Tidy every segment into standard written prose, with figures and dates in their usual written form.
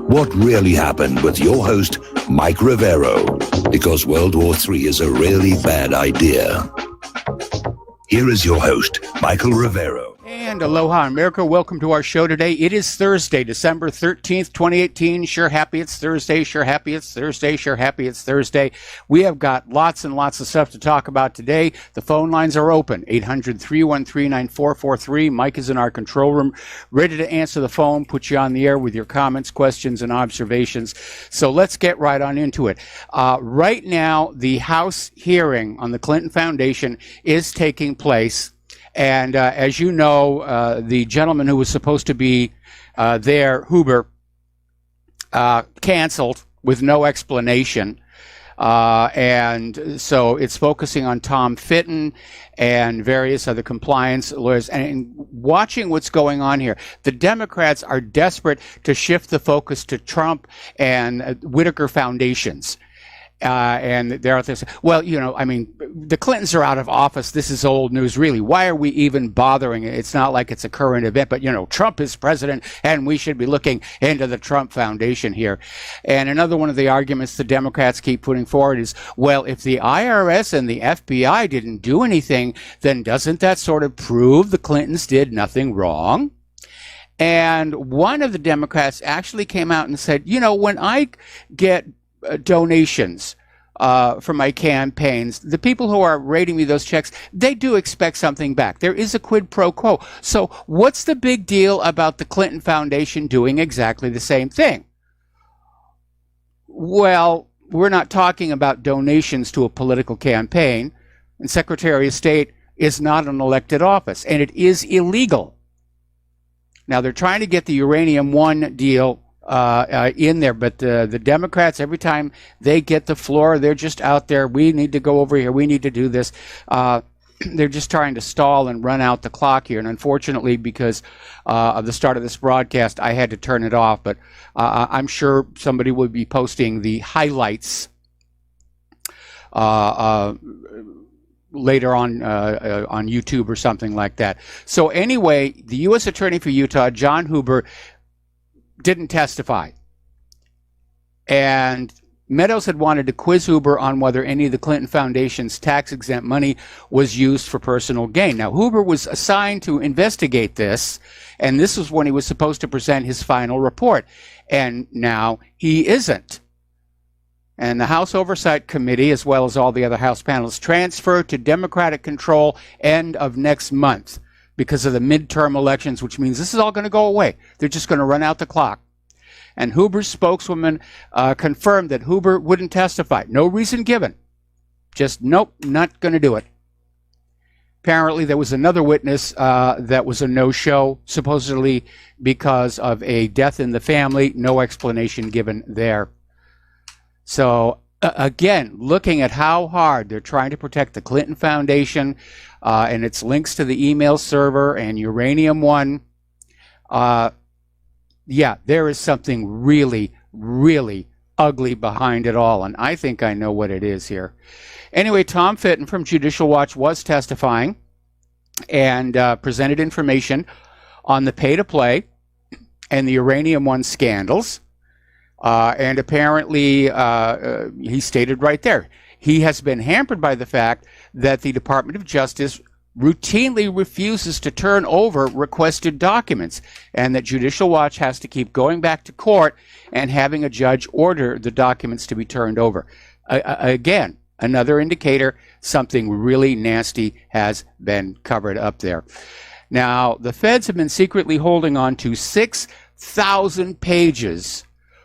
What really happened with your host, Mike Rivero, because World War III is a really bad idea. Here is your host, Michael Rivero. And aloha, America. Welcome to our show today. It is Thursday, December 13th, 2018. Sure happy it's Thursday. Sure happy it's Thursday. Sure happy it's Thursday. We have got lots and lots of stuff to talk about today. The phone lines are open, 800-313-9443. Mike is in our control room, ready to answer the phone, put you on the air with your comments, questions, and observations. So let's get right on into it. Right now, the House hearing on the Clinton Foundation is taking place. And as you know, the gentleman who was supposed to be there, Huber, canceled with no explanation. And so it's focusing on Tom Fitton and various other compliance lawyers. And watching what's going on here, the Democrats are desperate to shift the focus to Trump and Whitaker foundations. And they're out there saying, well, you know, I mean, the Clintons are out of office. This is old news, really. Why are we even bothering? It's not like it's a current event, but, you know, Trump is president, and we should be looking into the Trump Foundation here. And another one of the arguments the Democrats keep putting forward is, well, if the IRS and the FBI didn't do anything, then doesn't that sort of prove the Clintons did nothing wrong? And one of the Democrats actually came out and said, you know, when I get donations for my campaigns, the people who are writing me those checks, they do expect something back. There is a quid pro quo. So what's the big deal about the Clinton Foundation doing exactly the same thing? Well, we're not talking about donations to a political campaign, and Secretary of State is not an elected office, and it is illegal. Now, they're trying to get the Uranium One deal in there, but the Democrats, every time they get the floor, they're just out there. We need to go over here. We need to do this. They're just trying to stall and run out the clock here. And unfortunately, because of the start of this broadcast, I had to turn it off. But I'm sure somebody will be posting the highlights later on YouTube or something like that. So anyway, the U.S. Attorney for Utah, John Huber, didn't testify. And Meadows had wanted to quiz Huber on whether any of the Clinton Foundation's tax-exempt money was used for personal gain. Now, Huber was assigned to investigate this, and this was when he was supposed to present his final report. And now he isn't. And the House Oversight Committee, as well as all the other House panels, transfer to Democratic control end of next month, because of the midterm elections, which means this is all going to go away. They're just going to run out the clock. And Huber's spokeswoman confirmed that Huber wouldn't testify. No reason given. Just, nope, not going to do it. Apparently, there was another witness that was a no-show, supposedly because of a death in the family. No explanation given there. So, again, looking at how hard they're trying to protect the Clinton Foundation and its links to the email server and Uranium One, yeah, there is something really, really ugly behind it all, and I think I know what it is here. Anyway, Tom Fitton from Judicial Watch was testifying and presented information on the pay-to-play and the Uranium One scandals. And apparently, he stated right there, he has been hampered by the fact that the Department of Justice routinely refuses to turn over requested documents, and that Judicial Watch has to keep going back to court and having a judge order the documents to be turned over. Again, another indicator something really nasty has been covered up there. Now, the feds have been secretly holding on to 6,000 pages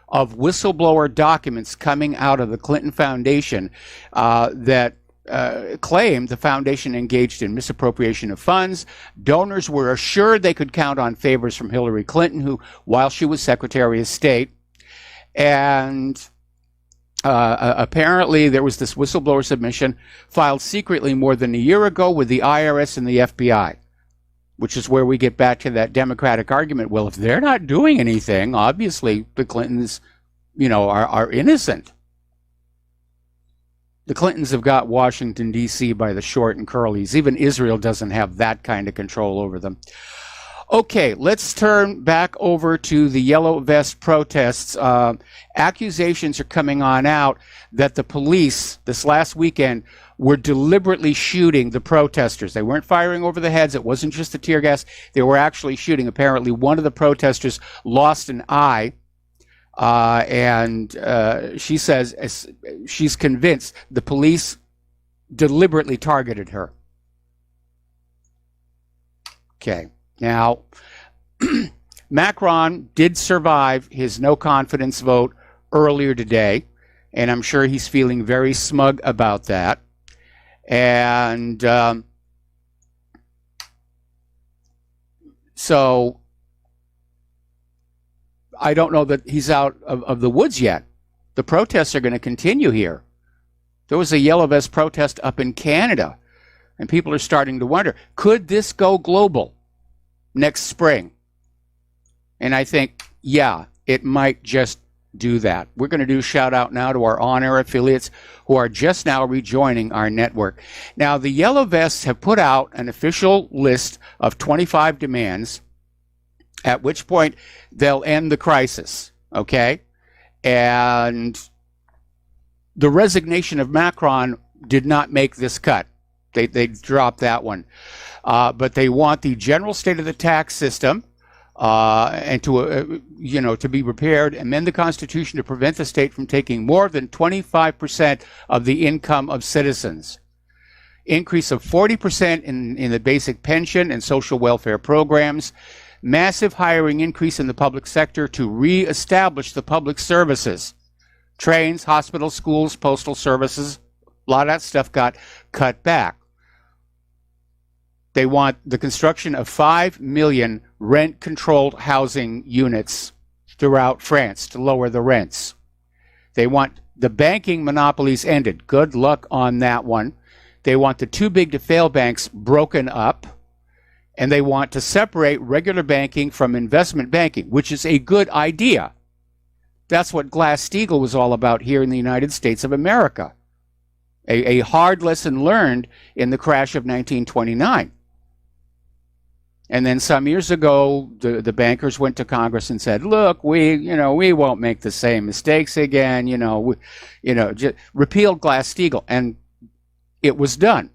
of whistleblower documents coming out of the Clinton Foundation that claimed the foundation engaged in misappropriation of funds. Donors were assured they could count on favors from Hillary Clinton, while she was Secretary of State. And apparently there was this whistleblower submission filed secretly more than a year ago with the IRS and the FBI, which is where we get back to that Democratic argument. Well, if they're not doing anything, obviously the Clintons, you know, are innocent. The Clintons have got Washington, D.C. by the short and curlies. Even Israel doesn't have that kind of control over them. Okay, let's turn back over to the Yellow Vest protests. Accusations are coming on out that the police this last weekend were deliberately shooting the protesters. They weren't firing over the heads. It wasn't just the tear gas. They were actually shooting. Apparently, one of the protesters lost an eye, and she says she's convinced the police deliberately targeted her. Okay. Now, Macron did survive his no confidence vote earlier today, and I'm sure he's feeling very smug about that. And so I don't know that he's out of the woods yet. The protests are going to continue here. There was a Yellow Vest protest up in Canada, and people are starting to wonder, could this go global next spring? And I think, yeah, it might just do that. We're going to do a shout out now to our on-air affiliates who are just now rejoining our network. Now, the Yellow Vests have put out an official list of 25 demands, at which point they'll end the crisis, okay? And the resignation of Macron did not make this cut. They dropped that one. But they want the general state of the tax system and to be repaired, amend the Constitution to prevent the state from taking more than 25% of the income of citizens. Increase of 40% in the basic pension and social welfare programs. Massive hiring increase in the public sector to reestablish the public services. Trains, hospitals, schools, postal services, a lot of that stuff got cut back. They want the construction of 5 million rent-controlled housing units throughout France to lower the rents. They want the banking monopolies ended. Good luck on that one. They want the too-big-to-fail banks broken up. And they want to separate regular banking from investment banking, which is a good idea. That's what Glass-Steagall was all about here in the United States of America. A hard lesson learned in the crash of 1929. And then some years ago, the bankers went to Congress and said, "Look, we won't make the same mistakes again. Just repealed Glass-Steagall," and it was done.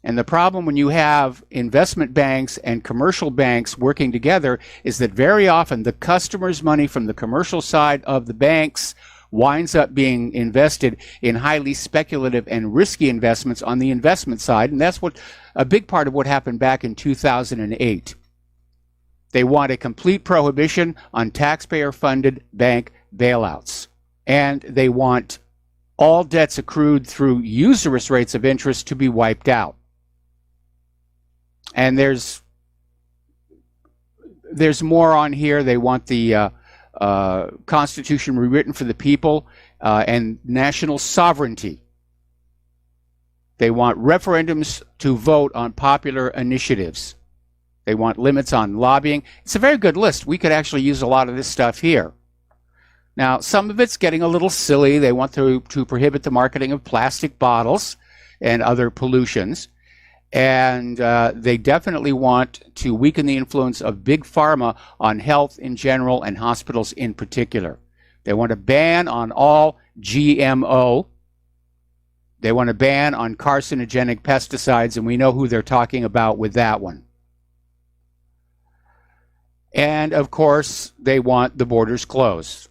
And the problem when you have investment banks and commercial banks working together is that very often the customer's money from the commercial side of the banks winds up being invested in highly speculative and risky investments on the investment side. And that's what a big part of what happened back in 2008. They want a complete prohibition on taxpayer-funded bank bailouts. And they want all debts accrued through usurious rates of interest to be wiped out. And there's more on here. They want the Constitution rewritten for the people and national sovereignty. They want referendums to vote on popular initiatives. They want limits on lobbying. It's a very good list. We could actually use a lot of this stuff here. Now, some of it's getting a little silly. They want to prohibit the marketing of plastic bottles and other pollutions. And they definitely want to weaken the influence of big pharma on health in general and hospitals in particular. They want a ban on all GMO. They want a ban on carcinogenic pesticides, and we know who they're talking about with that one. And, of course, they want the borders closed.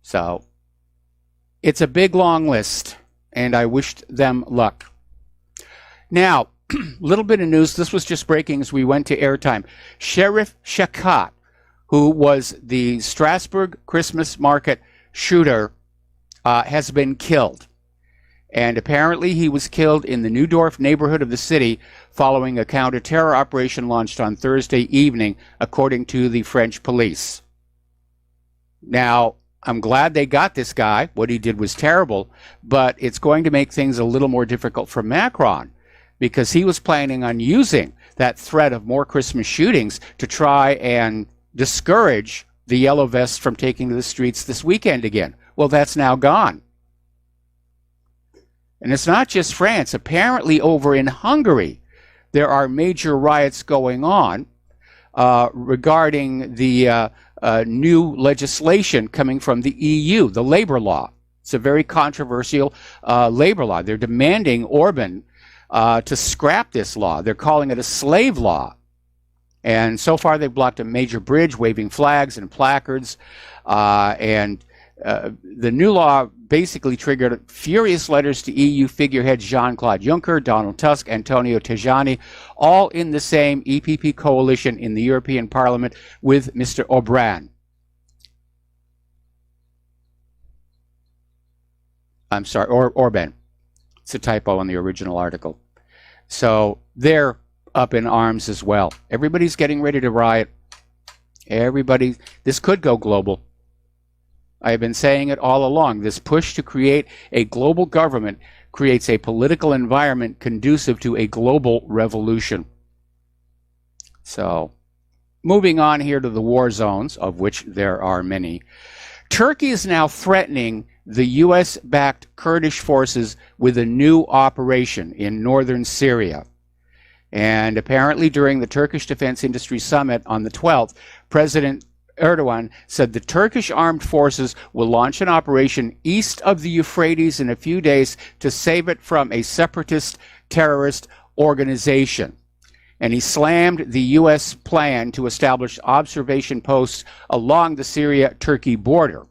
So, it's a big, long list, and I wished them luck. Now, a little bit of news. This was just breaking as we went to airtime. Sheriff Shakat, who was the Strasbourg Christmas market shooter, has been killed. And apparently he was killed in the Neudorf neighborhood of the city following a counter-terror operation launched on Thursday evening, according to the French police. Now, I'm glad they got this guy. What he did was terrible, but it's going to make things a little more difficult for Macron, because he was planning on using that threat of more Christmas shootings to try and discourage the Yellow Vests from taking to the streets this weekend again. Well, that's now gone. And it's not just France. Apparently over in Hungary, there are major riots going on regarding the new legislation coming from the EU, the labor law. It's a very controversial labor law. They're demanding Orban to scrap this law. They're calling it a slave law. And so far they've blocked a major bridge, waving flags and placards. The new law basically triggered furious letters to EU figureheads Jean-Claude Juncker, Donald Tusk, Antonio Tajani, all in the same EPP coalition in the European Parliament with Mr. Orban. I'm sorry, Orban. It's a typo in the original article. So they're up in arms as well. Everybody's getting ready to riot. This could go global. I have been saying it all along. This push to create a global government creates a political environment conducive to a global revolution. So, moving on here to the war zones, of which there are many. Turkey is now threatening the U.S.-backed Kurdish forces with a new operation in northern Syria. And apparently during the Turkish Defense Industry Summit on the 12th, President Erdogan said the Turkish armed forces will launch an operation east of the Euphrates in a few days to save it from a separatist terrorist organization. And he slammed the U.S. plan to establish observation posts along the Syria-Turkey border.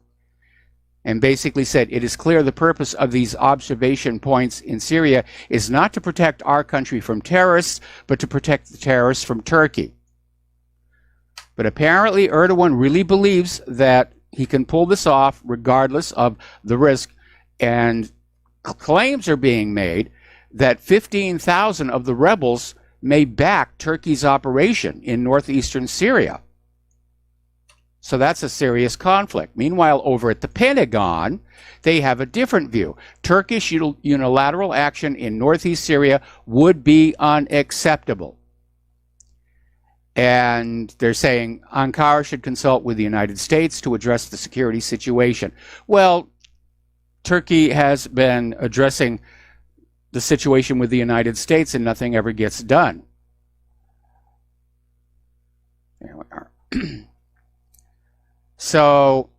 And basically said, it is clear the purpose of these observation points in Syria is not to protect our country from terrorists, but to protect the terrorists from Turkey. But apparently Erdogan really believes that he can pull this off regardless of the risk, and claims are being made that 15,000 of the rebels may back Turkey's operation in northeastern Syria. So that's a serious conflict. Meanwhile, over at the Pentagon, they have a different view. Turkish unilateral action in northeast Syria would be unacceptable. And they're saying Ankara should consult with the United States to address the security situation. Well, Turkey has been addressing the situation with the United States and nothing ever gets done. There we are. So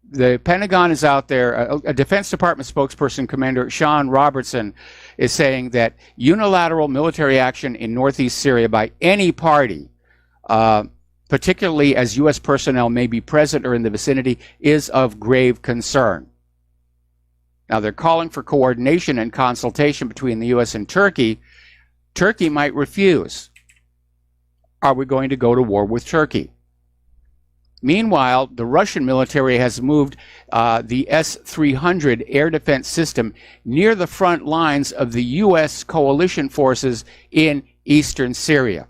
the Pentagon is out there. A Defense Department spokesperson, Commander Sean Robertson, is saying that unilateral military action in northeast Syria by any party, particularly as U.S. personnel may be present or in the vicinity, is of grave concern. Now, they're calling for coordination and consultation between the U.S. and Turkey. Turkey might refuse. Are we going to go to war with Turkey? Meanwhile, the Russian military has moved the S-300 air defense system near the front lines of the U.S. coalition forces in eastern Syria.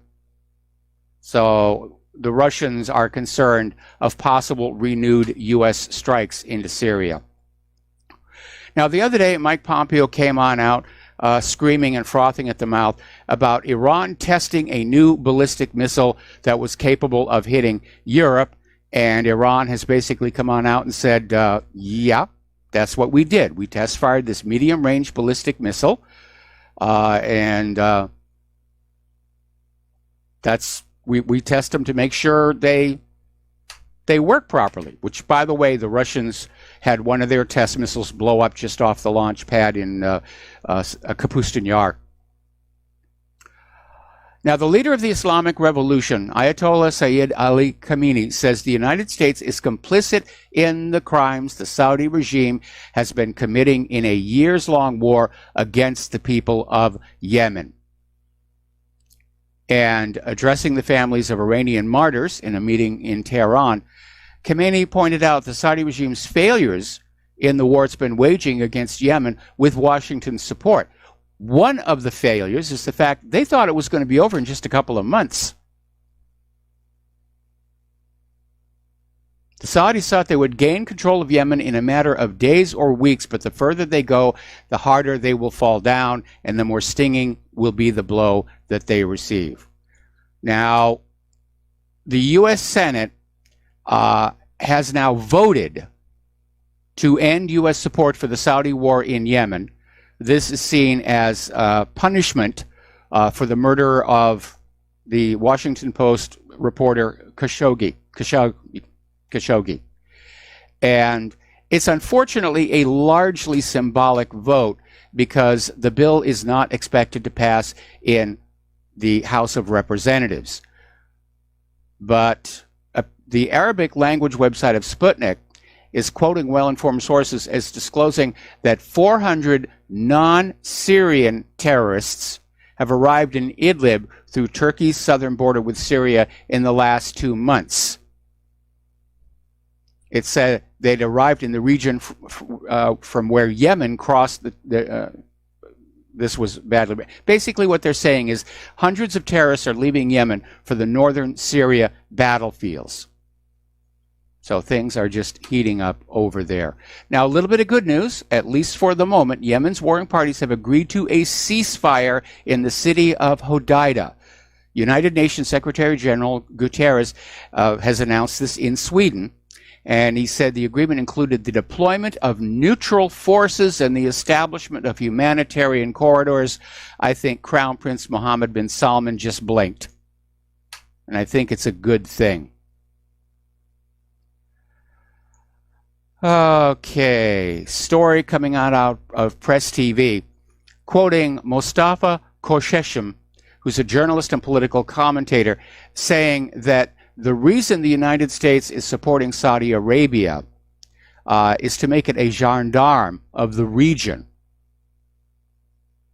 So the Russians are concerned of possible renewed U.S. strikes into Syria. Now, the other day, Mike Pompeo came on out screaming and frothing at the mouth about Iran testing a new ballistic missile that was capable of hitting Europe. And Iran has basically come on out and said, yeah, that's what we did. We test fired this medium-range ballistic missile. We test them to make sure they work properly, which, by the way, the Russians had one of their test missiles blow up just off the launch pad in Kapustin Yar. Now, the leader of the Islamic Revolution, Ayatollah Sayyid Ali Khamenei, says the United States is complicit in the crimes the Saudi regime has been committing in a years-long war against the people of Yemen. And addressing the families of Iranian martyrs in a meeting in Tehran, Khamenei pointed out the Saudi regime's failures in the war it's been waging against Yemen with Washington's support. One of the failures is the fact they thought it was going to be over in just a couple of months. The Saudis thought they would gain control of Yemen in a matter of days or weeks, but the further they go, the harder they will fall down, and the more stinging will be the blow that they receive. Now, the U.S. Senate has now voted to end U.S. support for the Saudi war in Yemen. this is seen as punishment for the murder of the Washington Post reporter Khashoggi. And it's unfortunately a largely symbolic vote because the bill is not expected to pass in the House of Representatives. But the Arabic language website of Sputnik is quoting well-informed sources as disclosing that 400 non-Syrian terrorists have arrived in Idlib through Turkey's southern border with Syria in the last 2 months. It said they'd arrived in the region from where Yemen crossed this was badly. Basically what they're saying is hundreds of terrorists are leaving Yemen for the northern Syria battlefields. So things are just heating up over there. Now, a little bit of good news, at least for the moment. Yemen's warring parties have agreed to a ceasefire in the city of Hodeidah. United Nations Secretary General Guterres has announced this in Sweden. And he said the agreement included the deployment of neutral forces and the establishment of humanitarian corridors. I think Crown Prince Mohammed bin Salman just blinked. And I think it's a good thing. Okay, story coming out of Press TV, quoting Mustafa Kosheshim, who's a journalist and political commentator, saying that the reason the United States is supporting Saudi Arabia is to make it a gendarme of the region,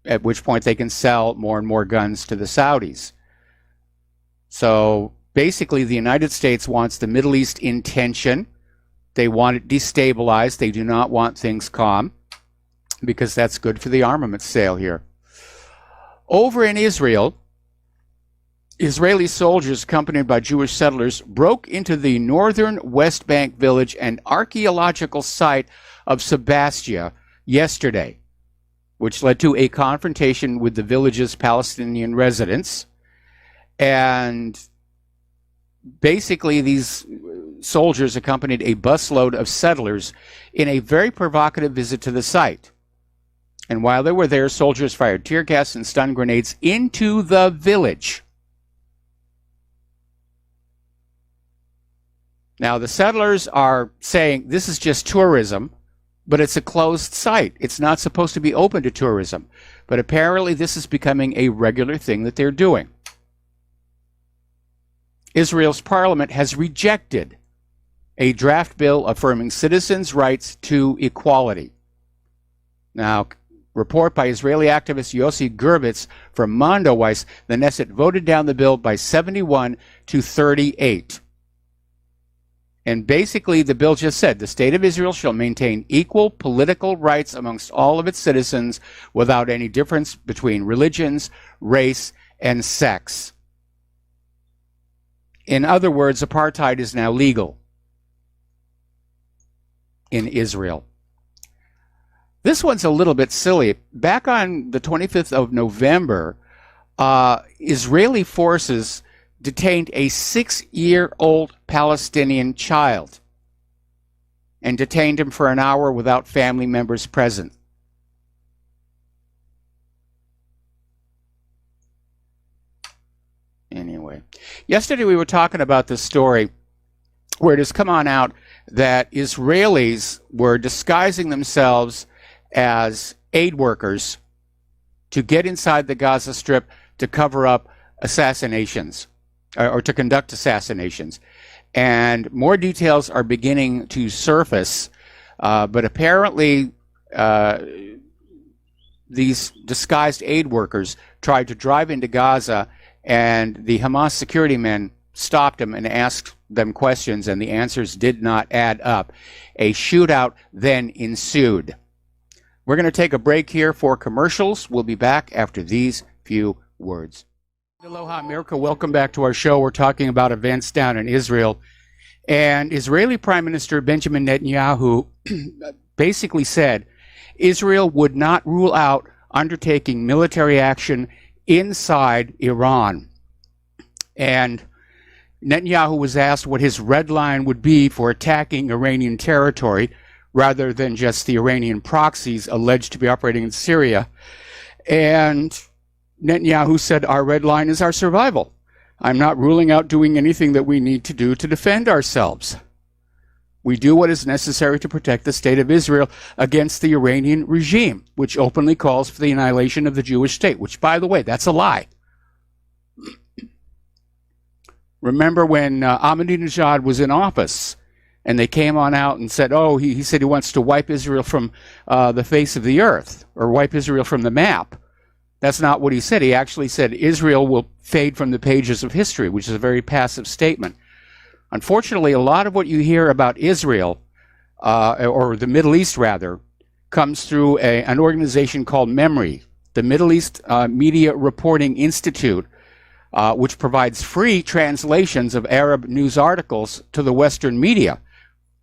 at which point they can sell more and more guns to the Saudis. So basically the United States wants the Middle East in tension. They want it destabilized. They do not want things calm because that's good for the armament sale here. Over in Israel, Israeli soldiers accompanied by Jewish settlers broke into the northern West Bank village and archaeological site of Sebastia yesterday, which led to a confrontation with the village's Palestinian residents. And basically these soldiers accompanied a busload of settlers in a very provocative visit to the site. And while they were there, soldiers fired tear gas and stun grenades into the village. Now, the settlers are saying this is just tourism, but it's a closed site. It's not supposed to be open to tourism. But apparently this is becoming a regular thing that they're doing. Israel's parliament has rejected a draft bill affirming citizens' rights to equality. Now, report by Israeli activist Yossi Gerbitz from Mondoweiss, the Knesset voted down the bill by 71 to 38. And basically, the bill just said, the state of Israel shall maintain equal political rights amongst all of its citizens without any difference between religions, race, and sex. In other words, apartheid is now legal in Israel. This one's a little bit silly. Back on the 25th of November, Israeli forces detained a 6-year-old Palestinian child and detained him for an hour without family members present. Anyway, yesterday we were talking about this story where it has come on out that Israelis were disguising themselves as aid workers to get inside the Gaza Strip to cover up assassinations or to conduct assassinations. And more details are beginning to surface, but apparently these disguised aid workers tried to drive into Gaza, and the Hamas security men stopped them and asked them questions, and the answers did not add up. A shootout then ensued. We're going to take a break here for commercials. We'll be back after these few words. Aloha, America. Welcome back to our show. We're talking about events down in Israel. And Israeli Prime Minister Benjamin Netanyahu basically said Israel would not rule out undertaking military action inside Iran. And Netanyahu was asked what his red line would be for attacking Iranian territory. rather than just the Iranian proxies alleged to be operating in Syria. And Netanyahu said, our red line is our survival. I'm not ruling out doing anything that we need to do to defend ourselves. We do what is necessary to protect the state of Israel against the Iranian regime, which openly calls for the annihilation of the Jewish state, which, by the way, that's a lie. Remember when Ahmadinejad was in office and they came on out and said, oh, he said he wants to wipe Israel from the face of the earth, or wipe Israel from the map. That's not what he said. He actually said Israel will fade from the pages of history, which is a very passive statement. Unfortunately, a lot of what you hear about Israel, or the Middle East rather, comes through an organization called MEMRI, the Middle East Media Reporting Institute, which provides free translations of Arab news articles to the Western media.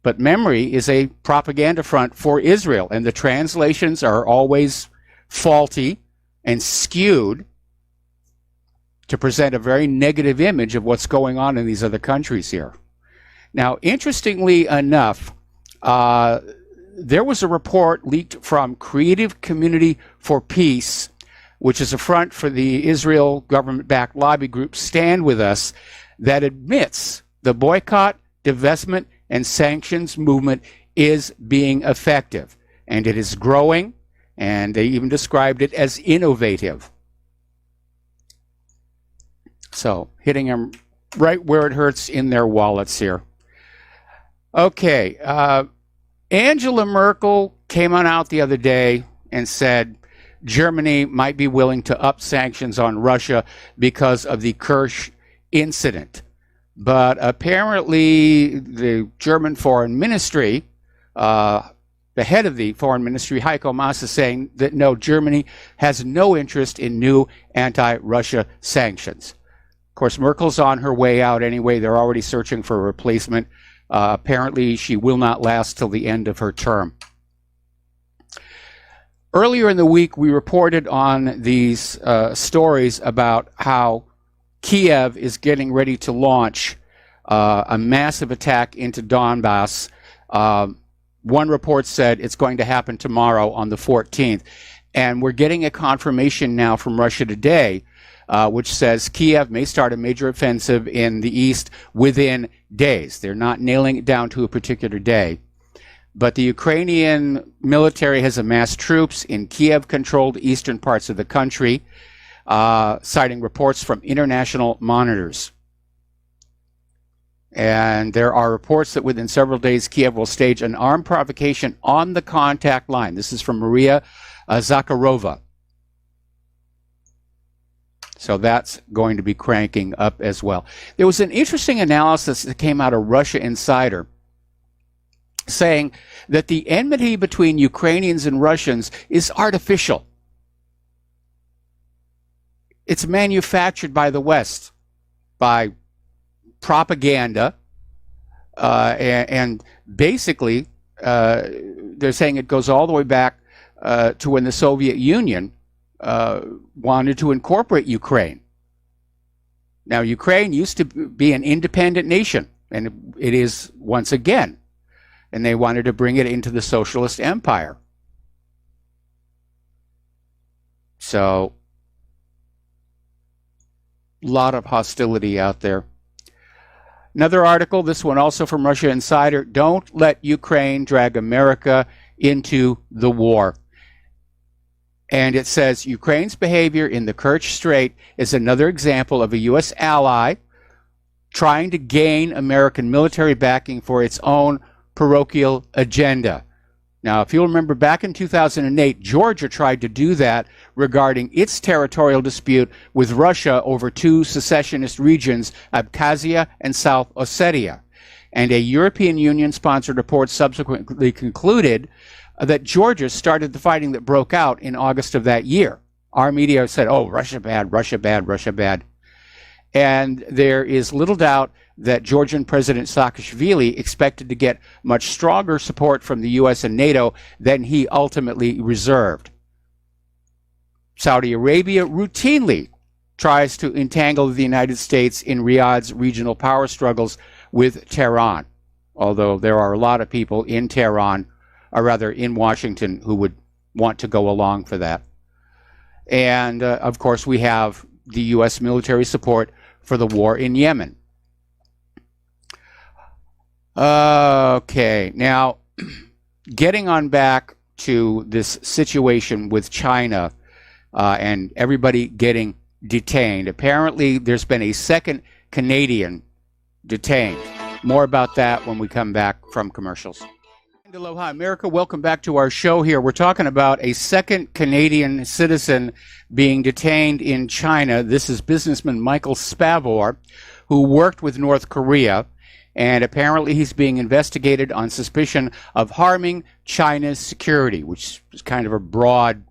But MEMRI is a propaganda front for Israel, and the translations are always faulty and skewed to present a very negative image of what's going on in these other countries here. Now, interestingly enough, there was a report leaked from Creative Community for Peace, which is a front for the Israel government-backed lobby group Stand With Us, that admits the boycott, divestment, and sanctions movement is being effective. And it is growing, and they even described it as innovative. So, hitting them right where it hurts in their wallets here. Okay, Angela Merkel came on out the other day and said Germany might be willing to up sanctions on Russia because of the Kirsch incident. But apparently the German Foreign Ministry, the head of the Foreign Ministry, Heiko Maas, is saying that no, Germany has no interest in new anti-Russia sanctions. Of course, Merkel's on her way out anyway. They're already searching for a replacement. Apparently, she will not last till the end of her term. Earlier in the week, we reported on these stories about how Kiev is getting ready to launch a massive attack into Donbass. One report said it's going to happen tomorrow on the 14th. And we're getting a confirmation now from Russia Today, which says Kiev may start a major offensive in the east within days. They're not nailing it down to a particular day. But the Ukrainian military has amassed troops in Kiev-controlled eastern parts of the country, citing reports from international monitors. And there are reports that within several days, Kiev will stage an armed provocation on the contact line. This is from Maria Zakharova. So that's going to be cranking up as well. There was an interesting analysis that came out of Russia Insider saying that the enmity between Ukrainians and Russians is artificial. It's manufactured by the West, by propaganda, and basically they're saying it goes all the way back to when the Soviet Union wanted to incorporate Ukraine. Now, Ukraine used to be an independent nation, and it is once again. And they wanted to bring it into the socialist empire. So, a lot of hostility out there. Another article, this one also from Russia Insider, don't let Ukraine drag America into the war. And it says, Ukraine's behavior in the Kerch Strait is another example of a U.S. ally trying to gain American military backing for its own parochial agenda. Now, if you'll remember, back in 2008, Georgia tried to do that regarding its territorial dispute with Russia over two secessionist regions, Abkhazia and South Ossetia. And a European Union-sponsored report subsequently concluded that Georgia started the fighting that broke out in August of that year. Our media said, oh, Russia bad, Russia bad, Russia bad. And there is little doubt that Georgian President Saakashvili expected to get much stronger support from the U.S. and NATO than he ultimately reserved. Saudi Arabia routinely tries to entangle the United States in Riyadh's regional power struggles with Tehran, although there are a lot of people in Tehran or rather in Washington, who would want to go along for that. And, of course, we have the U.S. military support for the war in Yemen. Okay, now, getting on back to this situation with China and everybody getting detained. Apparently, there's been a second Canadian detained. More about that when we come back from commercials. Aloha, America. Welcome back to our show here. We're talking about a second Canadian citizen being detained in China. This is businessman Michael Spavor, who worked with North Korea, and apparently he's being investigated on suspicion of harming China's security, which is kind of a broad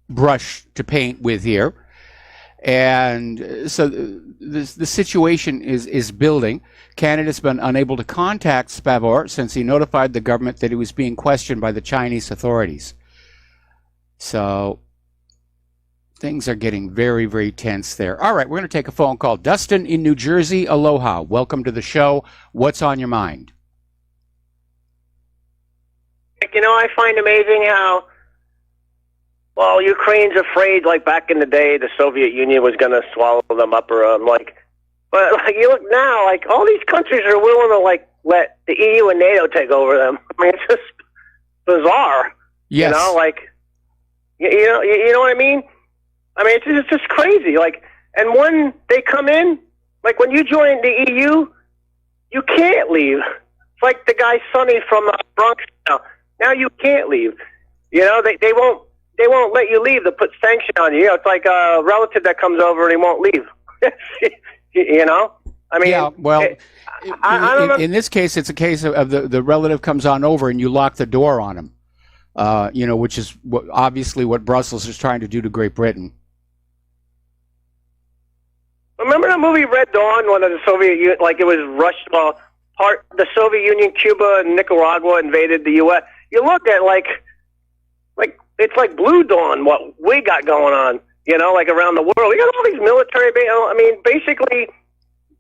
brush to paint with here. And so the situation is building. Canada's been unable to contact Spavor since he notified the government that he was being questioned by the Chinese authorities. So things are getting very, very tense there. All right, we're going to take a phone call. Dustin in New Jersey, aloha. Welcome to the show. What's on your mind? You know, I find amazing how, well, Ukraine's afraid, like back in the day, the Soviet Union was going to swallow them up, or but like you look now, like all these countries are willing to like let the EU and NATO take over them. I mean, it's just bizarre. Yes. You know, like you know what I mean? I mean, it's just crazy. Like, and when they come in, like when you join the EU, you can't leave. It's like the guy Sonny from the Bronx. Now you can't leave. You know, they won't let you leave. They'll put sanction on you. You know, it's like a relative that comes over and he won't leave. You know? I mean, yeah, well, I don't know. In this case, it's a case of the relative comes on over and you lock the door on him, you know, which is obviously what Brussels is trying to do to Great Britain. Remember that movie Red Dawn, when the Soviet Union, like it was Russia, the Soviet Union, Cuba, and Nicaragua invaded the U.S.? You look at like it's like Blue Dawn, what we got going on, you know, like around the world. We got all these military bases. I mean, basically,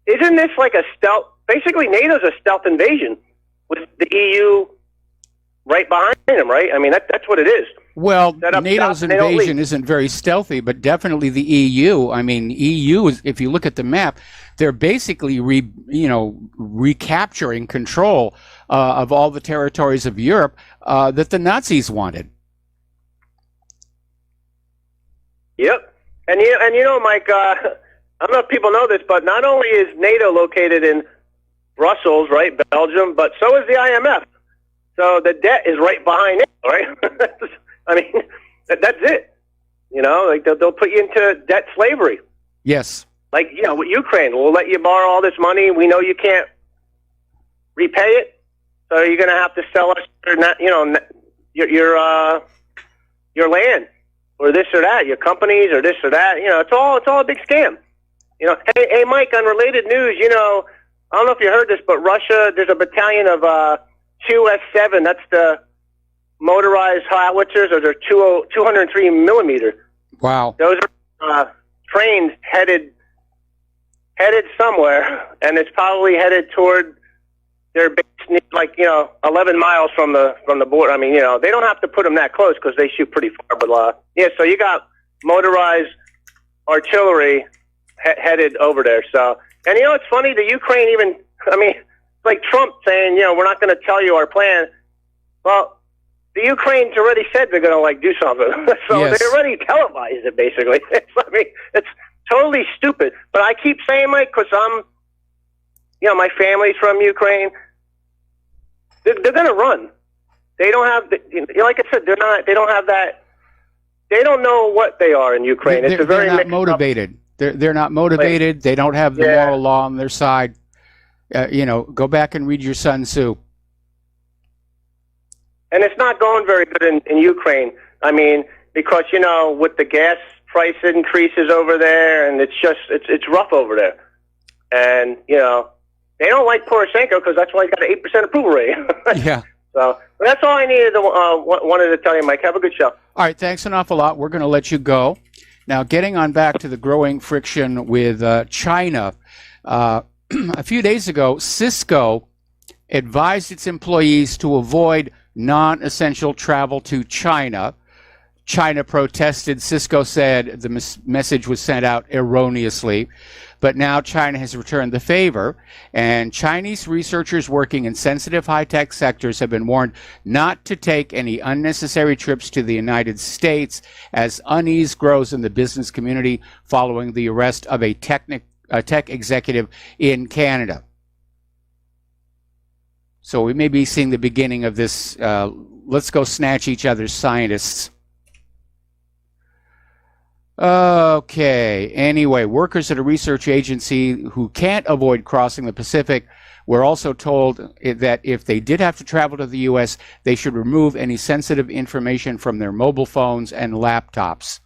isn't this like a stealth? Basically, NATO's a stealth invasion with the EU right behind them, right? I mean, that's what it is. Well, NATO's invasion isn't very stealthy, but definitely the EU. I mean, EU is, if you look at the map, they're basically recapturing control of all the territories of Europe that the Nazis wanted. Yep, and you know, Mike, I don't know if people know this, but not only is NATO located in Brussels, right, Belgium, but so is the IMF. So the debt is right behind it, right? I mean, that's it. You know, like they'll put you into debt slavery. Yes. Like, you know, with Ukraine, we'll let you borrow all this money. We know you can't repay it, so you're going to have to sell us, your land, or this or that, your companies, or this or that. You know, it's all a big scam. You know, hey, Mike, on related news, you know, I don't know if you heard this, but Russia, there's a battalion of 2S7. That's the motorized howitzers, or they're 203 millimeter. Wow. Those are trains headed somewhere, and it's probably headed toward their base, like, 11 miles from the border. I mean, they don't have to put them that close because they shoot pretty far. But yeah, so you got motorized artillery headed over there. So, and it's funny, the Ukraine even, I mean, like Trump saying, we're not going to tell you our plan. Well, the Ukraine's already said they're going to do something. So yes. They already televised it, basically. It's totally stupid. But I keep saying, Mike, because I'm, my family's from Ukraine. They're going to run. They don't have, like I said, they don't have that. They don't know what they are in Ukraine. They're not motivated. They're not motivated. They don't have the moral law on their side. Go back and read your Sun Tzu. And it's not going very good in Ukraine. I mean, because, with the gas price increases over there, and it's rough over there. And, they don't like Poroshenko because that's why he got an 8% approval rating. Yeah. So that's all I needed wanted to tell you, Mike. Have a good show. All right. Thanks an awful lot. We're going to let you go. Now, getting on back to the growing friction with China, a few days ago, Cisco advised its employees to avoid non-essential travel to China. China protested. Cisco said the message was sent out erroneously. But now China has returned the favor, and Chinese researchers working in sensitive high-tech sectors have been warned not to take any unnecessary trips to the United States as unease grows in the business community following the arrest of a tech executive in Canada. So we may be seeing the beginning of this, let's go snatch each other's scientists. Okay, anyway, workers at a research agency who can't avoid crossing the Pacific were also told that if they did have to travel to the U.S., they should remove any sensitive information from their mobile phones and laptops.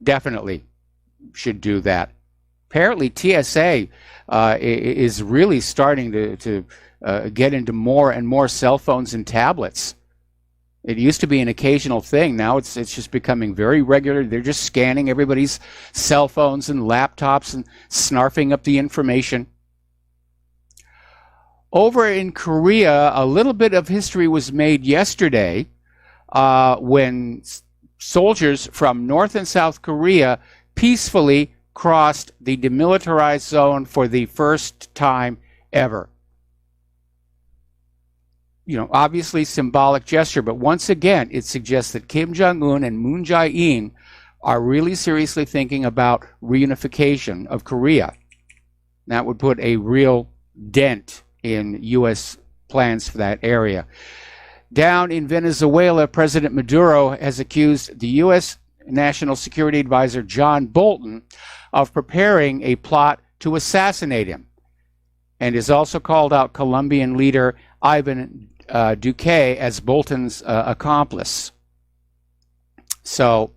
Definitely should do that. Apparently, TSA is really starting to get into more and more cell phones and tablets. It used to be an occasional thing. Now it's just becoming very regular. They're just scanning everybody's cell phones and laptops and snarfing up the information. Over in Korea, a little bit of history was made yesterday when soldiers from North and South Korea peacefully crossed the demilitarized zone for the first time ever. You know, obviously symbolic gesture, but once again, it suggests that Kim Jong-un and Moon Jae-in are really seriously thinking about reunification of Korea. That would put a real dent in U.S. plans for that area. Down in Venezuela, President Maduro has accused the U.S. National Security Advisor John Bolton of preparing a plot to assassinate him, and has also called out Colombian leader Ivan Duque as Bolton's accomplice. So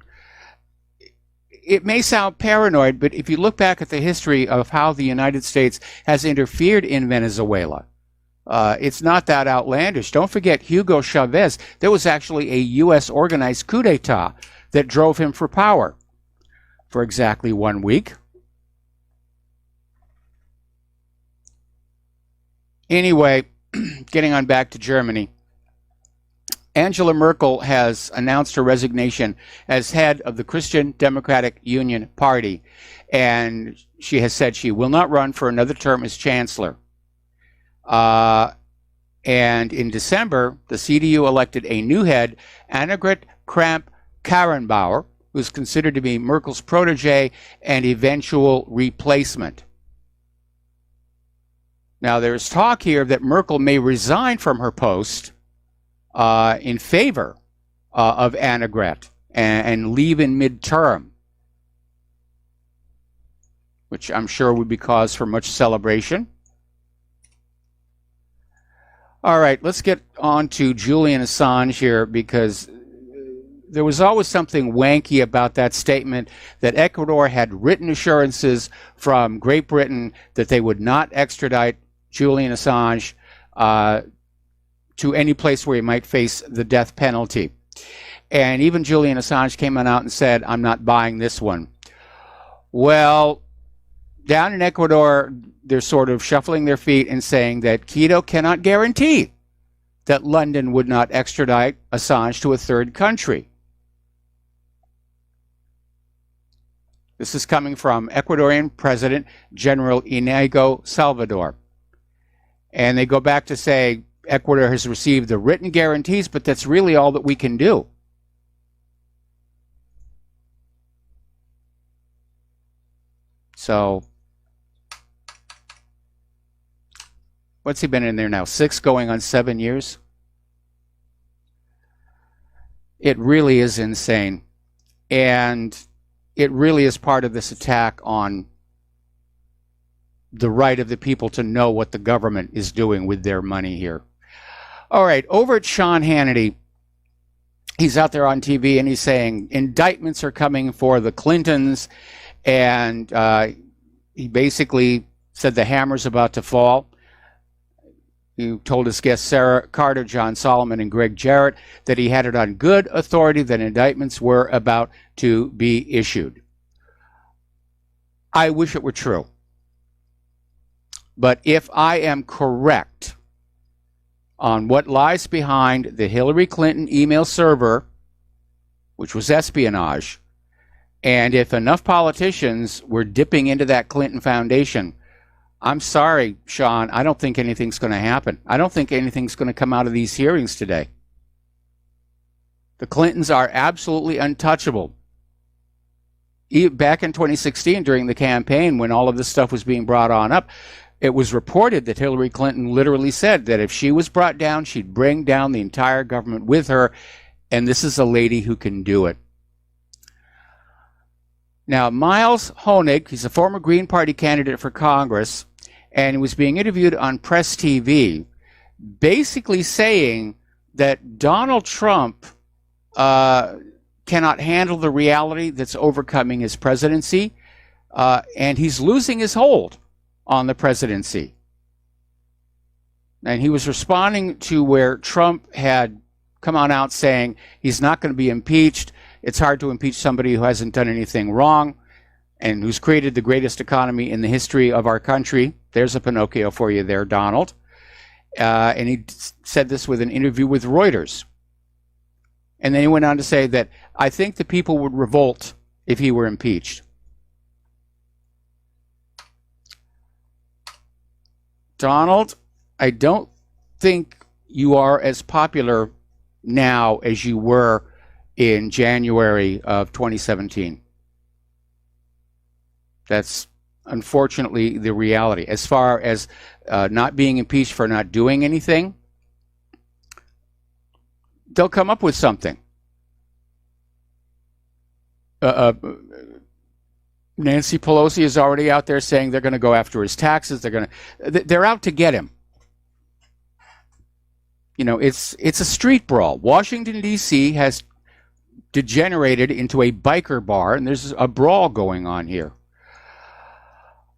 it may sound paranoid, but if you look back at the history of how the United States has interfered in Venezuela, it's not that outlandish. Don't forget Hugo Chavez. There was actually a U.S. organized coup d'etat that drove him for power for exactly 1 week. Anyway, getting on back to Germany, Angela Merkel has announced her resignation as head of the Christian Democratic Union Party, and she has said she will not run for another term as chancellor. And in December, the CDU elected a new head, Annegret Kramp-Karrenbauer, who is considered to be Merkel's protege and eventual replacement. Now, there's talk here that Merkel may resign from her post in favor of Annegret and leave in midterm, which I'm sure would be cause for much celebration. All right, let's get on to Julian Assange here, because there was always something wanky about that statement that Ecuador had written assurances from Great Britain that they would not extradite Julian Assange to any place where he might face the death penalty. And even Julian Assange came out and said, I'm not buying this one. Well, down in Ecuador, they're sort of shuffling their feet and saying that Quito cannot guarantee that London would not extradite Assange to a third country. This is coming from Ecuadorian President General Inigo Salvador. And they go back to say Ecuador has received the written guarantees, but that's really all that we can do. So, what's he been in there now? 6 going on 7 years? It really is insane. And it really is part of this attack on the right of the people to know what the government is doing with their money here. All right, over at Sean Hannity, he's out there on TV and he's saying indictments are coming for the Clintons, and he basically said the hammer's about to fall. He told his guests Sarah Carter, John Solomon, and Greg Jarrett that he had it on good authority that indictments were about to be issued. I wish it were true. But if I am correct on what lies behind the Hillary Clinton email server, which was espionage. And if enough politicians were dipping into that Clinton Foundation, I'm sorry, Sean, I don't think anything's going to happen. I don't think anything's going to come out of these hearings today. The Clintons are absolutely untouchable. Back in 2016, during the campaign, when all of this stuff was being brought on up, it was reported that Hillary Clinton literally said that if she was brought down, she'd bring down the entire government with her, and this is a lady who can do it. Now, Miles Honig, he's a former Green Party candidate for Congress, and he was being interviewed on Press TV, basically saying that Donald Trump cannot handle the reality that's overcoming his presidency, and he's losing his hold on the presidency. And he was responding to where Trump had come on out saying he's not going to be impeached. It's hard to impeach somebody who hasn't done anything wrong and who's created the greatest economy in the history of our country. There's a Pinocchio for you there, Donald. And he said this with an interview with Reuters. And then he went on to say that I think the people would revolt if he were impeached. Donald, I don't think you are as popular now as you were in January of 2017. That's unfortunately the reality. As far as not being impeached for not doing anything, they'll come up with something. Nancy Pelosi is already out there saying they're going to go after his taxes. They're out to get him. You know, it's a street brawl. Washington, D.C. has degenerated into a biker bar, and there's a brawl going on here.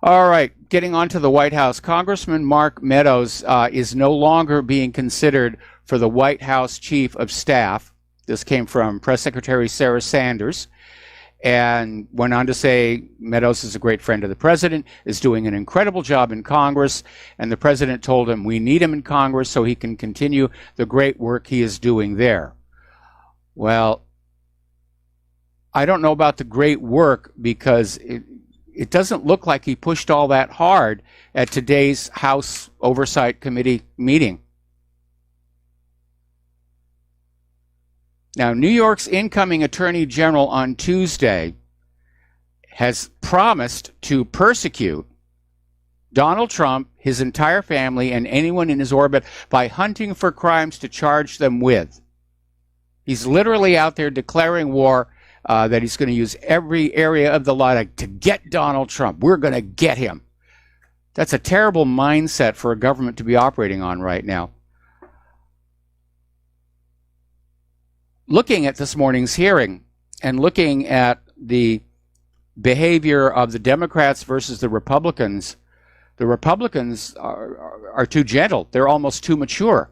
All right, getting on to the White House. Congressman Mark Meadows is no longer being considered for the White House Chief of Staff. This came from Press Secretary Sarah Sanders, and went on to say Meadows is a great friend of the president, is doing an incredible job in Congress, and the president told him we need him in Congress so he can continue the great work he is doing there. Well, I don't know about the great work because it doesn't look like he pushed all that hard at today's House Oversight Committee meeting. Now, New York's incoming Attorney General on Tuesday has promised to persecute Donald Trump, his entire family, and anyone in his orbit by hunting for crimes to charge them with. He's literally out there declaring war, that he's going to use every area of the law to get Donald Trump. We're going to get him. That's a terrible mindset for a government to be operating on right now. Looking at this morning's hearing and looking at the behavior of the Democrats versus the Republicans are too gentle. They're almost too mature.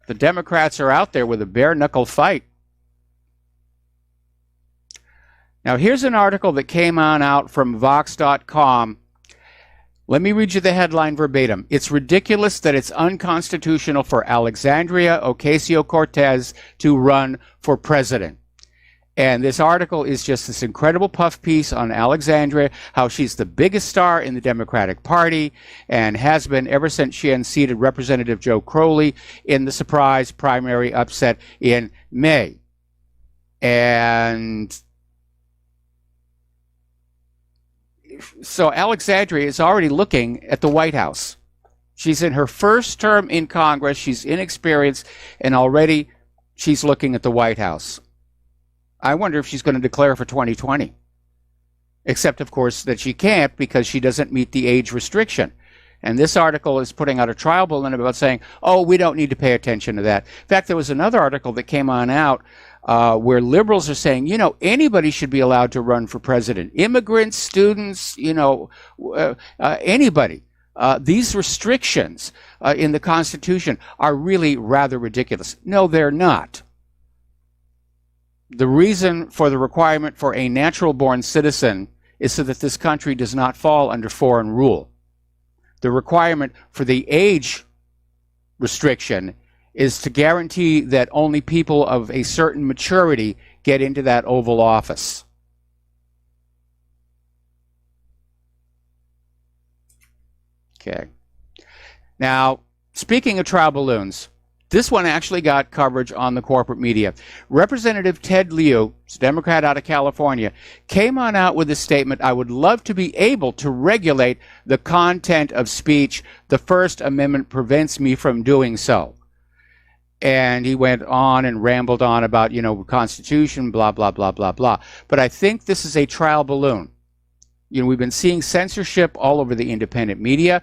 The Democrats are out there with a bare-knuckle fight. Now, here's an article that came on out from Vox.com. Let me read you the headline verbatim. It's ridiculous that it's unconstitutional for Alexandria Ocasio-Cortez to run for president. And this article is just this incredible puff piece on Alexandria, how she's the biggest star in the Democratic Party and has been ever since she unseated Representative Joe Crowley in the surprise primary upset in May. And so Alexandria is already looking at the White House. She's in her first term in Congress. She's inexperienced, and already she's looking at the White House. I wonder if she's going to declare for 2020. Except, of course, that she can't because she doesn't meet the age restriction. And this article is putting out a trial balloon about saying, oh, we don't need to pay attention to that. In fact, there was another article that came on out where liberals are saying, you know, anybody should be allowed to run for president. Immigrants, students, you know, anybody. These restrictions in the Constitution are really rather ridiculous. No, they're not. The reason for the requirement for a natural-born citizen is so that this country does not fall under foreign rule. the requirement for the age restriction is to guarantee that only people of a certain maturity get into that Oval Office. Okay. Now, speaking of trial balloons, this one actually got coverage on the corporate media. Representative Ted Lieu, Democrat out of California, came on out with a statement, "I would love to be able to regulate the content of speech. The First Amendment prevents me from doing so." And he went on and rambled on about, Constitution, blah, blah, blah, blah, blah. But I think this is a trial balloon. We've been seeing censorship all over the independent media.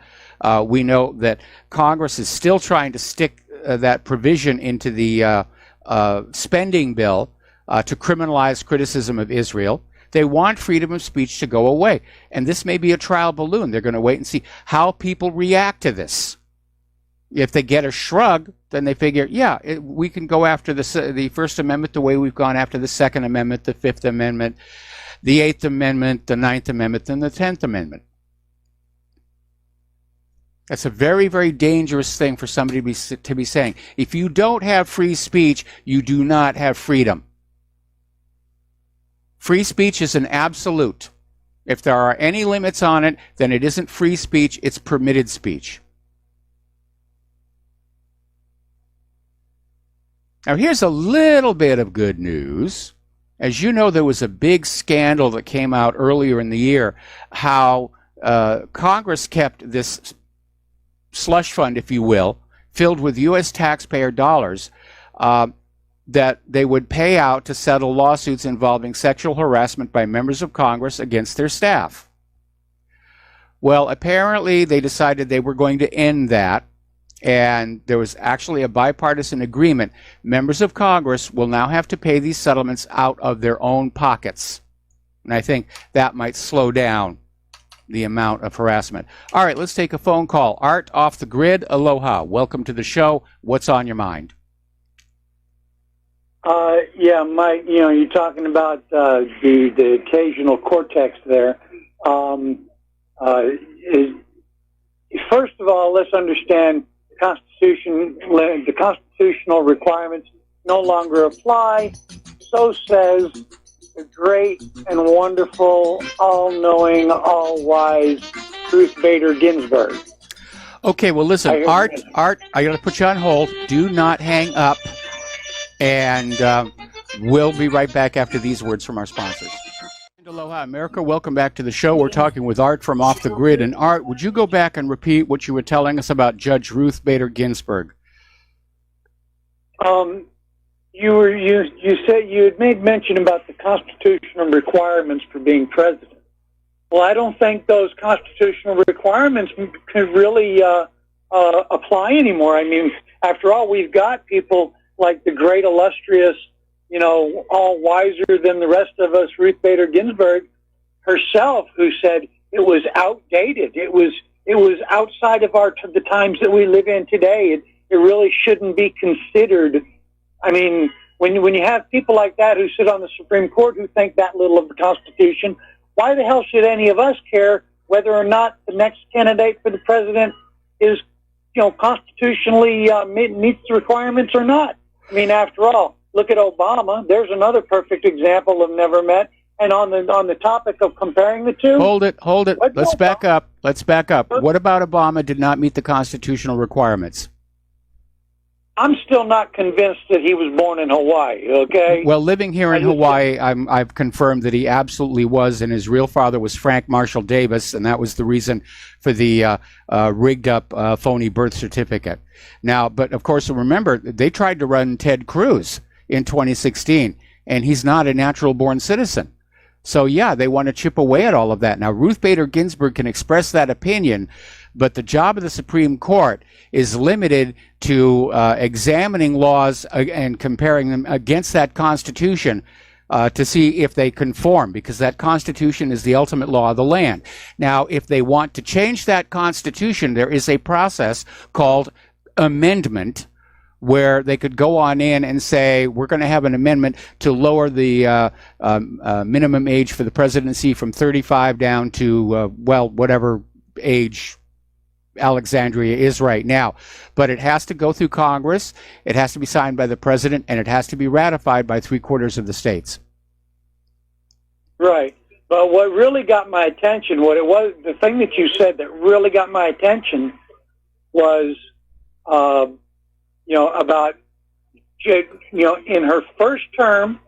We know that Congress is still trying to stick that provision into the spending bill to criminalize criticism of Israel. They want freedom of speech to go away. And this may be a trial balloon. They're going to wait and see how people react to this. If they get a shrug, then they figure, we can go after the First Amendment the way we've gone after the Second Amendment, the Fifth Amendment, the Eighth Amendment, the Ninth Amendment, and the 10th Amendment. That's a very, very dangerous thing for somebody to be saying. If you don't have free speech, you do not have freedom. Free speech is an absolute. If there are any limits on it, then it isn't free speech, it's permitted speech. Now, here's a little bit of good news. As you know, there was a big scandal that came out earlier in the year, how Congress kept this slush fund, if you will, filled with U.S. taxpayer dollars that they would pay out to settle lawsuits involving sexual harassment by members of Congress against their staff. Well, apparently they decided they were going to end that. And there was actually a bipartisan agreement. Members of Congress will now have to pay these settlements out of their own pockets. And I think that might slow down the amount of harassment. All right, let's take a phone call. Art off the grid. Aloha. Welcome to the show. What's on your mind? Mike, you're talking about the occasional cortex there. First of all, let's understand the constitutional requirements no longer apply. So says the great and wonderful, all-knowing, all-wise Ruth Bader Ginsburg. Okay, well, listen, Art, I got to put you on hold. Do not hang up, and we'll be right back after these words from our sponsors. Aloha, America. Welcome back to the show. We're talking with Art from Off the Grid. And Art, would you go back and repeat what you were telling us about Judge Ruth Bader Ginsburg? You said you had made mention about the constitutional requirements for being president. Well, I don't think those constitutional requirements can really apply anymore. I mean, after all, we've got people like the great illustrious, all wiser than the rest of us, Ruth Bader Ginsburg herself, who said it was outdated. It was outside of the times that we live in today. It really shouldn't be considered. I mean, when you have people like that who sit on the Supreme Court who think that little of the Constitution, why the hell should any of us care whether or not the next candidate for the president is, constitutionally meets the requirements or not? I mean, after all, look at Obama. There's another perfect example of never met. And on the topic of comparing the two, hold it. Let's back up. What about Obama did not meet the constitutional requirements? I'm still not convinced that he was born in Hawaii. Okay. Well, living here in Hawaii, I've confirmed that he absolutely was, and his real father was Frank Marshall Davis, and that was the reason for the rigged up phony birth certificate. Now, but of course, remember they tried to run Ted Cruz in 2016, and he's not a natural born citizen. So yeah, they want to chip away at all of that. Now, Ruth Bader Ginsburg can express that opinion, but the job of the Supreme Court is limited to examining laws and comparing them against that Constitution to see if they conform, because that Constitution is the ultimate law of the land. Now, if they want to change that Constitution, there is a process called amendment, where they could go on in and say, we're going to have an amendment to lower the minimum age for the presidency from 35 down to, whatever age Alexandria is right now. But it has to go through Congress, it has to be signed by the president, and it has to be ratified by 3/4 of the states. Right. But what really got my attention, the thing that you said that really got my attention was, about, in her first term,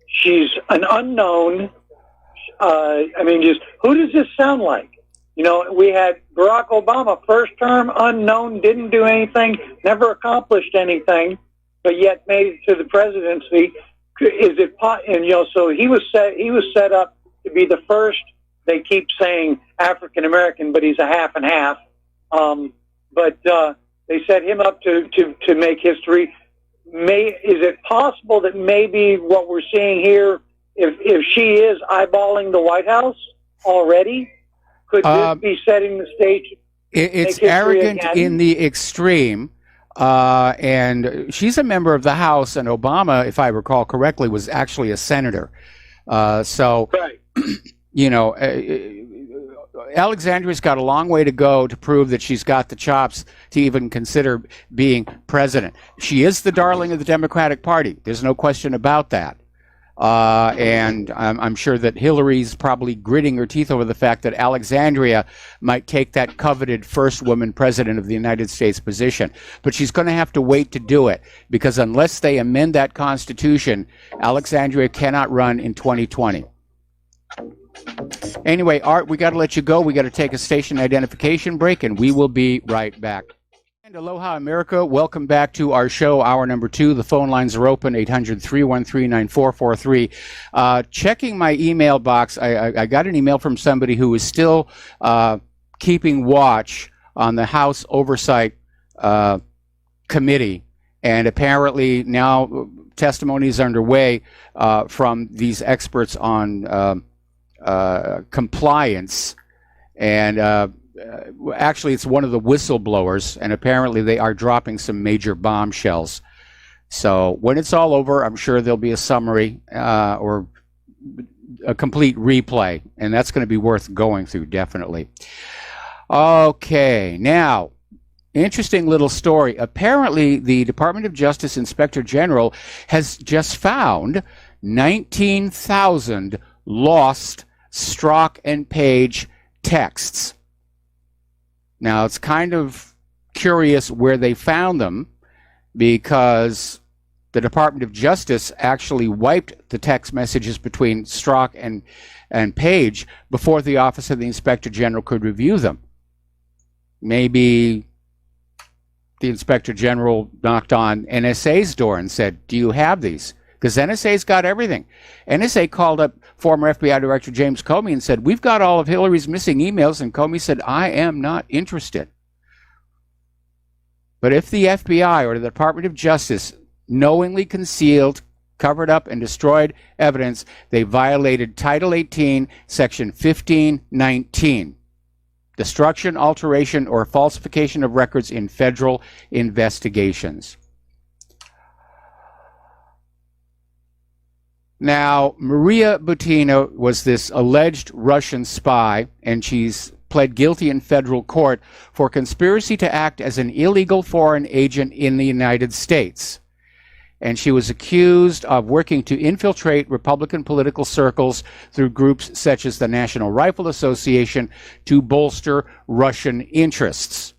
she's an unknown. Who does this sound like? We had Barack Obama, first term, unknown, didn't do anything, never accomplished anything, but yet made it to the presidency. So he was set up to be the first. They keep saying African American, but he's a half and half. But they set him up to make history. Is it possible that maybe what we're seeing here, if she is eyeballing the White House already, could this be setting the stage? It's arrogant in the extreme. And she's a member of the House, and Obama, if I recall correctly, was actually a senator. Right. Alexandria's got a long way to go to prove that she's got the chops to even consider being president. She is the darling of the Democratic Party. There's no question about that. And I'm sure that Hillary's probably gritting her teeth over the fact that Alexandria might take that coveted first woman president of the United States position. But she's going to have to wait to do it, because unless they amend that Constitution, Alexandria cannot run in 2020. Anyway, Art, we got to let you go. We got to take a station identification break, and we will be right back. And aloha, America. Welcome back to our show, hour number 2. The phone lines are open, 800-313-9443. Checking my email box, I got an email from somebody who is still keeping watch on the House Oversight Committee. And apparently now testimony is underway from these experts on compliance. And actually, it's one of the whistleblowers, and apparently they are dropping some major bombshells. So when it's all over, I'm sure there'll be a summary or a complete replay, and that's going to be worth going through, definitely. Okay, now, interesting little story. Apparently, the Department of Justice Inspector General has just found 19,000 lost Strzok and Page texts. Now, it's kind of curious where they found them, because the Department of Justice actually wiped the text messages between Strzok and Page before the Office of the Inspector General could review them. Maybe the Inspector General knocked on NSA's door and said, do you have these? Because NSA's got everything. NSA called up former FBI Director James Comey and said, we've got all of Hillary's missing emails, and Comey said, I am not interested. But if the FBI or the Department of Justice knowingly concealed, covered up, and destroyed evidence, they violated Title 18, Section 1519. Destruction, alteration, or falsification of records in federal investigations. Now, Maria Butina was this alleged Russian spy, and she's pled guilty in federal court for conspiracy to act as an illegal foreign agent in the United States. And she was accused of working to infiltrate Republican political circles through groups such as the National Rifle Association to bolster Russian interests.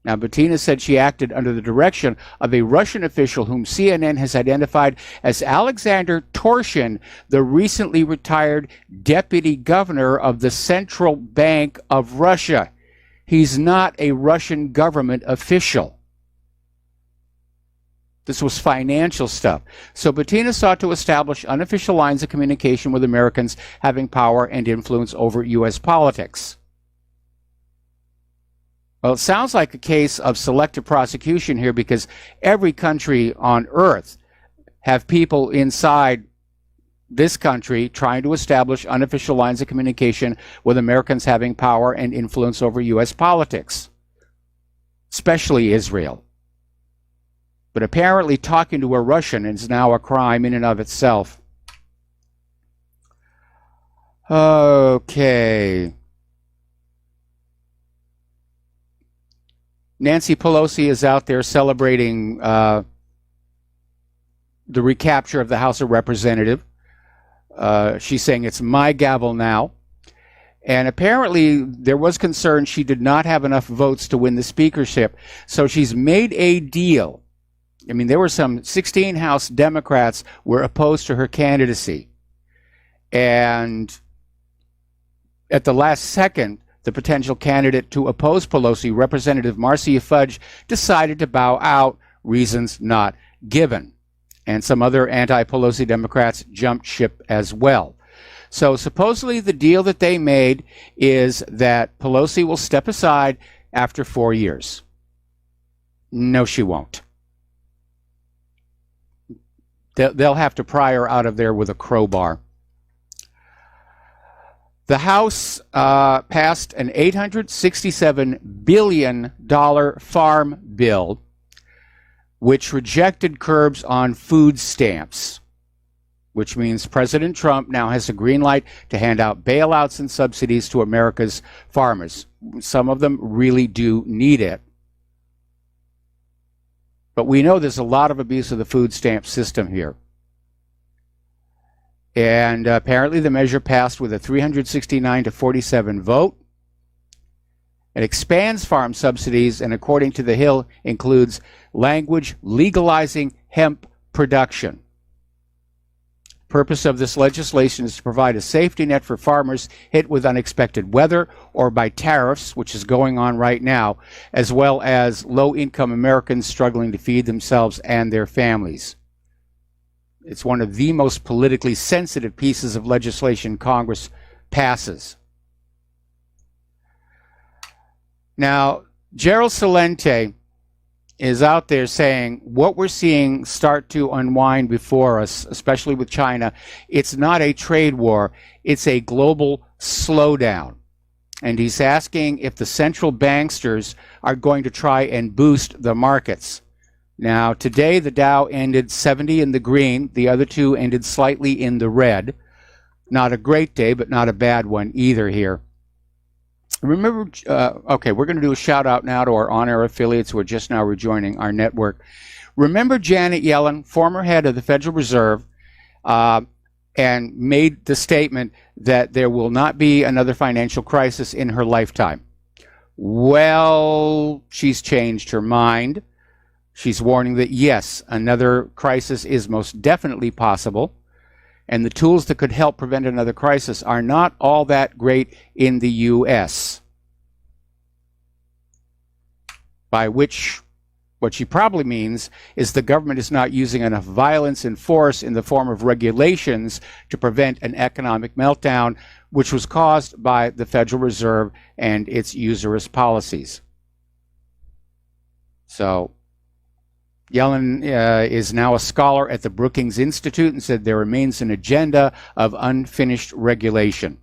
Now, Butina said she acted under the direction of a Russian official whom CNN has identified as Alexander Torshin, the recently retired deputy governor of the Central Bank of Russia. He's not a Russian government official. This was financial stuff. So Butina sought to establish unofficial lines of communication with Americans having power and influence over U.S. politics. Well, it sounds like a case of selective prosecution here, because every country on earth have people inside this country trying to establish unofficial lines of communication with Americans having power and influence over U.S. politics, especially Israel. But apparently talking to a Russian is now a crime in and of itself. Okay. Nancy Pelosi is out there celebrating the recapture of the House of Representatives. She's saying it's my gavel now. And apparently there was concern she did not have enough votes to win the speakership. So she's made a deal. I mean, there were some 16 House Democrats were opposed to her candidacy. And at the last second, the potential candidate to oppose Pelosi, Representative Marcia Fudge, decided to bow out, reasons not given. And some other anti-Pelosi Democrats jumped ship as well. So supposedly the deal that they made is that Pelosi will step aside after 4 years. No, she won't. They'll have to pry her out of there with a crowbar. The House passed an $867 billion farm bill, which rejected curbs on food stamps, which means President Trump now has a green light to hand out bailouts and subsidies to America's farmers. Some of them really do need it. But we know there's a lot of abuse of the food stamp system here. And apparently the measure passed with a 369 to 47 vote. It expands farm subsidies and, according to the Hill, includes language legalizing hemp production. Purpose of this legislation is to provide a safety net for farmers hit with unexpected weather or by tariffs, which is going on right now, as well as low-income Americans struggling to feed themselves and their families. It's one of the most politically sensitive pieces of legislation Congress passes. Now, Gerald Celente is out there saying what we're seeing start to unwind before us, especially with China, it's not a trade war, it's a global slowdown. And he's asking if the central banksters are going to try and boost the markets. Now, today the Dow ended 70 in the green, the other two ended slightly in the red. Not a great day, but not a bad one either here. Remember, okay, we're going to do a shout out now to our on-air affiliates who are just now rejoining our network. Remember Janet Yellen, former head of the Federal Reserve, and made the statement that there will not be another financial crisis in her lifetime. Well, she's changed her mind. She's warning that, yes, another crisis is most definitely possible. And the tools that could help prevent another crisis are not all that great in the U.S. By which, what she probably means is the government is not using enough violence and force in the form of regulations to prevent an economic meltdown, which was caused by the Federal Reserve and its usurious policies. So, Yellen is now a scholar at the Brookings Institute and said there remains an agenda of unfinished regulation.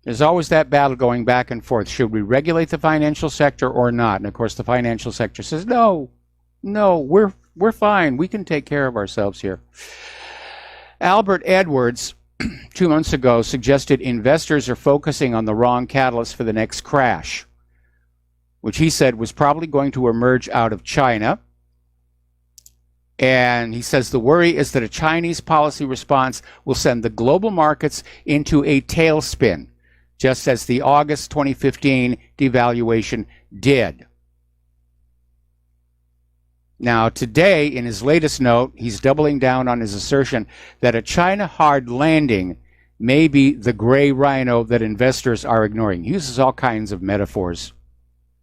There's always that battle going back and forth. Should we regulate the financial sector or not? And of course the financial sector says, no, we're fine. We can take care of ourselves here. Albert Edwards, 2 months ago, suggested investors are focusing on the wrong catalyst for the next crash, which he said was probably going to emerge out of China. And he says the worry is that a Chinese policy response will send the global markets into a tailspin, just as the August 2015 devaluation did. Now, today, in his latest note, he's doubling down on his assertion that a China hard landing may be the gray rhino that investors are ignoring. He uses all kinds of metaphors.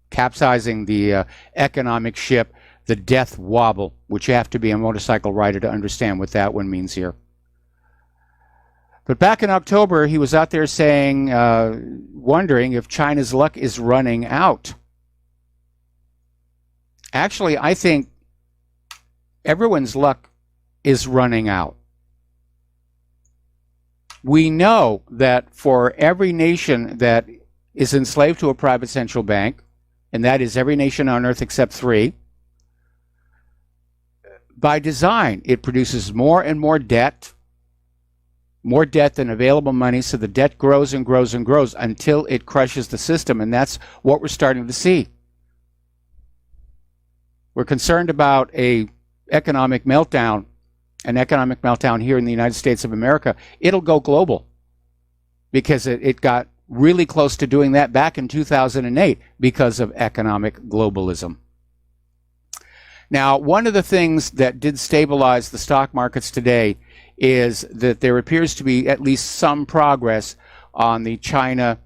Capsizing the economic ship, the death wobble, which you have to be a motorcycle rider to understand what that one means here. But back in October, he was out there saying, wondering if China's luck is running out. Actually, I think everyone's luck is running out. We know that for every nation that is enslaved to a private central bank, and that is every nation on earth except 3, by design, it produces more and more debt, more debt than available money, so the debt grows and grows and grows until it crushes the system, and that's what we're starting to see. We're concerned about an economic meltdown here in the United States of America. It'll go global because it got really close to doing that back in 2008 because of economic globalism. Now, one of the things that did stabilize the stock markets today is that there appears to be at least some progress on the China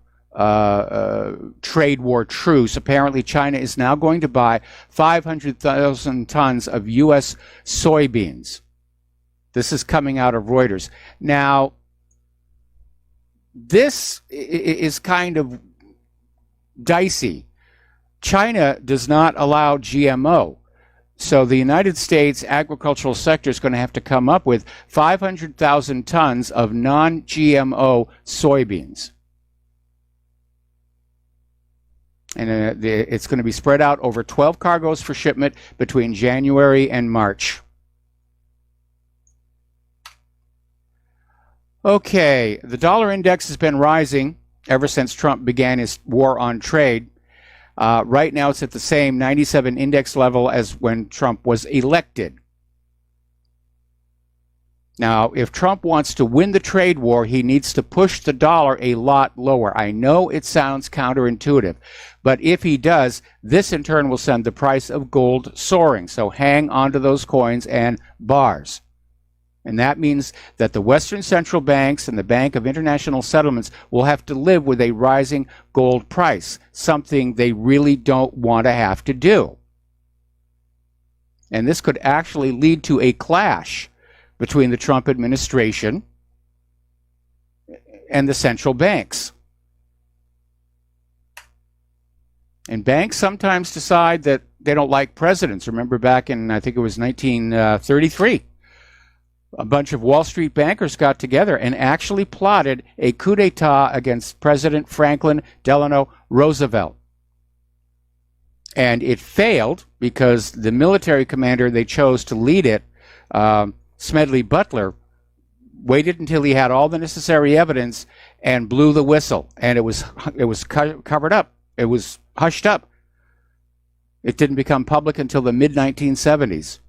trade war truce. Apparently, China is now going to buy 500,000 tons of U.S. soybeans. This is coming out of Reuters. Now, this is kind of dicey. China does not allow GMO. So the United States agricultural sector is going to have to come up with 500,000 tons of non-GMO soybeans. And it's going to be spread out over 12 cargoes for shipment between January and March. Okay, the dollar index has been rising ever since Trump began his war on trade. Right now it's at the same 97 index level as when Trump was elected. Now, if Trump wants to win the trade war, he needs to push the dollar a lot lower. I know it sounds counterintuitive, but if he does, this in turn will send the price of gold soaring. So hang on to those coins and bars. And that means that the Western central banks and the Bank of International Settlements will have to live with a rising gold price, something they really don't want to have to do. And this could actually lead to a clash between the Trump administration and the central banks. And banks sometimes decide that they don't like presidents. Remember back in, I think it was 1933, a bunch of Wall Street bankers got together and actually plotted a coup d'etat against President Franklin Delano Roosevelt. And it failed because the military commander they chose to lead it, Smedley Butler, waited until he had all the necessary evidence and blew the whistle. And it was covered up. It was hushed up. It didn't become public until the mid-1970s.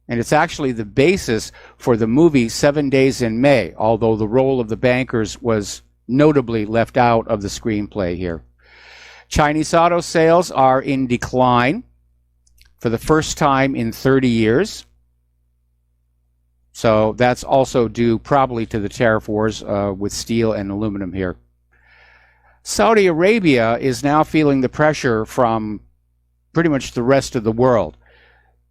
And it's actually the basis for the movie 7 Days in May, although the role of the bankers was notably left out of the screenplay here. Chinese auto sales are in decline for the first time in 30 years. So that's also due probably to the tariff wars with steel and aluminum here. Saudi Arabia is now feeling the pressure from pretty much the rest of the world.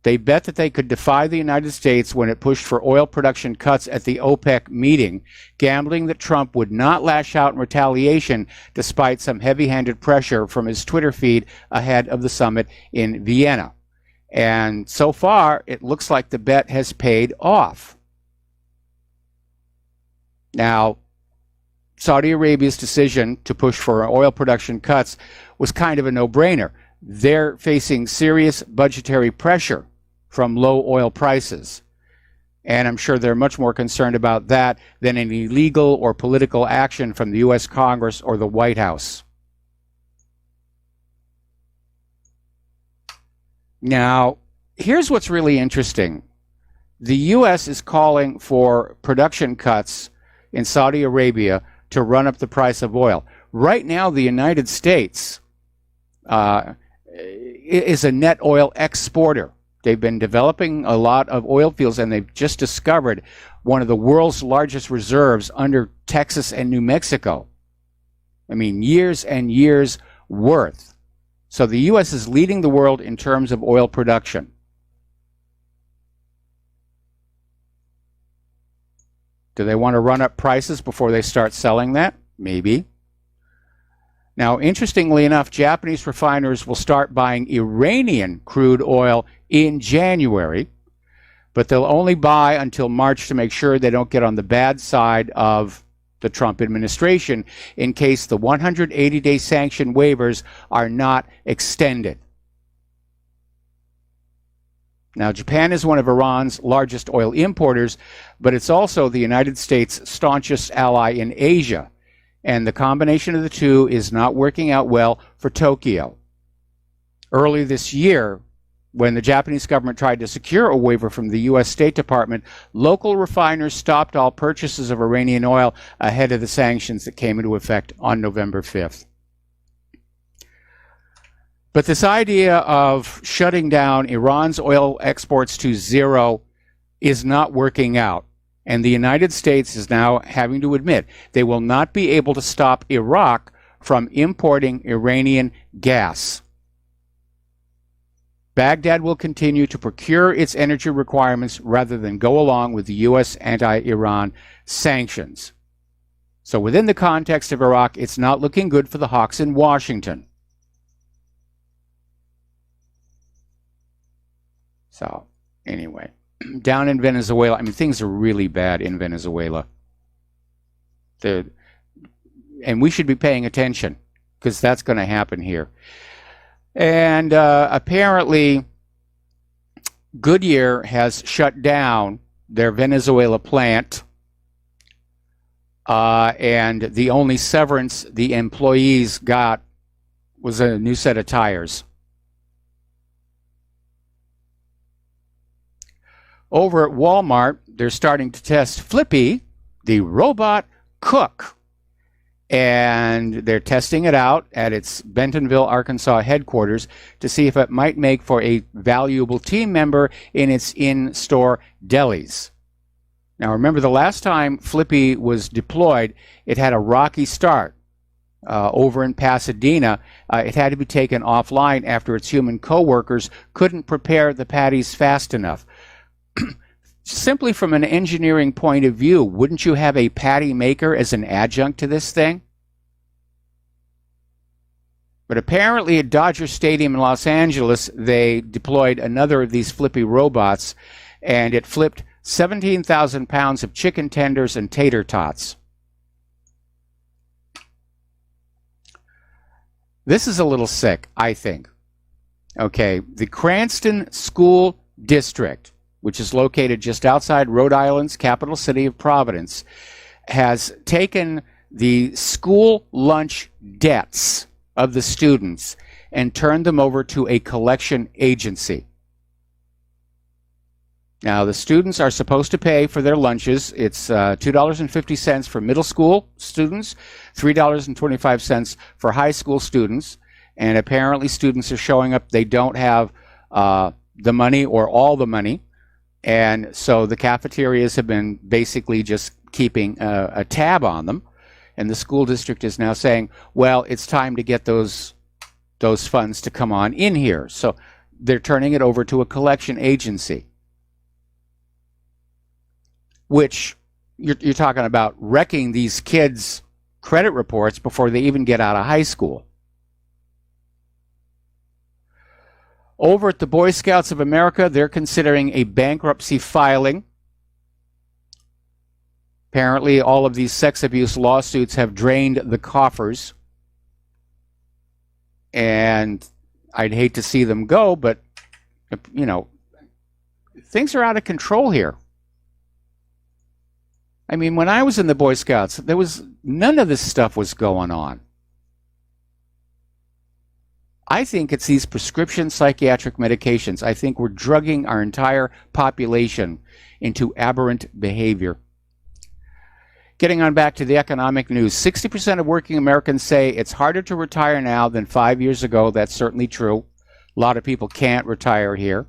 They bet that they could defy the United States when it pushed for oil production cuts at the OPEC meeting, gambling that Trump would not lash out in retaliation despite some heavy-handed pressure from his Twitter feed ahead of the summit in Vienna. And so far, it looks like the bet has paid off. Now, Saudi Arabia's decision to push for oil production cuts was kind of a no-brainer. They're facing serious budgetary pressure from low oil prices. And I'm sure they're much more concerned about that than any legal or political action from the U.S. Congress or the White House. Now, here's what's really interesting. The U.S. is calling for production cuts in Saudi Arabia to run up the price of oil. Right now, the United States is a net oil exporter. They've been developing a lot of oil fields, and they've just discovered one of the world's largest reserves under Texas and New Mexico. I mean, years and years worth. So the U.S. is leading the world in terms of oil production. Do they want to run up prices before they start selling that? Maybe. Now, interestingly enough, Japanese refiners will start buying Iranian crude oil in January, but they'll only buy until March to make sure they don't get on the bad side of the Trump administration in case the 180-day sanction waivers are not extended. Now, Japan is one of Iran's largest oil importers, but it's also the United States' staunchest ally in Asia. And the combination of the two is not working out well for Tokyo. Early this year, when the Japanese government tried to secure a waiver from the U.S. State Department, local refiners stopped all purchases of Iranian oil ahead of the sanctions that came into effect on November 5th. But this idea of shutting down Iran's oil exports to zero is not working out. And the United States is now having to admit they will not be able to stop Iraq from importing Iranian gas. Baghdad will continue to procure its energy requirements rather than go along with the U.S. anti-Iran sanctions. So within the context of Iraq, it's not looking good for the hawks in Washington. So, anyway, down in Venezuela, I mean, things are really bad in Venezuela. And we should be paying attention, because that's going to happen here. And apparently, Goodyear has shut down their Venezuela plant, and the only severance the employees got was a new set of tires. Over at Walmart, they're starting to test Flippy, the robot cook. And they're testing it out at its Bentonville, Arkansas headquarters to see if it might make for a valuable team member in its in-store delis. Now, remember, the last time Flippy was deployed, it had a rocky start. Over in Pasadena, it had to be taken offline after its human co-workers couldn't prepare the patties fast enough. Simply from an engineering point of view, wouldn't you have a patty maker as an adjunct to this thing? But apparently at Dodger Stadium in Los Angeles, they deployed another of these Flippy robots, and it flipped 17,000 pounds of chicken tenders and tater tots. This is a little sick, I think. Okay, the Cranston School District, which is located just outside Rhode Island's capital city of Providence, has taken the school lunch debts of the students and turned them over to a collection agency. Now, the students are supposed to pay for their lunches. It's $2.50 for middle school students, $3.25 for high school students, and apparently students are showing up. They don't have the money or all the money. And so the cafeterias have been basically just keeping a tab on them. And the school district is now saying, well, it's time to get those funds to come on in here. So they're turning it over to a collection agency, which you're talking about wrecking these kids' credit reports before they even get out of high school. Over at the Boy Scouts of America, they're considering a bankruptcy filing. Apparently, all of these sex abuse lawsuits have drained the coffers. And I'd hate to see them go, but, you know, things are out of control here. I mean, when I was in the Boy Scouts, none of this stuff was going on. I think it's these prescription psychiatric medications. I think we're drugging our entire population into aberrant behavior. Getting on back to the economic news, 60% of working Americans say it's harder to retire now than 5 years ago. That's certainly true. A lot of people can't retire here.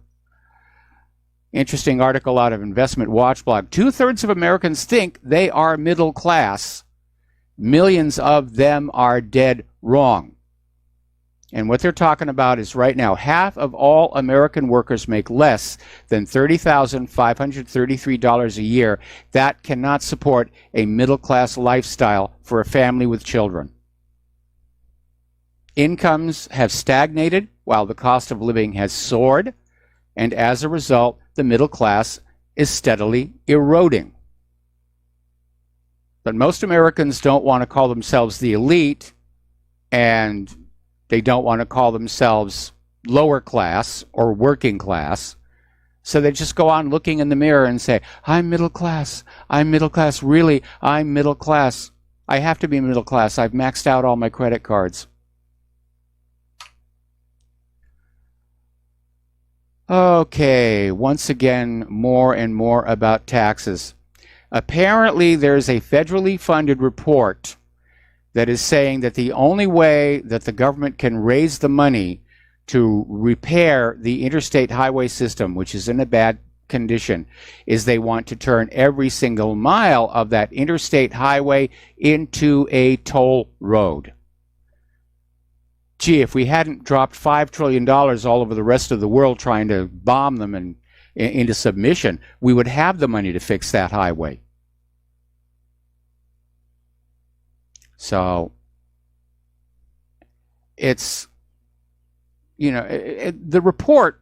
Interesting article out of Investment Watch blog. 2/3 of Americans think they are middle class. Millions of them are dead wrong. And what they're talking about is right now, half of all American workers make less than $30,533 a year. That cannot support a middle-class lifestyle for a family with children. Incomes have stagnated while the cost of living has soared, and as a result, the middle class is steadily eroding. But most Americans don't want to call themselves the elite, and they don't want to call themselves lower class or working class. So they just go on looking in the mirror and say, I'm middle class. I'm middle class. Really, I'm middle class. I have to be middle class. I've maxed out all my credit cards. Okay, once again, more and more about taxes. Apparently, there's a federally funded report that is saying that the only way that the government can raise the money to repair the interstate highway system, which is in a bad condition, is they want to turn every single mile of that interstate highway into a toll road. Gee, if we hadn't dropped $5 trillion all over the rest of the world trying to bomb them into submission, we would have the money to fix that highway. So it's, the report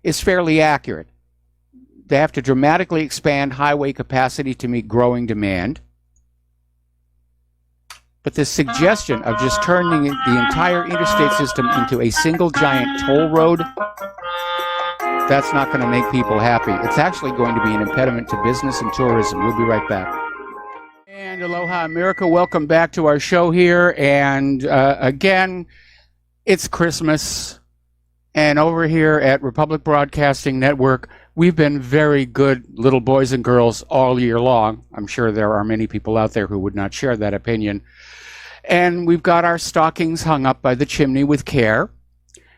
is fairly accurate. They have to dramatically expand highway capacity to meet growing demand. But this suggestion of just turning the entire interstate system into a single giant toll road, that's not going to make people happy. It's actually going to be an impediment to business and tourism. We'll be right back. And aloha, America. Welcome back to our show here. And again, it's Christmas. And over here at Republic Broadcasting Network, we've been very good little boys and girls all year long. I'm sure there are many people out there who would not share that opinion. And we've got our stockings hung up by the chimney with care.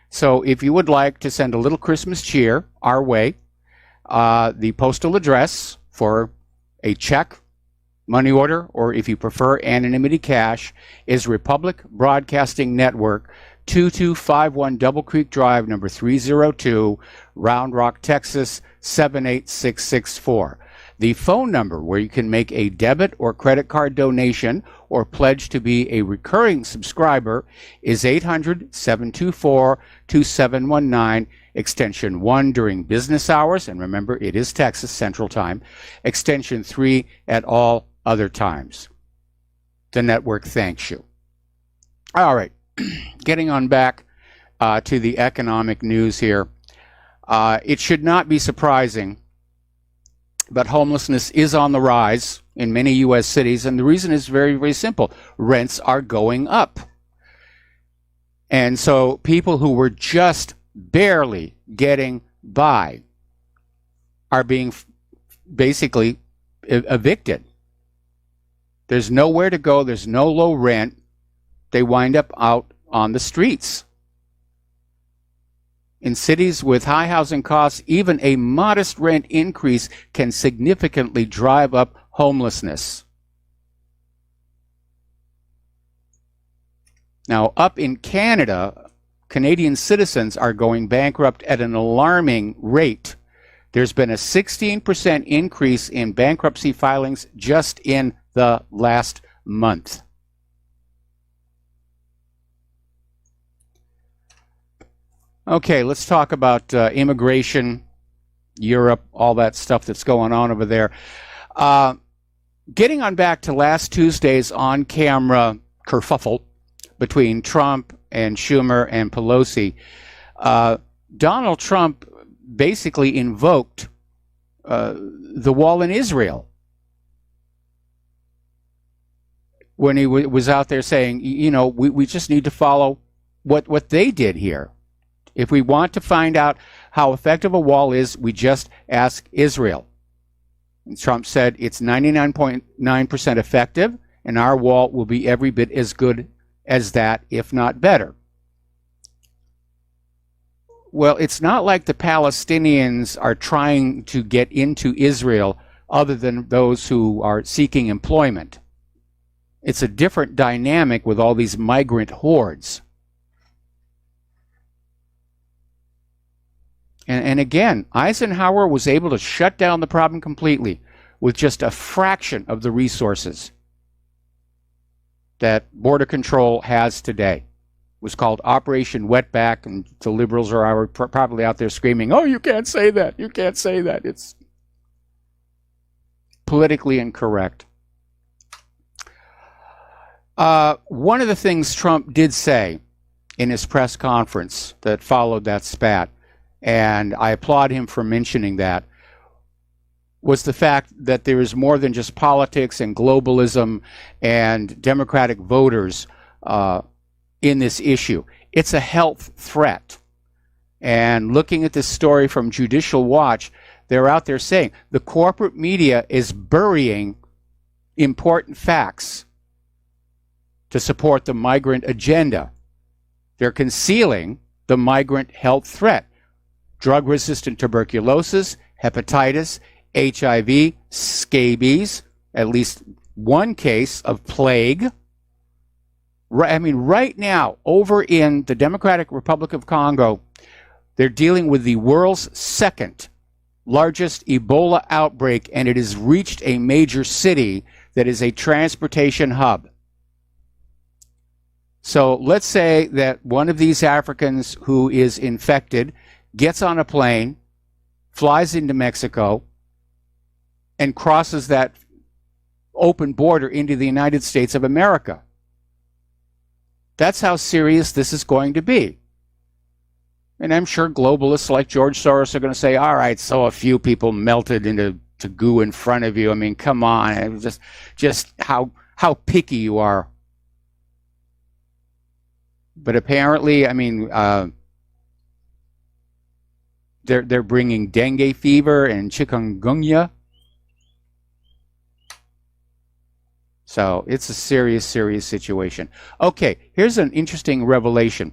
So if you would like to send a little Christmas cheer our way, the postal address for a check, money order, or if you prefer anonymity cash, is Republic Broadcasting Network, 2251 Double Creek Drive, number 302, Round Rock, Texas, 78664. The phone number where you can make a debit or credit card donation or pledge to be a recurring subscriber is 800-724-2719, extension 1 during business hours, and remember, it is Texas Central Time, extension 3 at all other times. The network thanks you. All right, getting on back to the economic news here. It should not be surprising, but homelessness is on the rise in many U.S. cities, and the reason is very, very simple. Rents are going up. And so people who were just barely getting by are being basically evicted. There's nowhere to go. There's no low rent. They wind up out on the streets. In cities with high housing costs, even a modest rent increase can significantly drive up homelessness. Now, up in Canada, Canadian citizens are going bankrupt at an alarming rate. There's been a 16% increase in bankruptcy filings just in the last month. Okay, let's talk about immigration, Europe, all that stuff that's going on over there. Getting on back to last Tuesday's on-camera kerfuffle between Trump and Schumer and Pelosi, Donald Trump basically invoked the wall in Israel when he was out there saying, we just need to follow what they did here. If we want to find out how effective a wall is, we just ask Israel. And Trump said it's 99.9% effective, and our wall will be every bit as good as that, if not better. Well, it's not like the Palestinians are trying to get into Israel other than those who are seeking employment. It's a different dynamic with all these migrant hordes. And again, Eisenhower was able to shut down the problem completely with just a fraction of the resources that border control has today. It was called Operation Wetback, and the liberals are probably out there screaming, oh, you can't say that, you can't say that. It's politically incorrect. One of the things Trump did say in his press conference that followed that spat and I applaud him for mentioning that, was the fact that there is more than just politics and globalism and Democratic voters in this issue. It's a health threat. And looking at this story from Judicial Watch, they're out there saying the corporate media is burying important facts to support the migrant agenda. They're concealing the migrant health threat. Drug-resistant tuberculosis, hepatitis, HIV, scabies, at least one case of plague. I mean, right now, over in the Democratic Republic of Congo, they're dealing with the world's second largest Ebola outbreak, and it has reached a major city that is a transportation hub. So let's say that one of these Africans who is infected gets on a plane, flies into Mexico, and crosses that open border into the United States of America. That's how serious this is going to be. And I'm sure globalists like George Soros are going to say, all right, so a few people melted into goo in front of you. I mean, come on. Just how picky you are. But apparently, I mean, they're bringing dengue fever and chikungunya. So it's a serious, serious situation. Okay, here's an interesting revelation.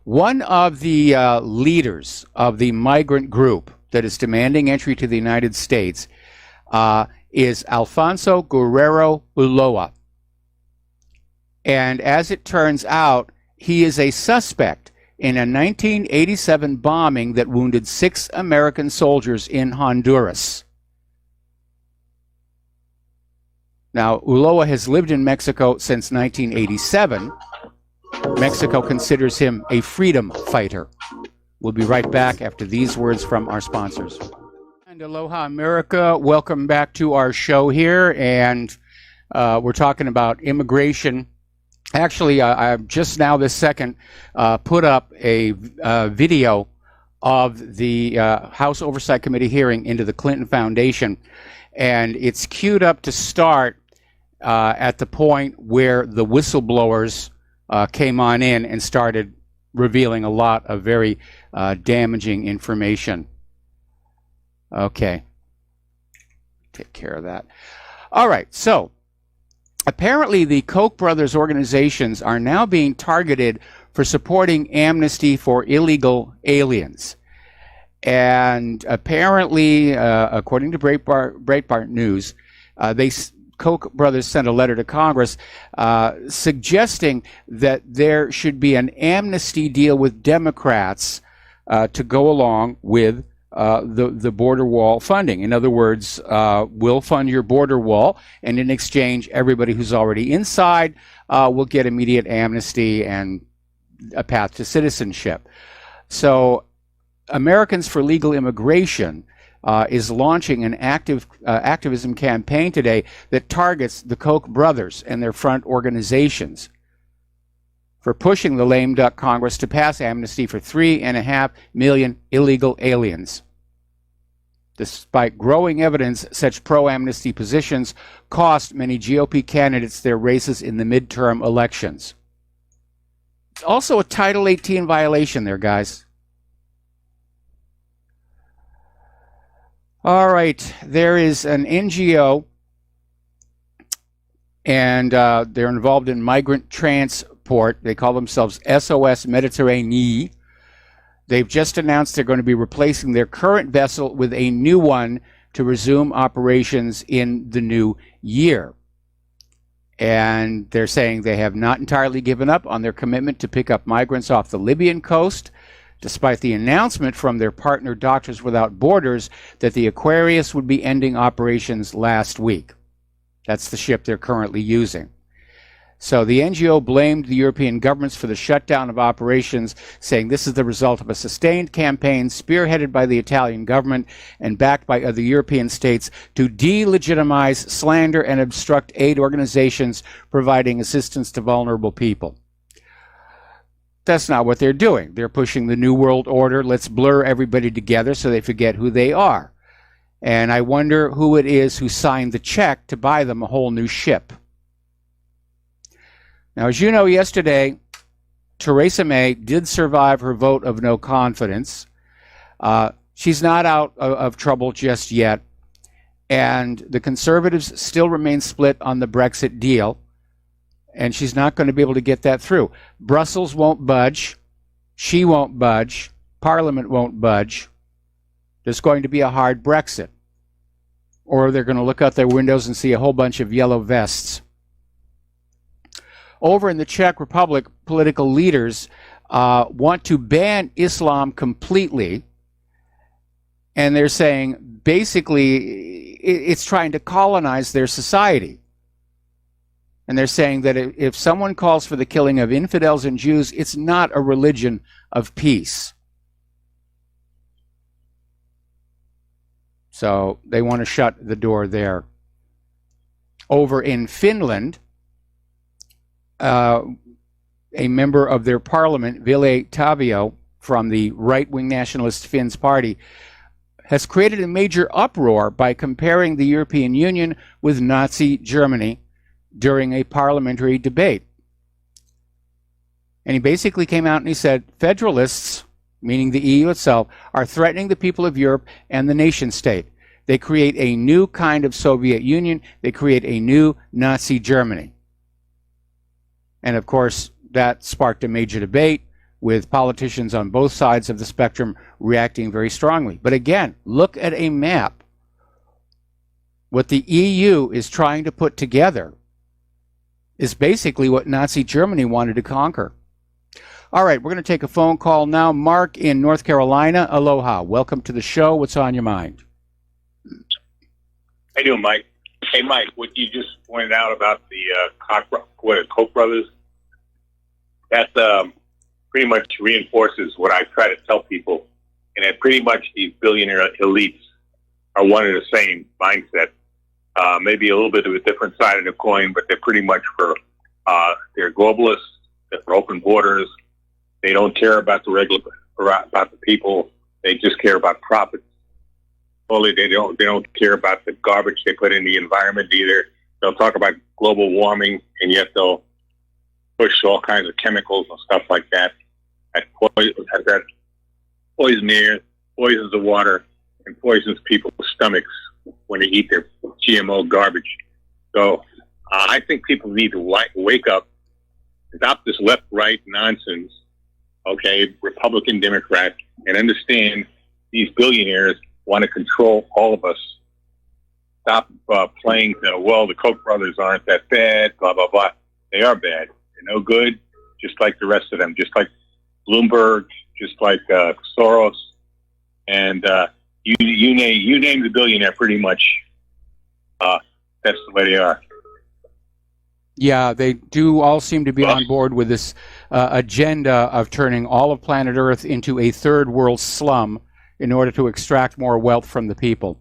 One of the leaders of the migrant group that is demanding entry to the United States is Alfonso Guerrero Ulloa. And as it turns out, he is a suspect in a 1987 bombing that wounded 6 American soldiers in Honduras. Now, Ulloa has lived in Mexico since 1987. Mexico considers him a freedom fighter. We'll be right back after these words from our sponsors. And aloha, America. Welcome back to our show here. And we're talking about immigration. Actually, I've just now this second put up a video of the House Oversight Committee hearing into the Clinton Foundation. And it's queued up to start at the point where the whistleblowers came on in and started revealing a lot of very damaging information. Okay. Take care of that. All right. So apparently the Koch brothers organizations are now being targeted for supporting amnesty for illegal aliens. And apparently, according to Breitbart News, Koch brothers sent a letter to Congress suggesting that there should be an amnesty deal with Democrats to go along with the border wall funding. In other words, we'll fund your border wall, and in exchange, everybody who's already inside will get immediate amnesty and a path to citizenship. So Americans for Legal Immigration is launching an activism campaign today that targets the Koch brothers and their front organizations for pushing the lame duck Congress to pass amnesty for 3.5 million illegal aliens. Despite growing evidence, such pro-amnesty positions cost many GOP candidates their races in the midterm elections. It's also a Title 18 violation there, guys. All right, there is an NGO, and they're involved in migrant transport. They call themselves SOS Mediterranee. They've just announced they're going to be replacing their current vessel with a new one to resume operations in the new year. And they're saying they have not entirely given up on their commitment to pick up migrants off the Libyan coast, despite the announcement from their partner Doctors Without Borders that the Aquarius would be ending operations last week. That's the ship they're currently using. So the NGO blamed the European governments for the shutdown of operations, saying this is the result of a sustained campaign spearheaded by the Italian government and backed by other European states to delegitimize, slander, and obstruct aid organizations providing assistance to vulnerable people. that's not what they're doing. They're pushing the New World Order. Let's blur everybody together so they forget who they are. And I wonder who it is who signed the check to buy them a whole new ship. Now, as you know, yesterday, Theresa May did survive her vote of no confidence. She's not out of trouble just yet. And the Conservatives still remain split on the Brexit deal. And she's not going to be able to get that through. Brussels won't budge. She won't budge. Parliament won't budge. There's going to be a hard Brexit. Or they're going to look out their windows and see a whole bunch of yellow vests. Over in the Czech Republic, political leaders want to ban Islam completely. And they're saying, basically, it's trying to colonize their society. And they're saying that if someone calls for the killing of infidels and Jews, it's not a religion of peace. So they want to shut the door there. Over in Finland, a member of their parliament, Ville Tavio, from the right-wing nationalist Finns party, has created a major uproar by comparing the European Union with Nazi Germany during a parliamentary debate. And he basically came out and he said, federalists, meaning the EU itself, are threatening the people of Europe and the nation state. They create a new kind of Soviet Union. They create a new Nazi Germany. And of course, that sparked a major debate with politicians on both sides of the spectrum reacting very strongly. But again, look at a map. What the EU is trying to put together is basically what Nazi Germany wanted to conquer. All right, we're going to take a phone call now. Mark in North Carolina, aloha. Welcome to the show. What's on your mind? How you doing, Mike? Hey, Mike, what you just pointed out about the Koch brothers, that pretty much reinforces what I try to tell people, and that pretty much these billionaire elites are one and the same mindset. Maybe a little bit of a different side of the coin, but they're pretty much they're globalists, they're for open borders. They don't care about about the people. They just care about profits. Only they don't care about the garbage they put in the environment either. They'll talk about global warming, and yet they'll push all kinds of chemicals and stuff like that. That poison air, poisons the water, and poisons people's stomachs when they eat their GMO garbage. So I think people need to wake up, stop this left-right nonsense, okay, Republican, Democrat, and understand these billionaires want to control all of us. Stop playing the Koch brothers aren't that bad, blah, blah, blah. They are bad. They're no good, just like the rest of them, just like Bloomberg, just like Soros, and you name the billionaire pretty much. That's the way they are. Yeah, they do all seem to be on board with this agenda of turning all of planet Earth into a third world slum in order to extract more wealth from the people.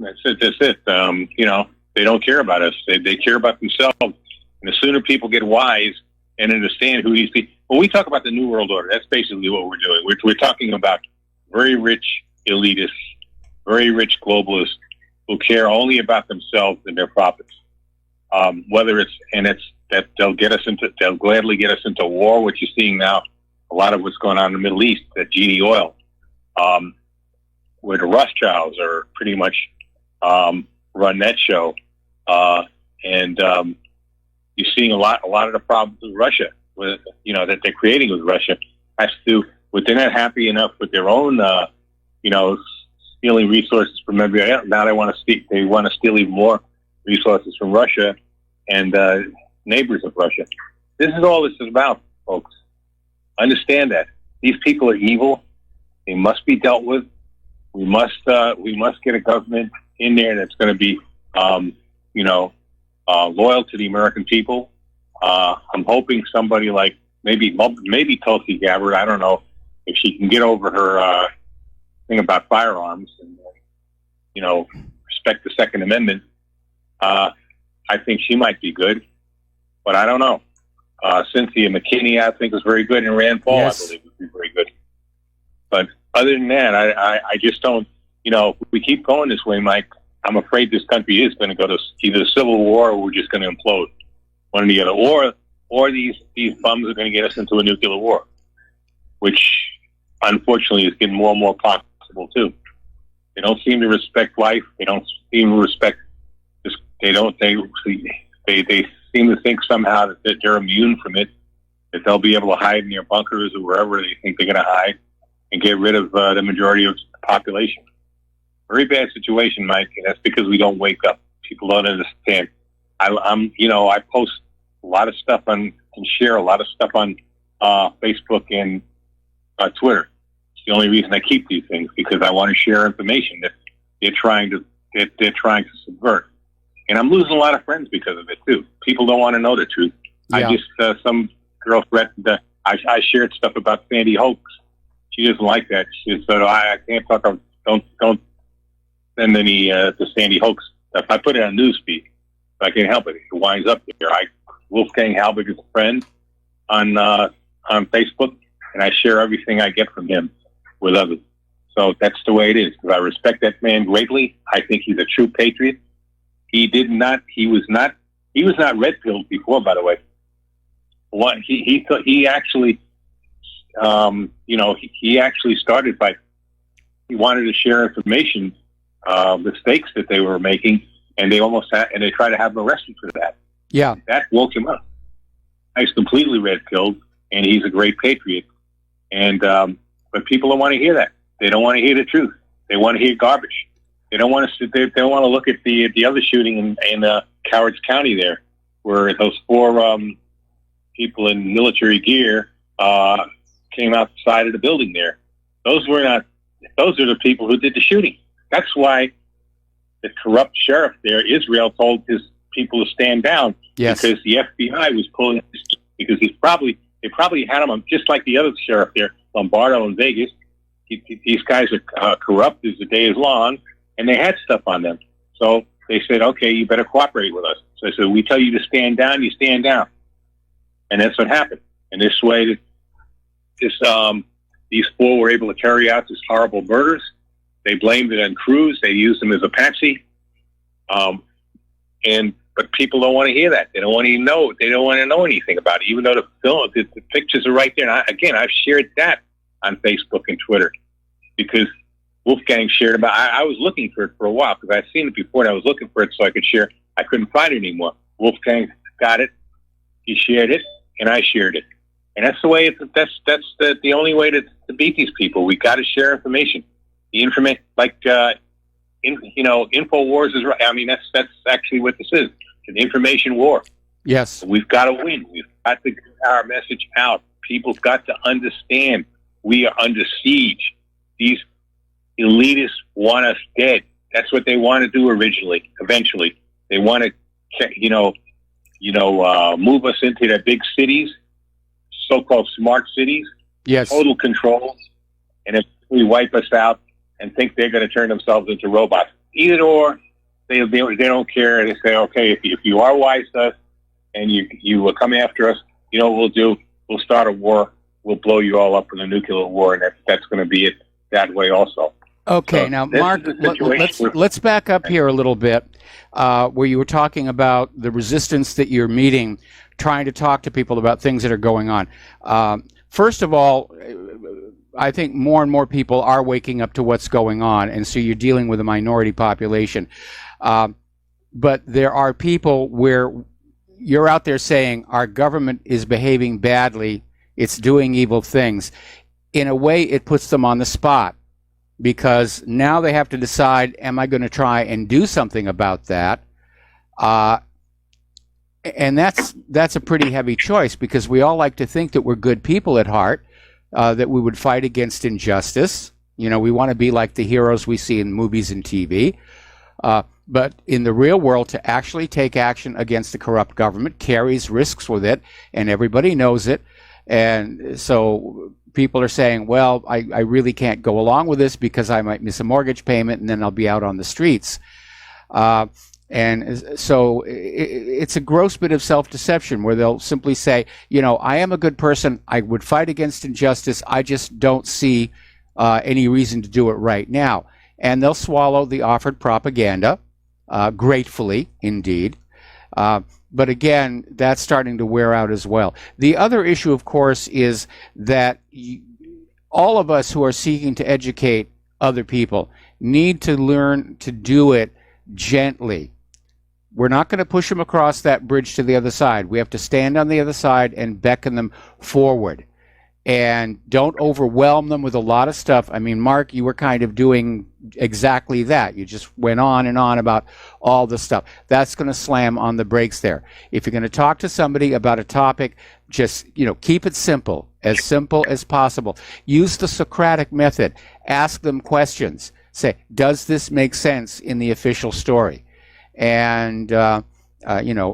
That's it. They don't care about us. They care about themselves. And the sooner people get wise and understand who these people... When we talk about the New World Order, that's basically what we're doing. We're talking about very rich elitists, very rich globalists who care only about themselves and their profits. They'll gladly get us into war, which you're seeing now. A lot of what's going on in the Middle East, that GD oil, where the Rothschilds are pretty much run that show, and you're seeing a lot of the problems with Russia, that they're creating with Russia, has to do with they're not happy enough with their own, stealing resources from everybody else. Now they want to steal even more resources from Russia and neighbors of Russia. This is all this is about, folks. Understand that these people are evil. They must be dealt with. We must get a government in there that's going to be, loyal to the American people. I'm hoping somebody like maybe Tulsi Gabbard. I don't know if she can get over her thing about firearms and respect the Second Amendment. I think she might be good, but I don't know. Cynthia McKinney, I think, was very good, and Rand Paul, Yes. I believe, would be very good. But other than that, I just don't. If we keep going this way, Mike, I'm afraid this country is going to go to either a civil war or we're just going to implode, one or the other, or these bums are going to get us into a nuclear war, which unfortunately is getting more and more possible too. They don't seem to respect life. They don't seem to respect this. They seem to think somehow that they're immune from it, that they'll be able to hide in their bunkers or wherever they think they're going to hide and get rid of the majority of the population. Very bad situation, Mike, and that's because we don't wake up. People don't understand. I post a lot of stuff and share a lot of stuff on Facebook and Twitter. It's the only reason I keep these things, because I want to share information that they're trying to subvert. And I'm losing a lot of friends because of it too. People don't want to know the truth. Yeah. I just some girl threatened. I shared stuff about Sandy Hoax. She doesn't like that. She said, "I can't talk. Don't send any to Sandy Hoax stuff." I put it on newsfeed. I can't help it. It winds up there. Wolfgang Halbig is a friend on Facebook, and I share everything I get from him with others. So that's the way it is. Because I respect that man greatly. I think he's a true patriot. He was not red pilled before, by the way. He actually started by, he wanted to share information, mistakes that they were making, and they tried to have him arrested for that. Yeah. That woke him up. He's completely red pilled, and he's a great patriot. And but people don't want to hear that. They don't want to hear the truth. They want to hear garbage. They don't want to sit there. They don't want to look at the other shooting in Cowards County there, where those 4 people in military gear came out the side of the building there. Those are the people who did the shooting. That's why the corrupt sheriff there, Israel, told his people to stand down. Yes. Because the FBI was pulling, because they probably had him just like the other sheriff there, Lombardo in Vegas. These guys are corrupt as the day is long, and they had stuff on them. So they said, "Okay, you better cooperate with us." So they said, "We tell you to stand down, you stand down." And that's what happened. And this way, these 4 were able to carry out this horrible murders. They blamed it on Cruz. They used him as a patsy. But people don't want to hear that. They don't want to know. They don't want to know anything about it, even though the pictures are right there. And I've shared that on Facebook and Twitter because Wolfgang shared about. I was looking for it for a while because I'd seen it before, and I was looking for it so I could share. I couldn't find it anymore. Wolfgang got it. He shared it, and I shared it. And that's the way. That's the only way to beat these people. We got to share information. The information, like InfoWars is right. I mean, that's actually what this is. It's an information war. Yes. We've got to win. We've got to get our message out. People's got to understand we are under siege. These elitists want us dead. That's what they want to do eventually. They want to, move us into their big cities, so-called smart cities. Yes. Total control. And if we wipe us out and think they're going to turn themselves into robots. Either or, they don't care. They say, okay, if you are wise to us and you will come after us, you know what we'll do? We'll start a war. We'll blow you all up in a nuclear war, and that's going to be it that way also. Okay, So now, this Mark, is a situation let's back up here a little bit, where you were talking about the resistance that you're meeting, trying to talk to people about things that are going on. First of all, I think more and more people are waking up to what's going on, and so you're dealing with a minority population. But there are people where you're out there saying our government is behaving badly, it's doing evil things. In a way, it puts them on the spot, because now they have to decide, am I going to try and do something about that? And that's a pretty heavy choice, because we all like to think that we're good people at heart, that we would fight against injustice. You know, we want to be like the heroes we see in movies and TV. But in the real world, to actually take action against the corrupt government carries risks with it, and everybody knows it. And so people are saying, well, I really can't go along with this because I might miss a mortgage payment and then I'll be out on the streets. And so it's a gross bit of self-deception where they'll simply say, I am a good person. I would fight against injustice. I just don't see any reason to do it right now. And they'll swallow the offered propaganda, gratefully, indeed. But again, that's starting to wear out as well. The other issue, of course, is that all of us who are seeking to educate other people need to learn to do it gently. We're not going to push them across that bridge to the other side. We have to stand on the other side and beckon them forward. And don't overwhelm them with a lot of stuff. I mean, Mark, you were kind of doing exactly that. You just went on and on about all the stuff. That's going to slam on the brakes there. If you're going to talk to somebody about a topic, just, keep it simple as possible. Use the Socratic method. Ask them questions. Say, does this make sense in the official story? And,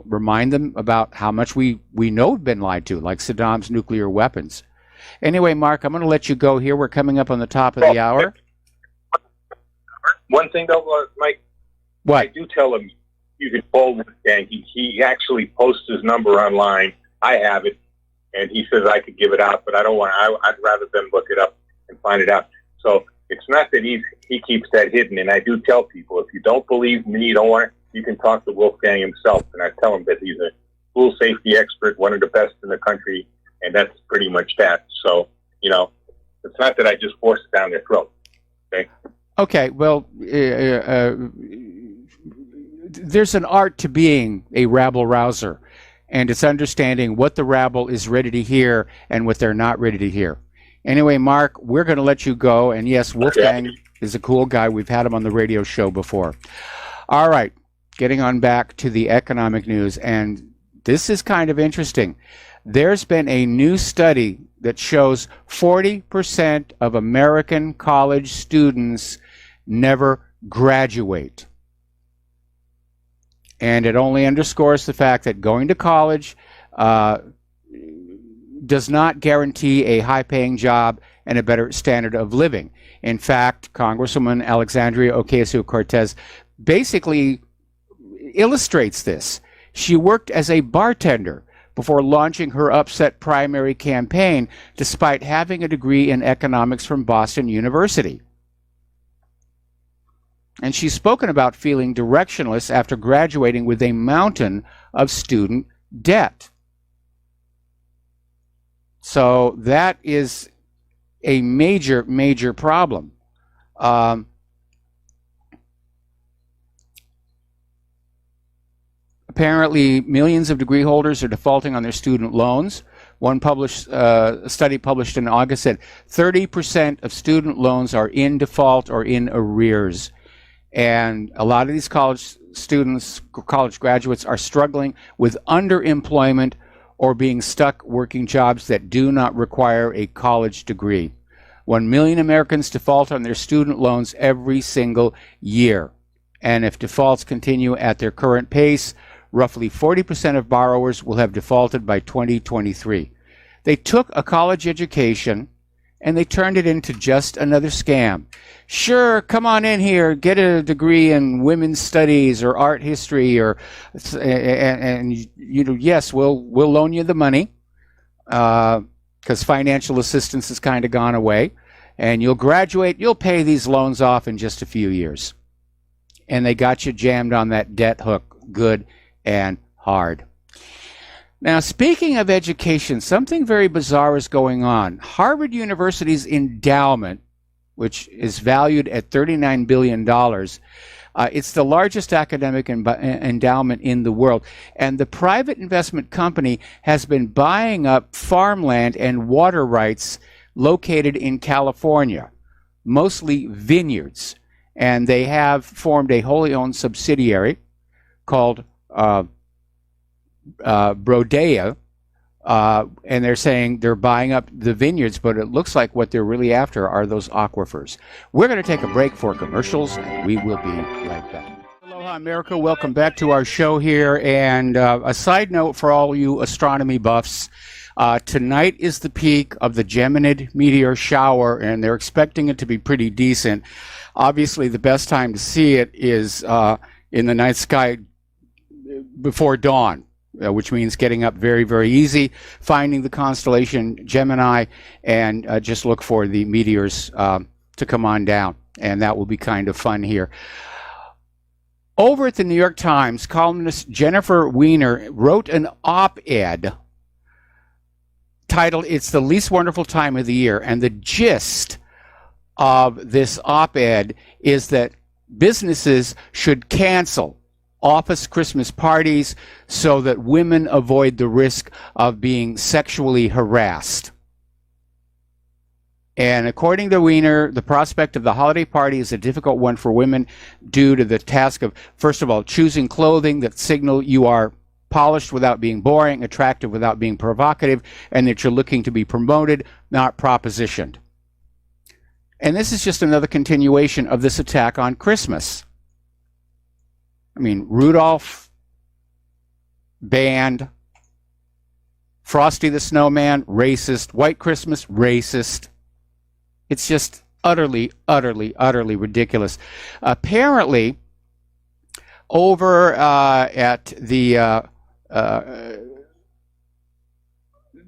remind them about how much we know have been lied to, like Saddam's nuclear weapons. Anyway, Mark, I'm going to let you go here. We're coming up on the top of the hour. One thing, though, Mike. What? I do tell him you can call Wolfgang. He actually posts his number online. I have it, and he says I could give it out, but I don't want. I'd rather them look it up and find it out. So it's not that he keeps that hidden. And I do tell people, if you don't believe me, you don't want it, you can talk to Wolfgang himself, and I tell him that he's a school safety expert, one of the best in the country, and that's pretty much that. So, it's not that I just force it down their throat. Okay? Okay, well, there's an art to being a rabble-rouser, and it's understanding what the rabble is ready to hear and what they're not ready to hear. Anyway, Mark, we're going to let you go, and yes, Wolfgang is a cool guy. We've had him on the radio show before. All right. Getting on back to the economic news, and this is kind of interesting. There's been a new study that shows 40% of American college students never graduate. And it only underscores the fact that going to college does not guarantee a high-paying job and a better standard of living. In fact, Congresswoman Alexandria Ocasio-Cortez basically illustrates this. She worked as a bartender before launching her Upset primary campaign, despite having a degree in economics from Boston University. And she's spoken about feeling directionless after graduating with a mountain of student debt. So that is a major, major problem. Apparently, millions of degree holders are defaulting on their student loans. One study published in August said 30% of student loans are in default or in arrears. And a lot of these college students, college graduates, are struggling with underemployment or being stuck working jobs that do not require a college degree. 1 million Americans default on their student loans every single year. And if defaults continue at their current pace, roughly 40% of borrowers will have defaulted by 2023. They took a college education and they turned it into just another scam. Sure, come on in here, get a degree in women's studies or art history, and yes, we'll loan you the money because financial assistance has kind of gone away, and you'll graduate. You'll pay these loans off in just a few years, and they got you jammed on that debt hook, good and hard. Now, speaking of education, something very bizarre is going on. Harvard University's endowment, which is valued at $39 billion, it's the largest academic endowment in the world. And the private investment company has been buying up farmland and water rights located in California, mostly vineyards. And they have formed a wholly owned subsidiary called Brodea, and they're saying they're buying up the vineyards, but it looks like what they're really after are those aquifers. We're going to take a break for commercials, and we will be right back. Aloha, America. Welcome back to our show here. And a side note for all you astronomy buffs, tonight is the peak of the Geminid meteor shower, and they're expecting it to be pretty decent. Obviously, the best time to see it is in the night sky before dawn, which means getting up very, very easy, finding the constellation Gemini, and just look for the meteors to come on down. And that will be kind of fun here. Over at the New York Times, columnist Jennifer Weiner wrote an op-ed titled "It's the Least Wonderful Time of the Year." And the gist of this op-ed is that businesses should cancel office Christmas parties so that women avoid the risk of being sexually harassed. And according to Weiner, the prospect of the holiday party is a difficult one for women due to the task of, first of all, choosing clothing that signal you are polished without being boring, attractive without being provocative, and that you're looking to be promoted, not propositioned. And this is just another continuation of this attack on Christmas. I mean, Rudolph banned, Frosty the Snowman, racist, White Christmas, racist. It's just utterly, utterly, utterly ridiculous. Apparently, over at the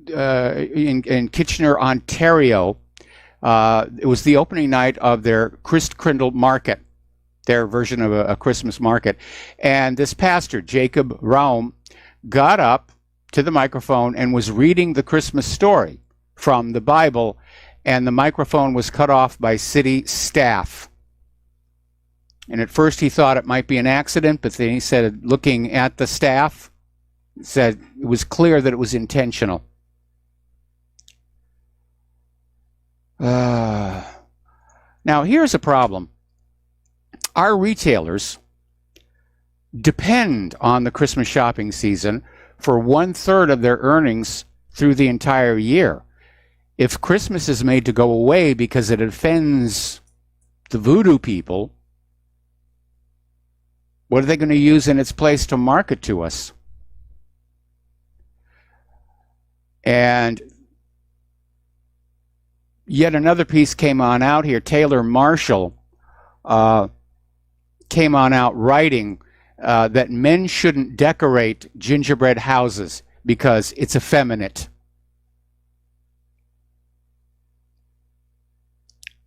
in Kitchener, Ontario, it was the opening night of their Christkrindle market, their version of a Christmas market. And this pastor, Jacob Raum, got up to the microphone and was reading the Christmas story from the Bible, and the microphone was cut off by city staff. And at first he thought it might be an accident, but then he said, looking at the staff, said it was clear that it was intentional. Now, here's a problem. Our retailers depend on the Christmas shopping season for 1/3 of their earnings through the entire year. If Christmas is made to go away because it offends the voodoo people, what are they going to use in its place to market to us? And yet another piece came on out here. Taylor Marshall came on out writing that men shouldn't decorate gingerbread houses because it's effeminate.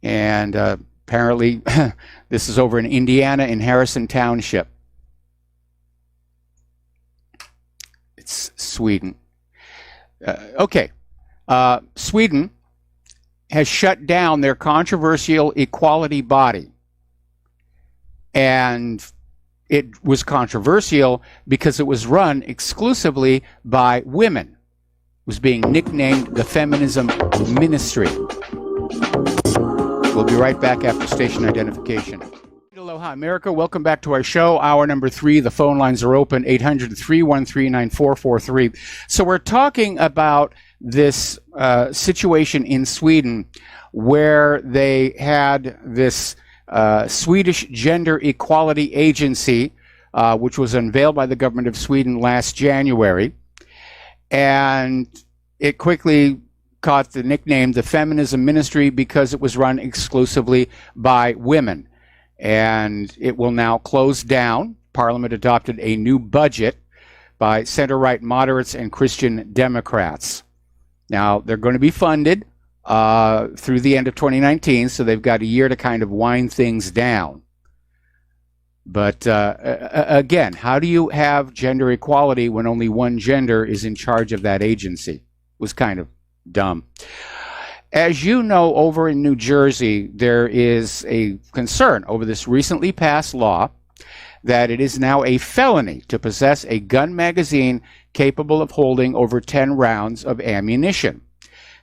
And apparently this is over in Indiana in Harrison Township. It's Sweden. Sweden has shut down their controversial equality body. And it was controversial because it was run exclusively by women. It was being nicknamed the Feminism Ministry. We'll be right back after station identification. Aloha, America. Welcome back to our show. Hour number 3. The phone lines are open, 800-313-9443. So we're talking about this situation in Sweden where they had this Swedish Gender Equality Agency, which was unveiled by the government of Sweden last January. And it quickly caught the nickname the Feminism Ministry because it was run exclusively by women. And it will now close down. Parliament adopted a new budget by center-right moderates and Christian Democrats. Now, they're going to be funded through the end of 2019, so they've got a year to kind of wind things down. But again, how do you have gender equality when only one gender is in charge of that agency? It was kind of dumb. As you know, over in New Jersey, there is a concern over this recently passed law that it is now a felony to possess a gun magazine capable of holding over 10 rounds of ammunition.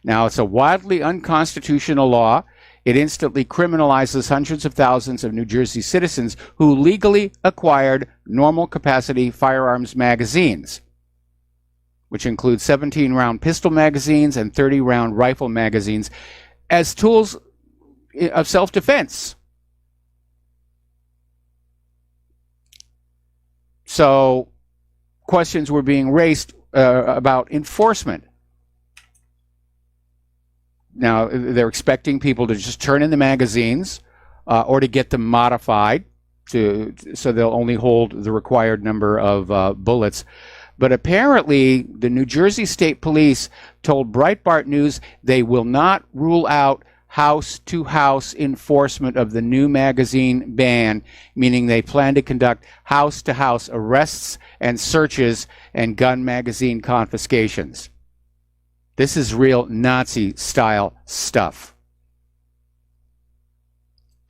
Now, it's a wildly unconstitutional law. It instantly criminalizes hundreds of thousands of New Jersey citizens who legally acquired normal capacity firearms magazines, which include 17-round pistol magazines and 30-round rifle magazines, as tools of self-defense. So questions were being raised about enforcement. Now, they're expecting people to just turn in the magazines or to get them modified. so they'll only hold the required number of bullets. But apparently, the New Jersey State Police told Breitbart News they will not rule out house-to-house enforcement of the new magazine ban, meaning they plan to conduct house-to-house arrests and searches and gun magazine confiscations. This is real Nazi-style stuff.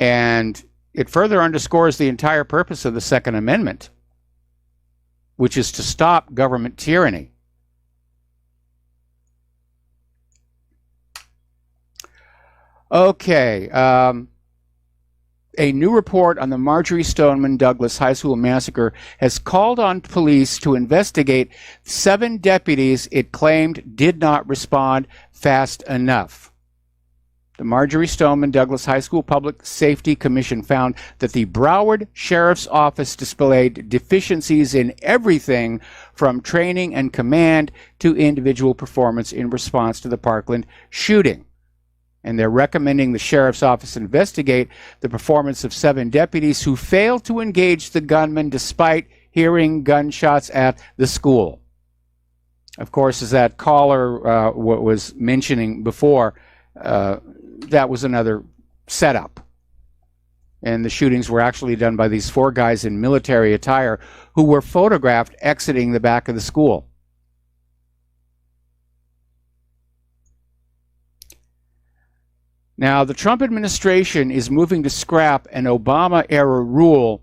And it further underscores the entire purpose of the Second Amendment, which is to stop government tyranny. Okay, a new report on the Marjory Stoneman Douglas High School massacre has called on police to investigate 7 deputies it claimed did not respond fast enough. The Marjory Stoneman Douglas High School Public Safety Commission found that the Broward Sheriff's Office displayed deficiencies in everything from training and command to individual performance in response to the Parkland shooting. And they're recommending the Sheriff's Office investigate the performance of 7 deputies who failed to engage the gunman despite hearing gunshots at the school. Of course, as that caller was mentioning before, that was another setup. And the shootings were actually done by these 4 guys in military attire who were photographed exiting the back of the school. Now, the Trump administration is moving to scrap an Obama-era rule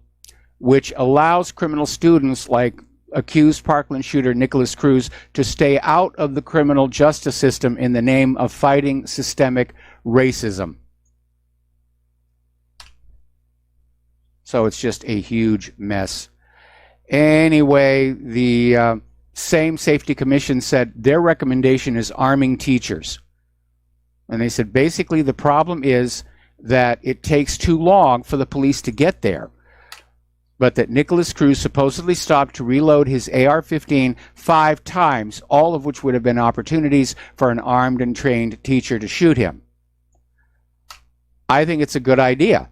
which allows criminal students like accused Parkland shooter Nicholas Cruz to stay out of the criminal justice system in the name of fighting systemic racism. So it's just a huge mess. Anyway, the same Safety Commission said their recommendation is arming teachers. And they said basically the problem is that it takes too long for the police to get there, but that Nicholas Cruz supposedly stopped to reload his AR-15 5 times, all of which would have been opportunities for an armed and trained teacher to shoot him. I think it's a good idea.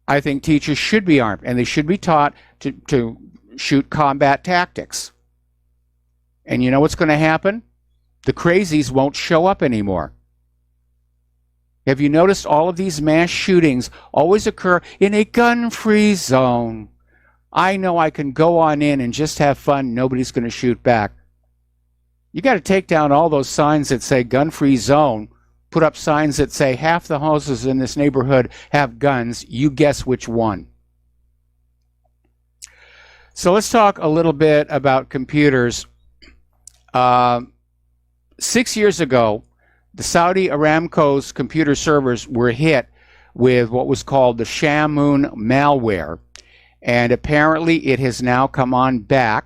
I think teachers should be armed, and they should be taught to shoot combat tactics. And you know what's going to happen? The crazies won't show up anymore. Have you noticed all of these mass shootings always occur in a gun-free zone? I know I can go on in and just have fun. Nobody's going to shoot back. You got to take down all those signs that say gun-free zone, put up signs that say half the houses in this neighborhood have guns. You guess which one. So let's talk a little bit about computers. 6 years ago, the Saudi Aramco's computer servers were hit with what was called the Shamoon malware. And apparently it has now come on back.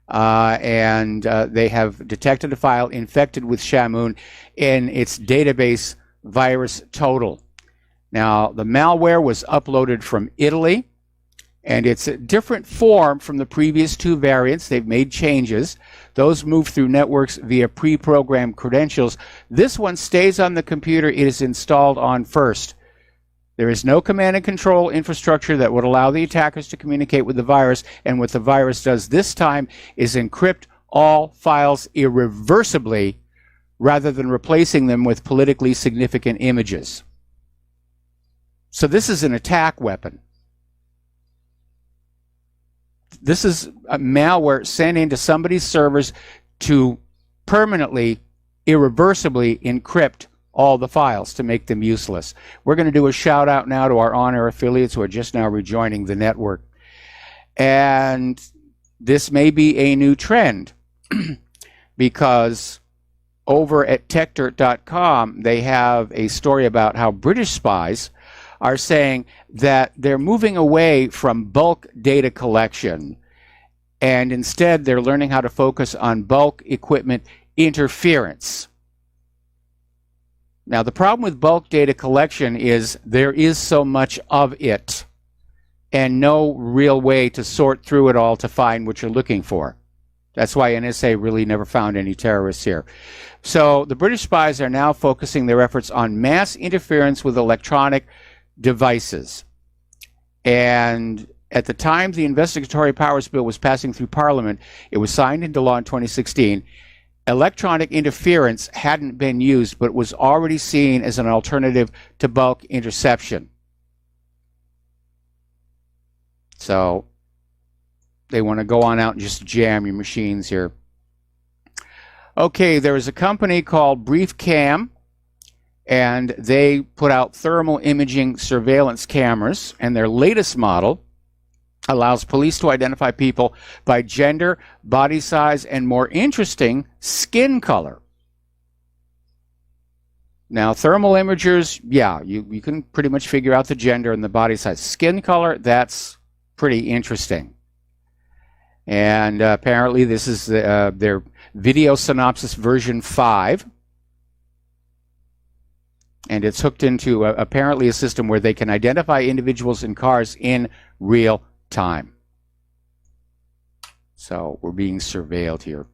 And they have detected a file infected with Shamoon in its database virus total. Now, the malware was uploaded from Italy, and it's a different form from the previous 2 variants. They've made changes. Those move through networks via pre-programmed credentials. This one stays on the computer it is installed on first. There is no command and control infrastructure that would allow the attackers to communicate with the virus, and what the virus does this time is encrypt all files irreversibly rather than replacing them with politically significant images. So this is an attack weapon. This is a malware sent into somebody's servers to permanently, irreversibly encrypt all the files to make them useless. We're going to do a shout out now to our on-air affiliates who are just now rejoining the network. And this may be a new trend because over at techdirt.com they have a story about how British spies are saying that they're moving away from bulk data collection, and instead they're learning how to focus on bulk equipment interference. Now, the problem with bulk data collection is there is so much of it and no real way to sort through it all to find what you're looking for. That's why NSA really never found any terrorists here. So the British spies are now focusing their efforts on mass interference with electronic devices. And at the time the investigatory powers bill was passing through Parliament, it was signed into law in 2016. Electronic interference hadn't been used, but was already seen as an alternative to bulk interception. So they want to go on out and just jam your machines here. Okay, there is a company called BriefCam, and they put out thermal imaging surveillance cameras, and their latest model allows police to identify people by gender, body size, and more interesting, skin color. Now, thermal imagers, yeah, you can pretty much figure out the gender and the body size. Skin color, that's pretty interesting. And apparently this is their video synopsis version 5. And it's hooked into apparently a system where they can identify individuals in cars in real time. So we're being surveilled here.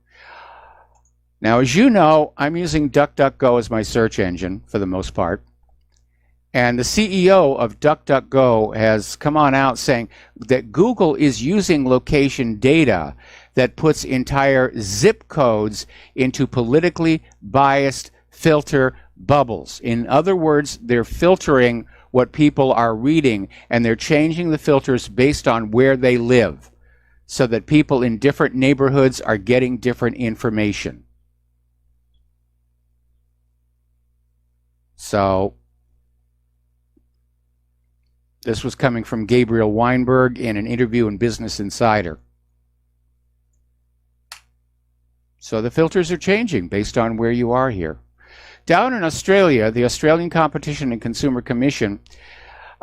Now, as you know, I'm using DuckDuckGo as my search engine for the most part. And the CEO of DuckDuckGo has come on out saying that Google is using location data that puts entire zip codes into politically biased filter bubbles. In other words, they're filtering what people are reading, and they're changing the filters based on where they live, so that people in different neighborhoods are getting different information. So this was coming from Gabriel Weinberg in an interview in Business Insider. So the filters are changing based on where you are here. Down in Australia, the Australian Competition and Consumer Commission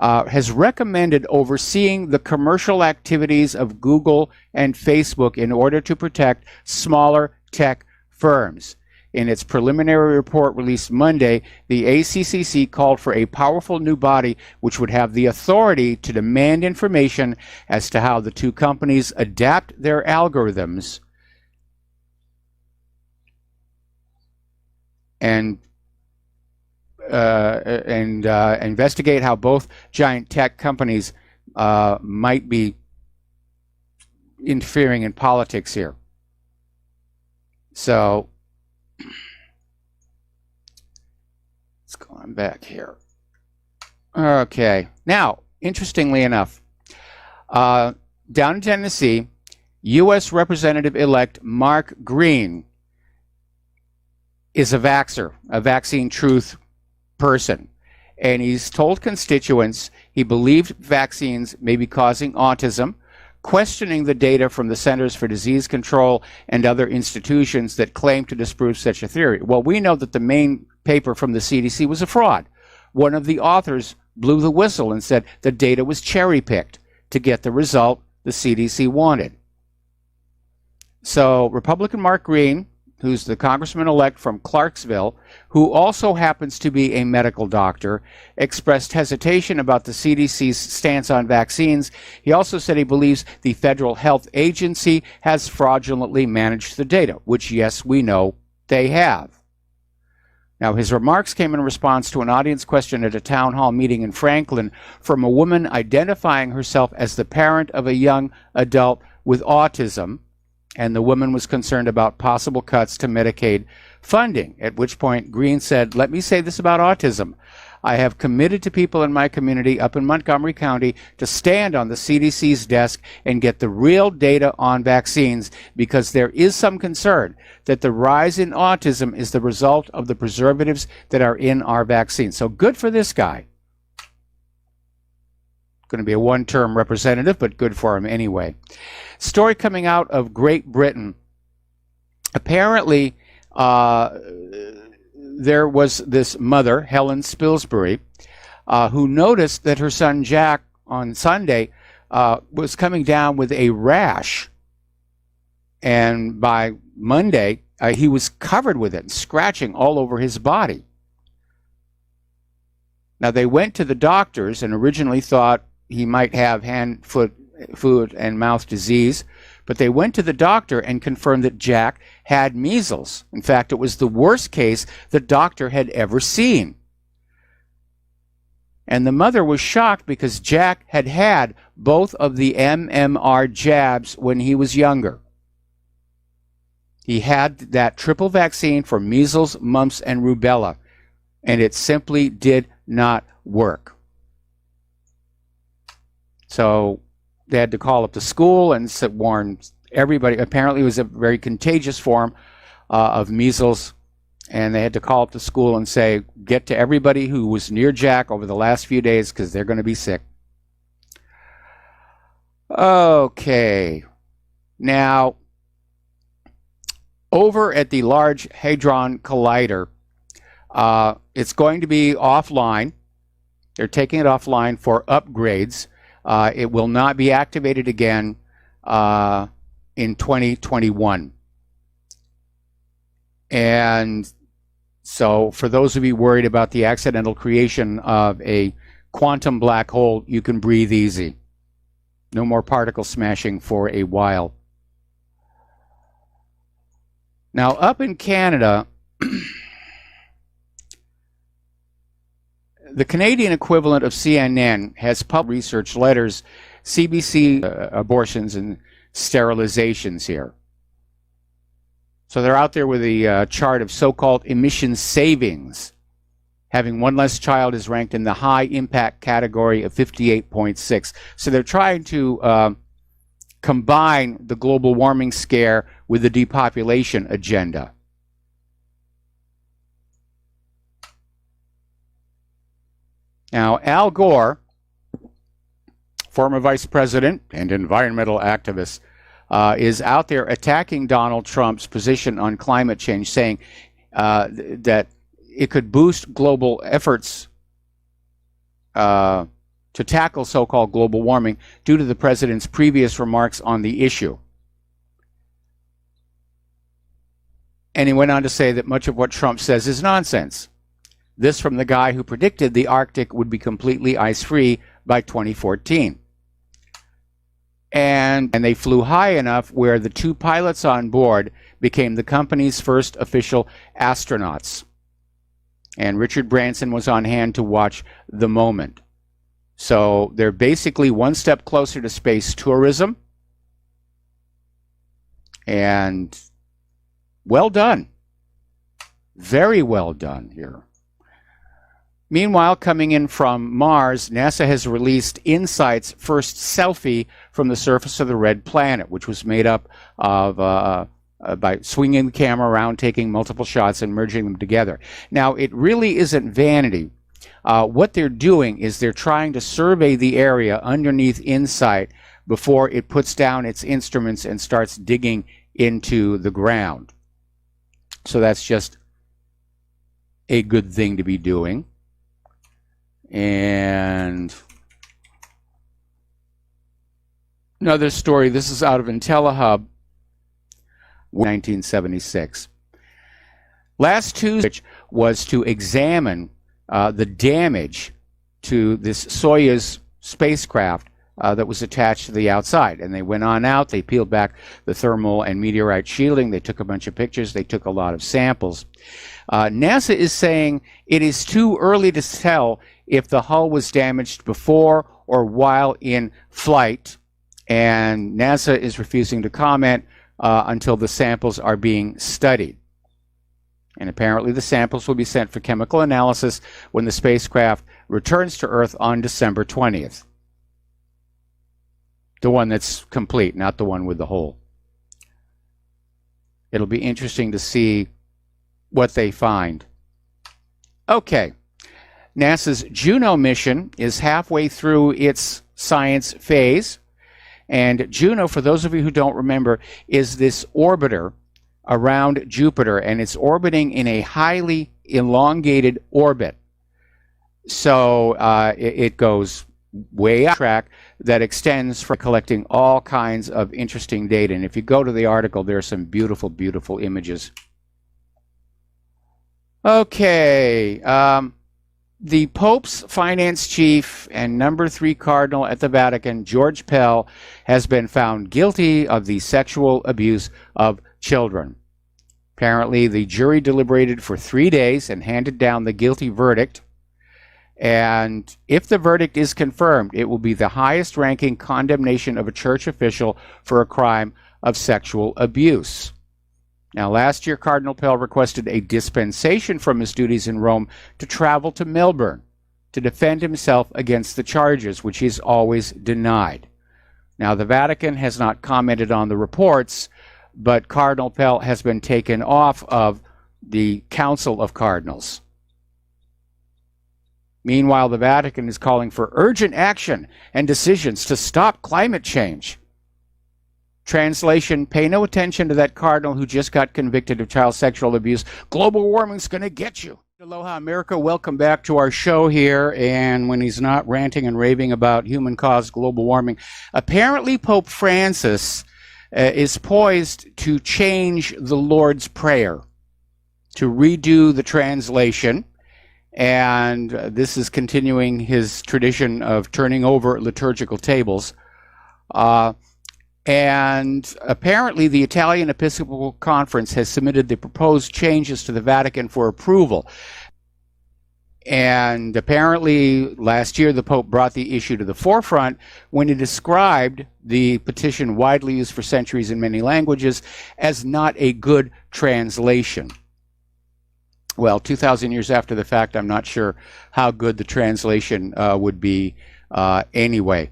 has recommended overseeing the commercial activities of Google and Facebook in order to protect smaller tech firms. In its preliminary report released Monday, the ACCC called for a powerful new body which would have the authority to demand information as to how the two companies adapt their algorithms and investigate how both giant tech companies might be interfering in politics here. So let's go on back here. Okay. Now, interestingly enough, down in Tennessee, U.S. Representative-elect Mark Green is a vaxxer, a vaccine truth person. And he's told constituents he believed vaccines may be causing autism, questioning the data from the Centers for Disease Control and other institutions that claim to disprove such a theory. Well, we know that the main paper from the CDC was a fraud. One of the authors blew the whistle and said the data was cherry-picked to get the result the CDC wanted. So Republican Mark Green, who's the congressman-elect from Clarksville, who also happens to be a medical doctor, expressed hesitation about the CDC's stance on vaccines. He also said he believes the Federal Health Agency has fraudulently managed the data, which, yes, we know they have. Now, his remarks came in response to an audience question at a town hall meeting in Franklin from a woman identifying herself as the parent of a young adult with autism, and the woman was concerned about possible cuts to Medicaid funding, at which point Green said, "Let me say this about autism. I have committed to people in my community up in Montgomery County to stand on the CDC's desk and get the real data on vaccines, because there is some concern that the rise in autism is the result of the preservatives that are in our vaccines." So good for this guy. Going to be a one-term representative, but good for him anyway. Story coming out of Great Britain. Apparently, there was this mother, Helen Spilsbury, who noticed that her son Jack on Sunday was coming down with a rash. And by Monday, he was covered with it and scratching all over his body. Now, they went to the doctors and originally thought he might have hand, foot, and mouth disease, but they went to the doctor and confirmed that Jack had measles. In fact, it was the worst case the doctor had ever seen. And the mother was shocked because Jack had had both of the MMR jabs when he was younger. He had that triple vaccine for measles, mumps, and rubella, and it simply did not work. So they had to call up the school and warn everybody. Apparently it was a very contagious form of measles, and they had to call up the school and say, get to everybody who was near Jack over the last few days because they're going to be sick. Okay. Now, over at the Large Hadron Collider, it's going to be offline. They're taking it offline for upgrades. It will not be activated again in 2021. And so for those of you worried about the accidental creation of a quantum black hole, you can breathe easy. No more particle smashing for a while. Now, up in Canada, the Canadian equivalent of CNN has published research letters, CBC abortions and sterilizations here. So they're out there with a chart of so-called emission savings. Having one less child is ranked in the high impact category of 58.6. So they're trying to combine the global warming scare with the depopulation agenda. Now, Al Gore, former vice president and environmental activist, is out there attacking Donald Trump's position on climate change, saying that it could boost global efforts to tackle so-called global warming due to the president's previous remarks on the issue. And he went on to say that much of what Trump says is nonsense. This from the guy who predicted the Arctic would be completely ice-free by 2014. And they flew high enough where the two pilots on board became the company's first official astronauts. And Richard Branson was on hand to watch the moment. So they're basically one step closer to space tourism. And well done. Very well done here. Meanwhile, coming in from Mars, NASA has released InSight's first selfie from the surface of the red planet, which was made up of by swinging the camera around, taking multiple shots, and merging them together. Now, it really isn't vanity. What they're doing is they're trying to survey the area underneath InSight before it puts down its instruments and starts digging into the ground. So that's just a good thing to be doing. And another story, this is out of IntelliHub, 1976. Last Tuesday was to examine the damage to this Soyuz spacecraft that was attached to the outside. And they went on out, they peeled back the thermal and meteorite shielding, they took a bunch of pictures, they took a lot of samples. NASA is saying it is too early to tell if the hull was damaged before or while in flight, and NASA is refusing to comment until the samples are being studied. And apparently the samples will be sent for chemical analysis when the spacecraft returns to Earth on December 20th. The one that's complete, not the one with the hole. It'll be interesting to see what they find. Okay. NASA's Juno mission is halfway through its science phase. And Juno, for those of you who don't remember, is this orbiter around Jupiter, and it's orbiting in a highly elongated orbit. So it goes way off track that extends for collecting all kinds of interesting data. And if you go to the article, there are some beautiful, beautiful images. Okay. The Pope's finance chief and number 3 cardinal at the Vatican, George Pell, has been found guilty of the sexual abuse of children. Apparently, the jury deliberated for 3 days and handed down the guilty verdict. And if the verdict is confirmed, it will be the highest ranking condemnation of a church official for a crime of sexual abuse. Now, last year, Cardinal Pell requested a dispensation from his duties in Rome to travel to Melbourne to defend himself against the charges, which he's always denied. Now, the Vatican has not commented on the reports, but Cardinal Pell has been taken off of the Council of Cardinals. Meanwhile, the Vatican is calling for urgent action and decisions to stop climate change. Translation, pay no attention to that cardinal who just got convicted of child sexual abuse. Global warming's going to get you. Aloha, America. Welcome back to our show here. And when he's not ranting and raving about human-caused global warming, apparently Pope Francis is poised to change the Lord's Prayer, to redo the translation. And this is continuing his tradition of turning over liturgical tables. And apparently the Italian Episcopal Conference has submitted the proposed changes to the Vatican for approval. And apparently last year the Pope brought the issue to the forefront when he described the petition, widely used for centuries in many languages, as not a good translation. Well, 2,000 years after the fact, I'm not sure how good the translation would be anyway.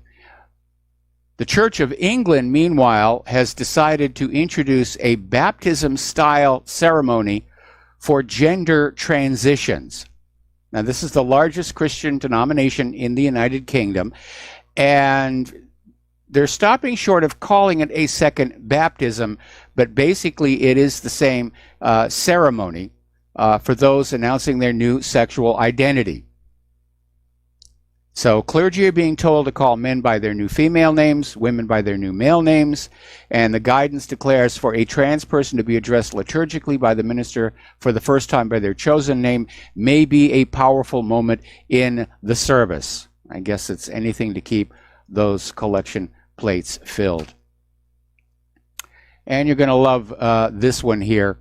The Church of England, meanwhile, has decided to introduce a baptism-style ceremony for gender transitions. Now, this is the largest Christian denomination in the United Kingdom, and they're stopping short of calling it a second baptism, but basically it is the same ceremony for those announcing their new sexual identity. So clergy are being told to call men by their new female names, women by their new male names, and the guidance declares for a trans person to be addressed liturgically by the minister for the first time by their chosen name may be a powerful moment in the service. I guess it's anything to keep those collection plates filled. And you're going to love this one here.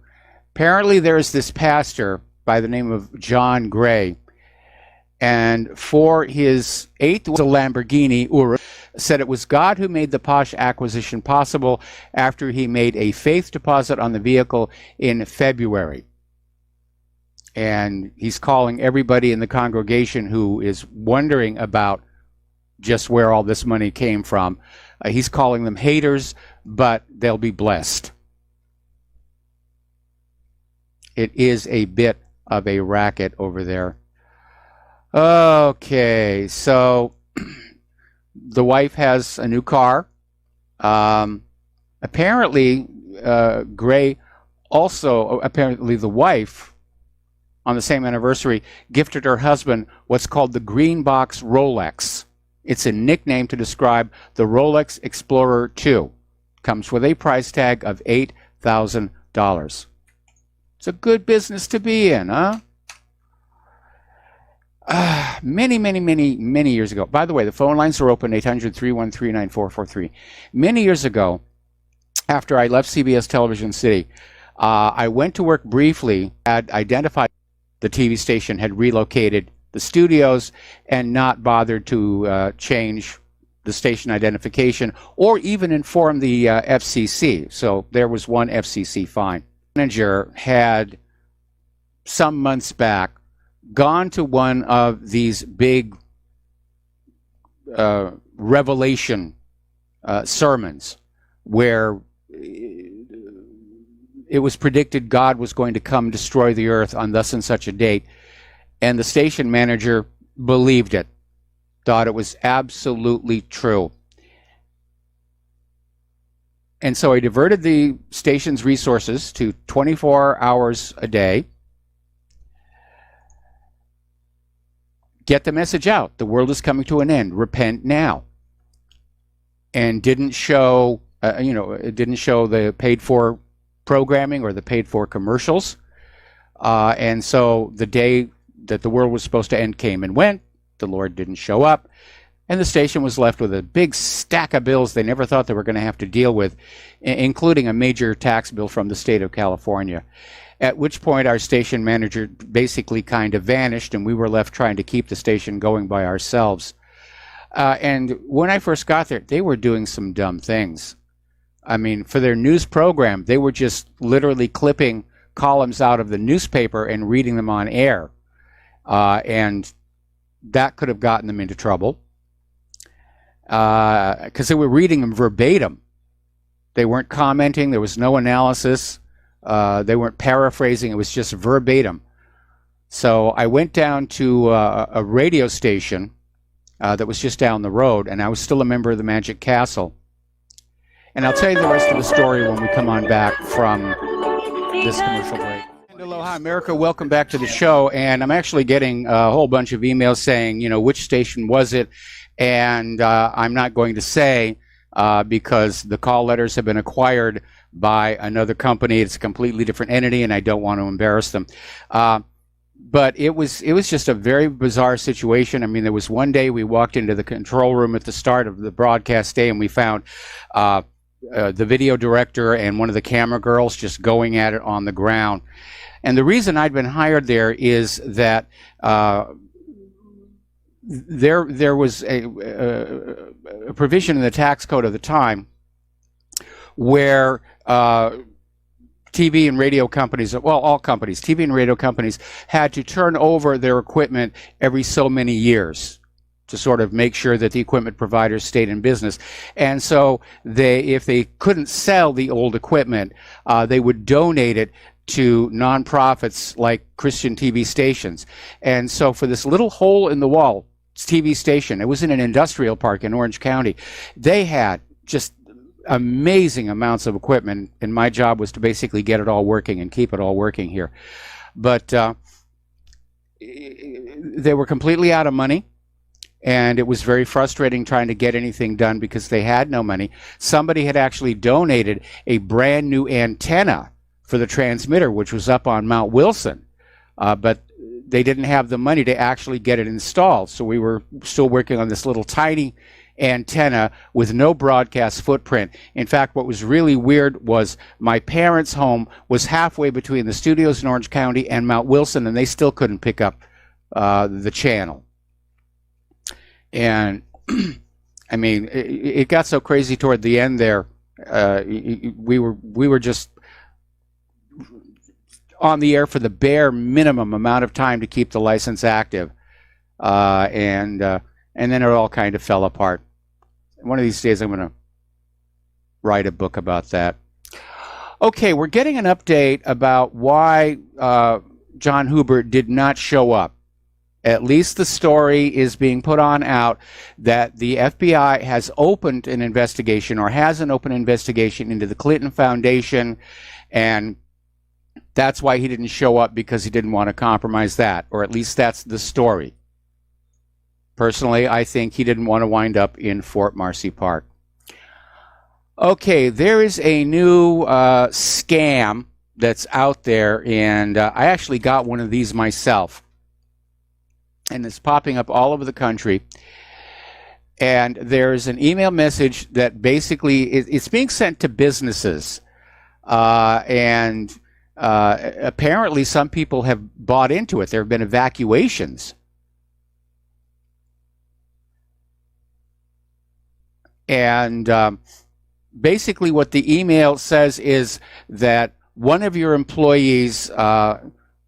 Apparently there's this pastor by the name of John Gray, and for his 8th Lamborghini Urus, said it was God who made the posh acquisition possible after he made a faith deposit on the vehicle in February. And he's calling everybody in the congregation who is wondering about just where all this money came from. He's calling them haters, but they'll be blessed. It is a bit of a racket over there. Okay, so the wife has a new car. Apparently, Gray also, apparently the wife, on the same anniversary, gifted her husband what's called the Green Box Rolex. It's a nickname to describe the Rolex Explorer 2. Comes with a price tag of $8,000. It's a good business to be in, huh? Many years ago. By the way, the phone lines are open, 800-313-9443. Many years ago, after I left CBS Television City, I went to work briefly, had identified the TV station, had relocated the studios, and not bothered to change the station identification or even inform the FCC. So there was one FCC fine. The manager had, some months back, gone to one of these big revelation sermons where it was predicted God was going to come destroy the earth on thus and such a date, and the station manager believed it, thought it was absolutely true. And so he diverted the station's resources to 24 hours a day. Get the message out. The world is coming to an end. Repent now. And didn't show, it didn't show the paid-for programming or the paid-for commercials. And so the day that the world was supposed to end came and went. The Lord didn't show up. And the station was left with a big stack of bills they never thought they were going to have to deal with, including a major tax bill from the state of California. at which point our station manager basically kind of vanished, and we were left trying to keep the station going by ourselves. And when I first got there, they were doing some dumb things. I mean, for their news program, they were just literally clipping columns out of the newspaper and reading them on air. And that could have gotten them into trouble because they were reading them verbatim. They weren't commenting. There was no analysis. They weren't paraphrasing. It was just verbatim. So I went down to a radio station that was just down the road, and I was still a member of the Magic Castle. And I'll tell you the rest of the story when we come on back from this commercial break. And aloha, America. Welcome back to the show. And I'm actually getting a whole bunch of emails saying, you know, which station was it? And I'm not going to say because the call letters have been acquired by another company. It's a completely different entity, and I don't want to embarrass them. But it was just a very bizarre situation. I mean, there was one day we walked into the control room at the start of the broadcast day, and we found the video director and one of the camera girls just going at it on the ground. And the reason I'd been hired there is that there was a provision in the tax code of the time where TV and radio companies, well, all companies, TV and radio companies, had to turn over their equipment every so many years to sort of make sure that the equipment providers stayed in business. And so if they couldn't sell the old equipment, they would donate it to nonprofits like Christian TV stations. And so for this little hole in the wall TV station, it was in an industrial park in Orange County, they had just amazing amounts of equipment, and my job was to basically get it all working and keep it all working here. But they were completely out of money, and it was very frustrating trying to get anything done because they had no money. Somebody had actually donated a brand new antenna for the transmitter, which was up on Mount Wilson, but they didn't have the money to actually get it installed. So we were still working on this little tiny antenna with no broadcast footprint. In fact, what was really weird was my parents' home was halfway between the studios in Orange County and Mount Wilson, and they still couldn't pick up the channel. And I mean, it got so crazy toward the end there. We were just on the air for the bare minimum amount of time to keep the license active, and then it all kind of fell apart. One of these days I'm going to write a book about that. Okay, we're getting an update about why John Huber did not show up. At least the story is being put on out that the FBI has opened an investigation, or has an open investigation, into the Clinton Foundation, and that's why he didn't show up, because he didn't want to compromise that, or at least that's the story. Personally, I think he didn't want to wind up in Fort Marcy Park. Okay, there is a new scam that's out there, and I actually got one of these myself. And it's popping up all over the country. And there's an email message that basically it's being sent to businesses. And apparently some people have bought into it. There have been evacuations. And basically what the email says is that one of your employees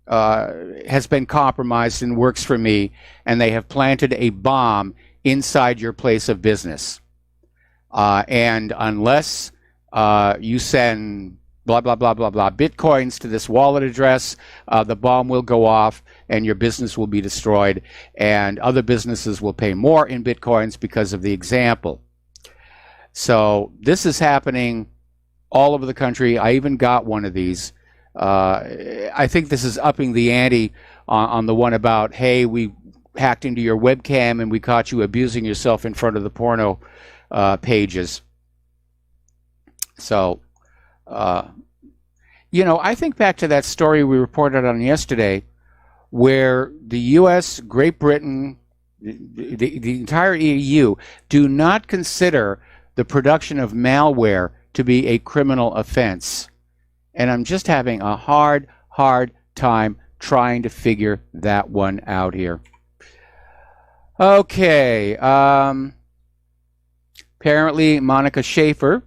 has been compromised and works for me, and they have planted a bomb inside your place of business. And unless you send blah, blah, blah, blah, blah Bitcoins to this wallet address, the bomb will go off and your business will be destroyed, and other businesses will pay more in Bitcoins because of the example. So this is happening all over the country. I even got one of these. I think this is upping the ante on the one about, hey, we hacked into your webcam and we caught you abusing yourself in front of the porno pages. So, you know, I think back to that story we reported on yesterday where the U.S., Great Britain, the entire EU do not consider the production of malware to be a criminal offense. And I'm just having a hard hard time trying to figure that one out here. Okay. Apparently, Monica Schaefer,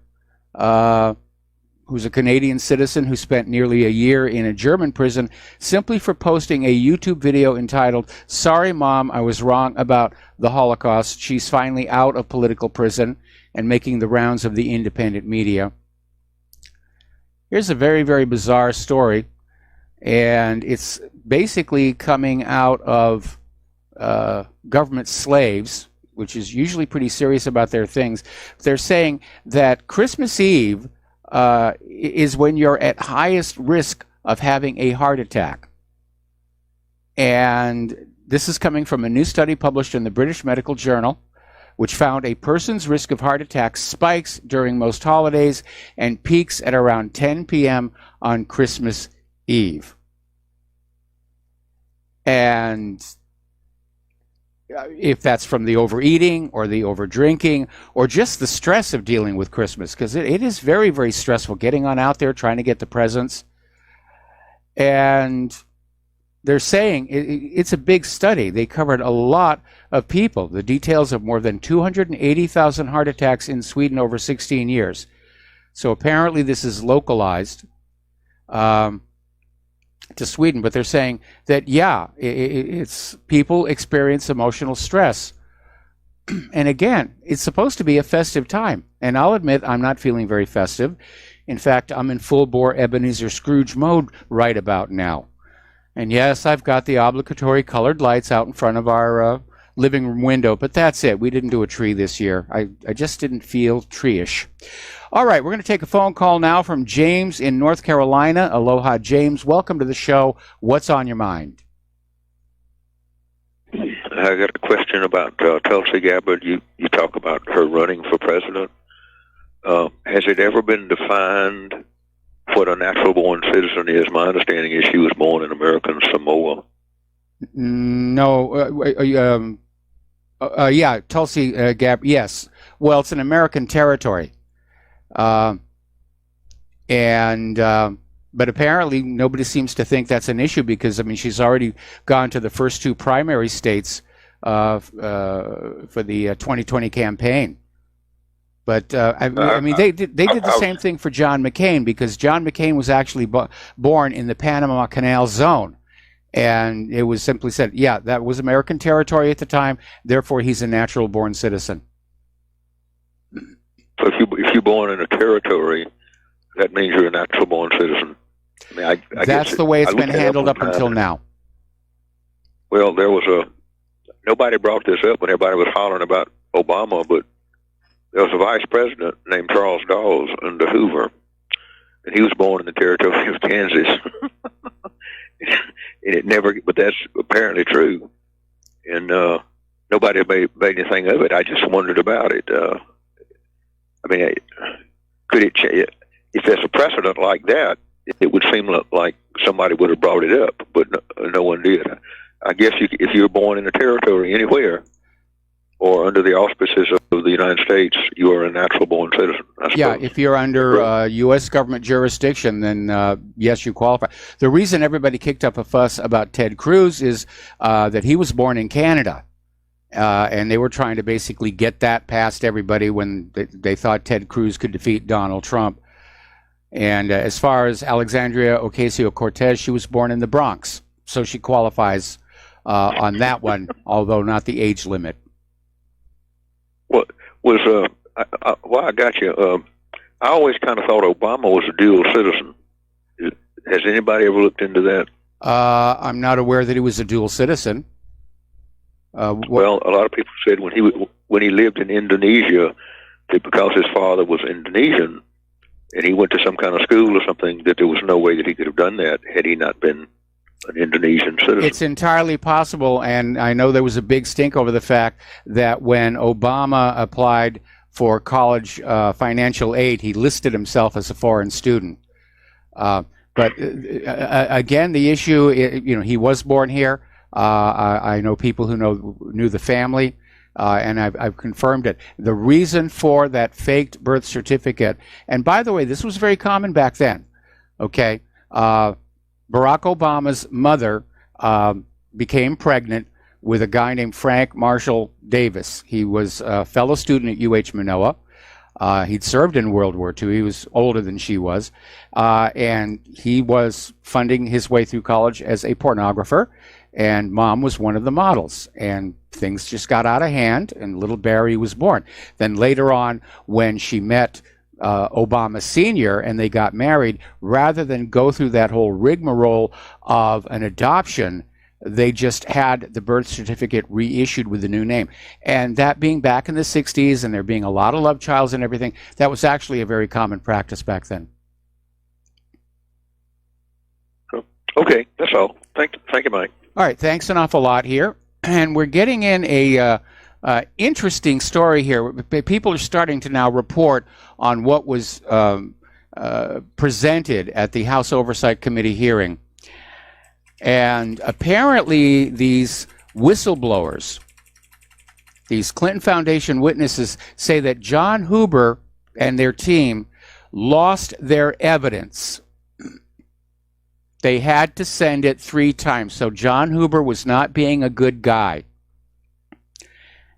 who's a Canadian citizen who spent nearly a year in a German prison simply for posting a YouTube video entitled, "Sorry, Mom, I was wrong about the Holocaust." She's finally out of political prison and making the rounds of the independent media. Here's a very, very bizarre story, and it's basically coming out of government slaves, which is usually pretty serious about their things. They're saying that Christmas Eve is when you're at highest risk of having a heart attack. And this is coming from a new study published in the British Medical Journal, which found a person's risk of heart attack spikes during most holidays and peaks at around 10 p.m. on Christmas Eve. And if that's from the overeating or the overdrinking or just the stress of dealing with Christmas, because it is very, very stressful getting on out there trying to get the presents. And they're saying it's a big study. They covered a lot of people, the details of more than 280,000 heart attacks in Sweden over 16 years. So apparently this is localized to Sweden, but they're saying that, yeah, it's people experience emotional stress. And again, it's supposed to be a festive time. And I'll admit I'm not feeling very festive. In fact, I'm in full-bore Ebenezer Scrooge mode right about now. And yes, I've got the obligatory colored lights out in front of our living room window, but that's it. We didn't do a tree this year. I just didn't feel tree-ish. All right, we're going to take a phone call now from James in North Carolina. Aloha, James. Welcome to the show. What's on your mind? I got a question about Tulsi Gabbard. You talk about her running for president. Has it ever been defined what a natural-born citizen is? My understanding is she was born in American Samoa. No. Yeah, Tulsi Gabbard, yes. Well, it's an American territory. But apparently nobody seems to think that's an issue because, I mean, she's already gone to the first two primary states for the 2020 campaign. But I mean, they did the same thing for John McCain, because John McCain was actually born in the Panama Canal Zone. And it was simply said, yeah, that was American territory at the time, therefore he's a natural-born citizen. So if you're born in a territory, that means you're a natural-born citizen. I mean, that's the way it's been handled up until now. Well, nobody brought this up when everybody was hollering about Obama, but there was a vice president named Charles Dawes under Hoover, and he was born in the territory of Kansas. And but that's apparently true. And nobody made anything of it. I just wondered about it. I mean, could it change? If there's a precedent like that, it would seem like somebody would have brought it up, but no one did. I guess if you're born in a territory anywhere or under the auspices of the United States, you are a natural-born citizen, I suppose. Yeah, if you're under U.S. government jurisdiction, then yes, you qualify. The reason everybody kicked up a fuss about Ted Cruz is that he was born in Canada. And they were trying to basically get that past everybody when they thought Ted Cruz could defeat Donald Trump. And as far as Alexandria Ocasio-Cortez, she was born in the Bronx, so she qualifies on that one, although not the age limit. What was well, I got you. I always kind of thought Obama was a dual citizen. Has anybody ever looked into that? I'm not aware that he was a dual citizen. Well, a lot of people said when he lived in Indonesia, that because his father was Indonesian and he went to some kind of school or something, that there was no way that he could have done that had he not been an Indonesian citizen. It's entirely possible, and I know there was a big stink over the fact that when Obama applied for college financial aid, he listed himself as a foreign student. But again, the issue, he was born here. I know people who knew the family, and I've confirmed it. The reason for that faked birth certificate, and by the way, this was very common back then, okay? Barack Obama's mother became pregnant with a guy named Frank Marshall Davis. He was a fellow student at UH Manoa. He'd served in World War II. He was older than she was. And he was funding his way through college as a pornographer. And Mom was one of the models. And things just got out of hand, and little Barry was born. Then later on, when she met Obama Sr. and they got married, rather than go through that whole rigmarole of an adoption, they just had the birth certificate reissued with the new name. And that being back in the 60s, and there being a lot of love childs and everything, that was actually a very common practice back then. Okay, that's all. Thank you, Mike. All right, thanks an awful lot here. And we're getting in a interesting story here. People are starting to now report on what was presented at the House Oversight Committee hearing. And apparently these whistleblowers, these Clinton Foundation witnesses, say that John Huber and their team lost their evidence. They had to send it 3 times. So John Huber was not being a good guy.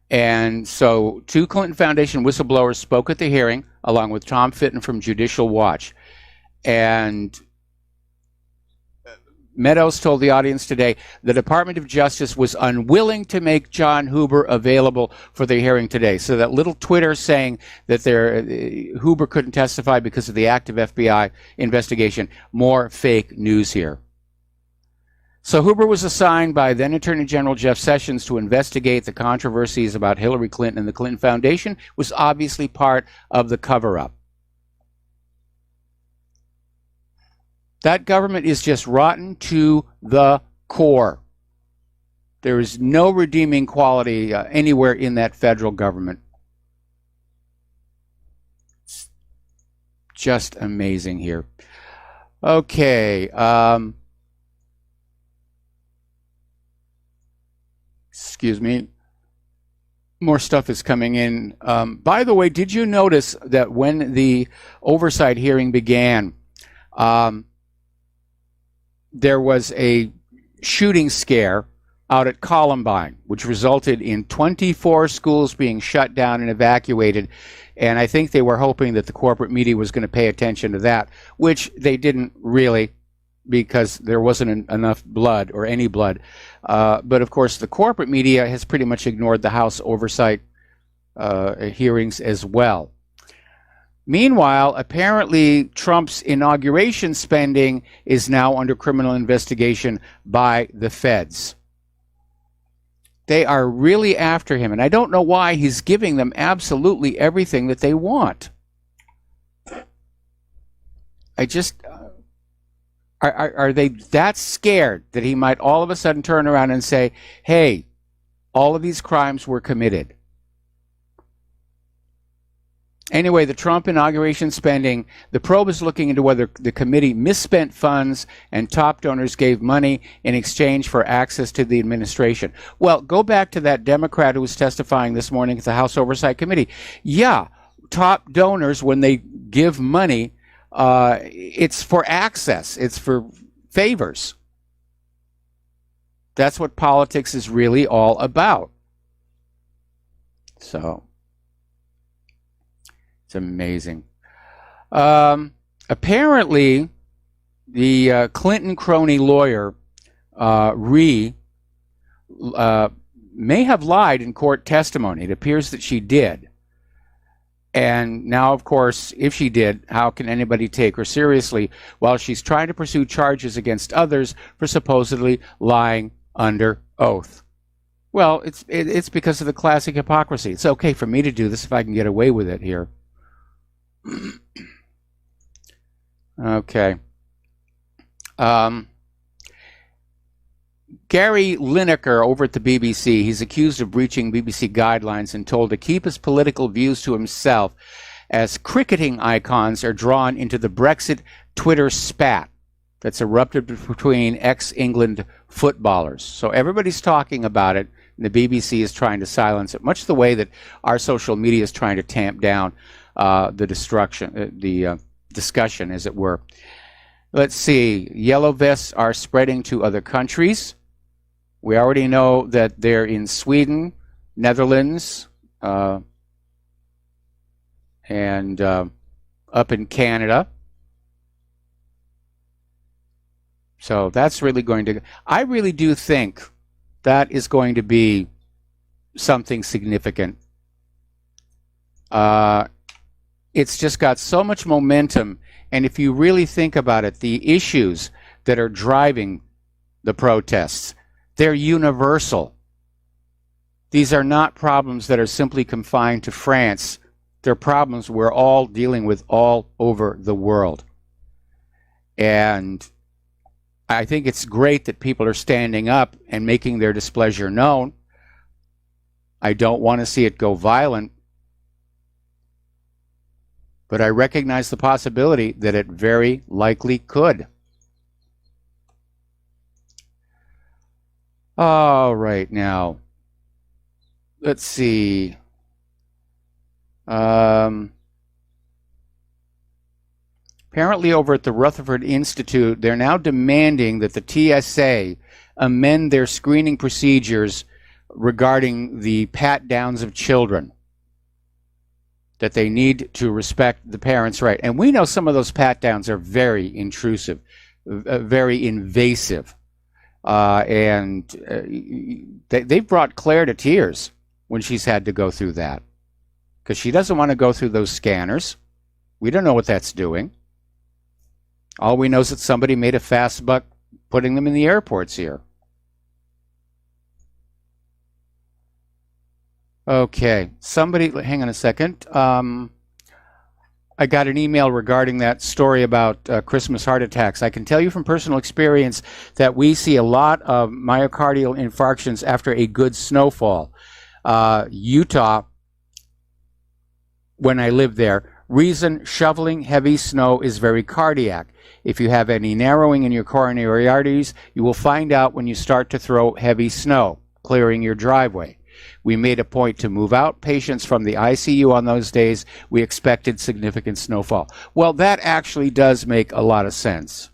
And so 2 Clinton Foundation whistleblowers spoke at the hearing, along with Tom Fitton from Judicial Watch. And Meadows told the audience today the Department of Justice was unwilling to make John Huber available for the hearing today. So that little Twitter saying that Huber couldn't testify because of the active FBI investigation, more fake news here. So Huber was assigned by then Attorney General Jeff Sessions to investigate the controversies about Hillary Clinton, and the Clinton Foundation was obviously part of the cover-up. That government is just rotten to the core. There is no redeeming quality anywhere in that federal government. It's just amazing here. Okay. Excuse me. More stuff is coming in. By the way, did you notice that when the oversight hearing began, there was a shooting scare out at Columbine, which resulted in 24 schools being shut down and evacuated. And I think they were hoping that the corporate media was going to pay attention to that, which they didn't really, because there wasn't enough blood or any blood. But of course, the corporate media has pretty much ignored the House oversight hearings as well. Meanwhile, apparently Trump's inauguration spending is now under criminal investigation by the feds. They are really after him, and I don't know why. He's giving them absolutely everything that they want. Are they that scared that he might all of a sudden turn around and say, hey, all of these crimes were committed? Anyway, the Trump inauguration spending, the probe is looking into whether the committee misspent funds and top donors gave money in exchange for access to the administration. Well, go back to that Democrat who was testifying this morning at the House Oversight Committee. Yeah, top donors, when they give money, it's for access. It's for favors. That's what politics is really all about. So it's amazing. Apparently, the Clinton crony lawyer, may have lied in court testimony. It appears that she did. And now, of course, if she did, how can anybody take her seriously while she's trying to pursue charges against others for supposedly lying under oath? Well, it's because of the classic hypocrisy. It's okay for me to do this if I can get away with it here. Okay. Gary Lineker over at the BBC, he's accused of breaching BBC guidelines and told to keep his political views to himself as cricketing icons are drawn into the Brexit Twitter spat that's erupted between ex-England footballers. So everybody's talking about it, and the BBC is trying to silence it, much the way that our social media is trying to tamp down the discussion, as it were. Let's see. Yellow vests are spreading to other countries. We already know that they're in Sweden, Netherlands, and up in Canada. So that's really going to... I really do think that is going to be something significant. It's just got so much momentum. And if you really think about it, the issues that are driving the protests, they're universal. These are not problems that are simply confined to France. They're problems we're all dealing with all over the world. And I think it's great that people are standing up and making their displeasure known. I don't want to see it go violent, but I recognize the possibility that it very likely could. All right, now, let's see. Apparently over at the Rutherford Institute, they're now demanding that the TSA amend their screening procedures regarding the pat-downs of children, that they need to respect the parents' right. And we know some of those pat-downs are very intrusive, very invasive. And they've brought Claire to tears when she's had to go through that, because she doesn't want to go through those scanners. We don't know what that's doing. All we know is that somebody made a fast buck putting them in the airports here. Okay, somebody, hang on a second. I got an email regarding that story about Christmas heart attacks. I can tell you from personal experience that we see a lot of myocardial infarctions after a good snowfall. Utah, when I lived there, reason shoveling heavy snow is very cardiac. If you have any narrowing in your coronary arteries, you will find out when you start to throw heavy snow, clearing your driveway. We made a point to move out patients from the ICU on those days. We expected significant snowfall. Well, that actually does make a lot of sense.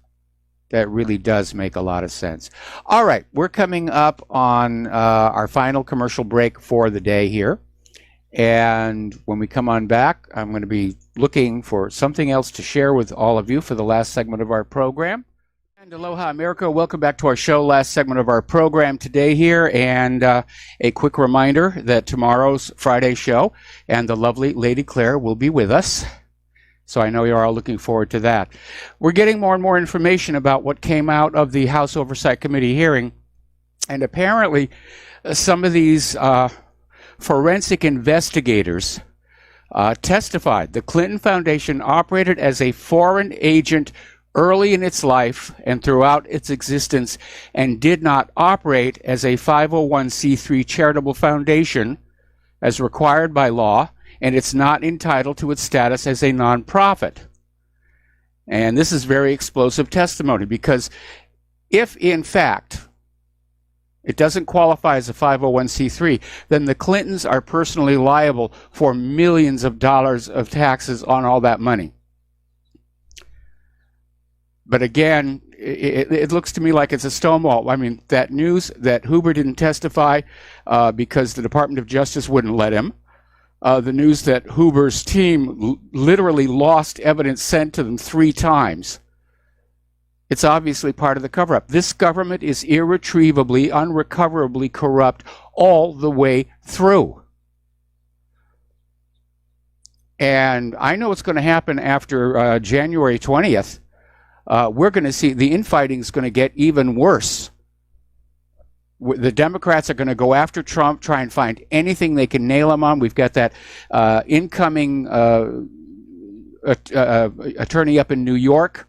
That really does make a lot of sense. All right, we're coming up on our final commercial break for the day here. And when we come on back, I'm going to be looking for something else to share with all of you for the last segment of our program. And aloha, America. Welcome back to our show, last segment of our program today here. And a quick reminder that tomorrow's Friday show and the lovely Lady Claire will be with us. So I know you're all looking forward to that. We're getting more and more information about what came out of the House Oversight Committee hearing. And apparently some of these forensic investigators testified the Clinton Foundation operated as a foreign agent early in its life and throughout its existence, and did not operate as a 501c3 charitable foundation as required by law, and it's not entitled to its status as a nonprofit. And this is very explosive testimony, because if in fact it doesn't qualify as a 501c3, then the Clintons are personally liable for millions of dollars of taxes on all that money. But again, it looks to me like it's a stonewall. I mean, that news that Huber didn't testify because the Department of Justice wouldn't let him. The news that Huber's team literally lost evidence sent to them 3 times. It's obviously part of the cover-up. This government is irretrievably, unrecoverably corrupt all the way through. And I know what's going to happen after January 20th. We're going to see the infighting is going to get even worse. The Democrats are going to go after Trump, try and find anything they can nail him on. We've got that incoming attorney up in New York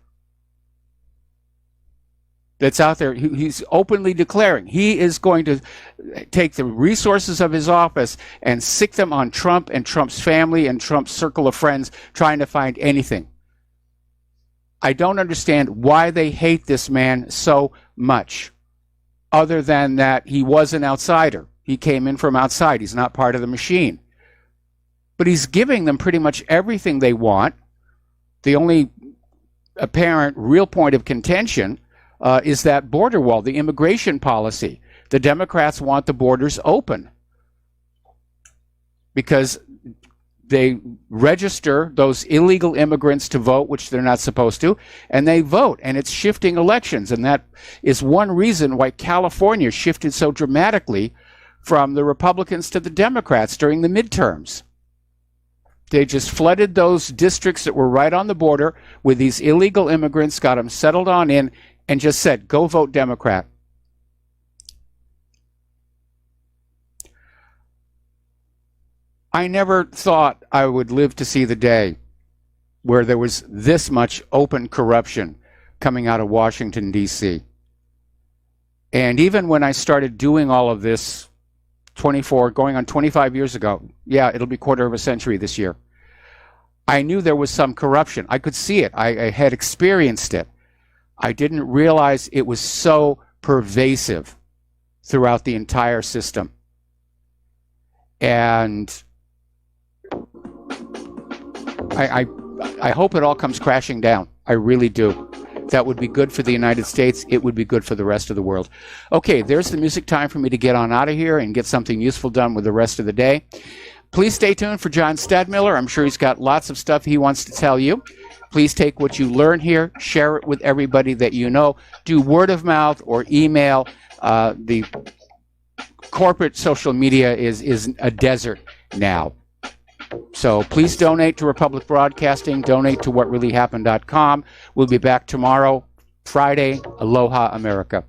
that's out there. He's openly declaring he is going to take the resources of his office and sick them on Trump and Trump's family and Trump's circle of friends, trying to find anything. I don't understand why they hate this man so much, other than that he was an outsider. He came in from outside. He's not part of the machine. But he's giving them pretty much everything they want. The only apparent real point of contention is that border wall, the immigration policy. The Democrats want the borders open because they register those illegal immigrants to vote, which they're not supposed to, and they vote, and it's shifting elections. And that is one reason why California shifted so dramatically from the Republicans to the Democrats during the midterms. They just flooded those districts that were right on the border with these illegal immigrants, got them settled on in, and just said, go vote Democrat. I never thought I would live to see the day where there was this much open corruption coming out of Washington, D.C. And even when I started doing all of this going on 25 years ago, yeah, it'll be quarter of a century this year, I knew there was some corruption. I could see it. I had experienced it. I didn't realize it was so pervasive throughout the entire system. And I hope it all comes crashing down. I really do. That would be good for the United States. It would be good for the rest of the world. Okay, there's the music time for me to get on out of here and get something useful done with the rest of the day. Please stay tuned for John Stadmiller. I'm sure he's got lots of stuff he wants to tell you. Please take what you learn here, share it with everybody that you know. Do word of mouth or email. The corporate social media is a desert now. So please donate to Republic Broadcasting. Donate to whatreallyhappened.com. We'll be back tomorrow, Friday. Aloha, America.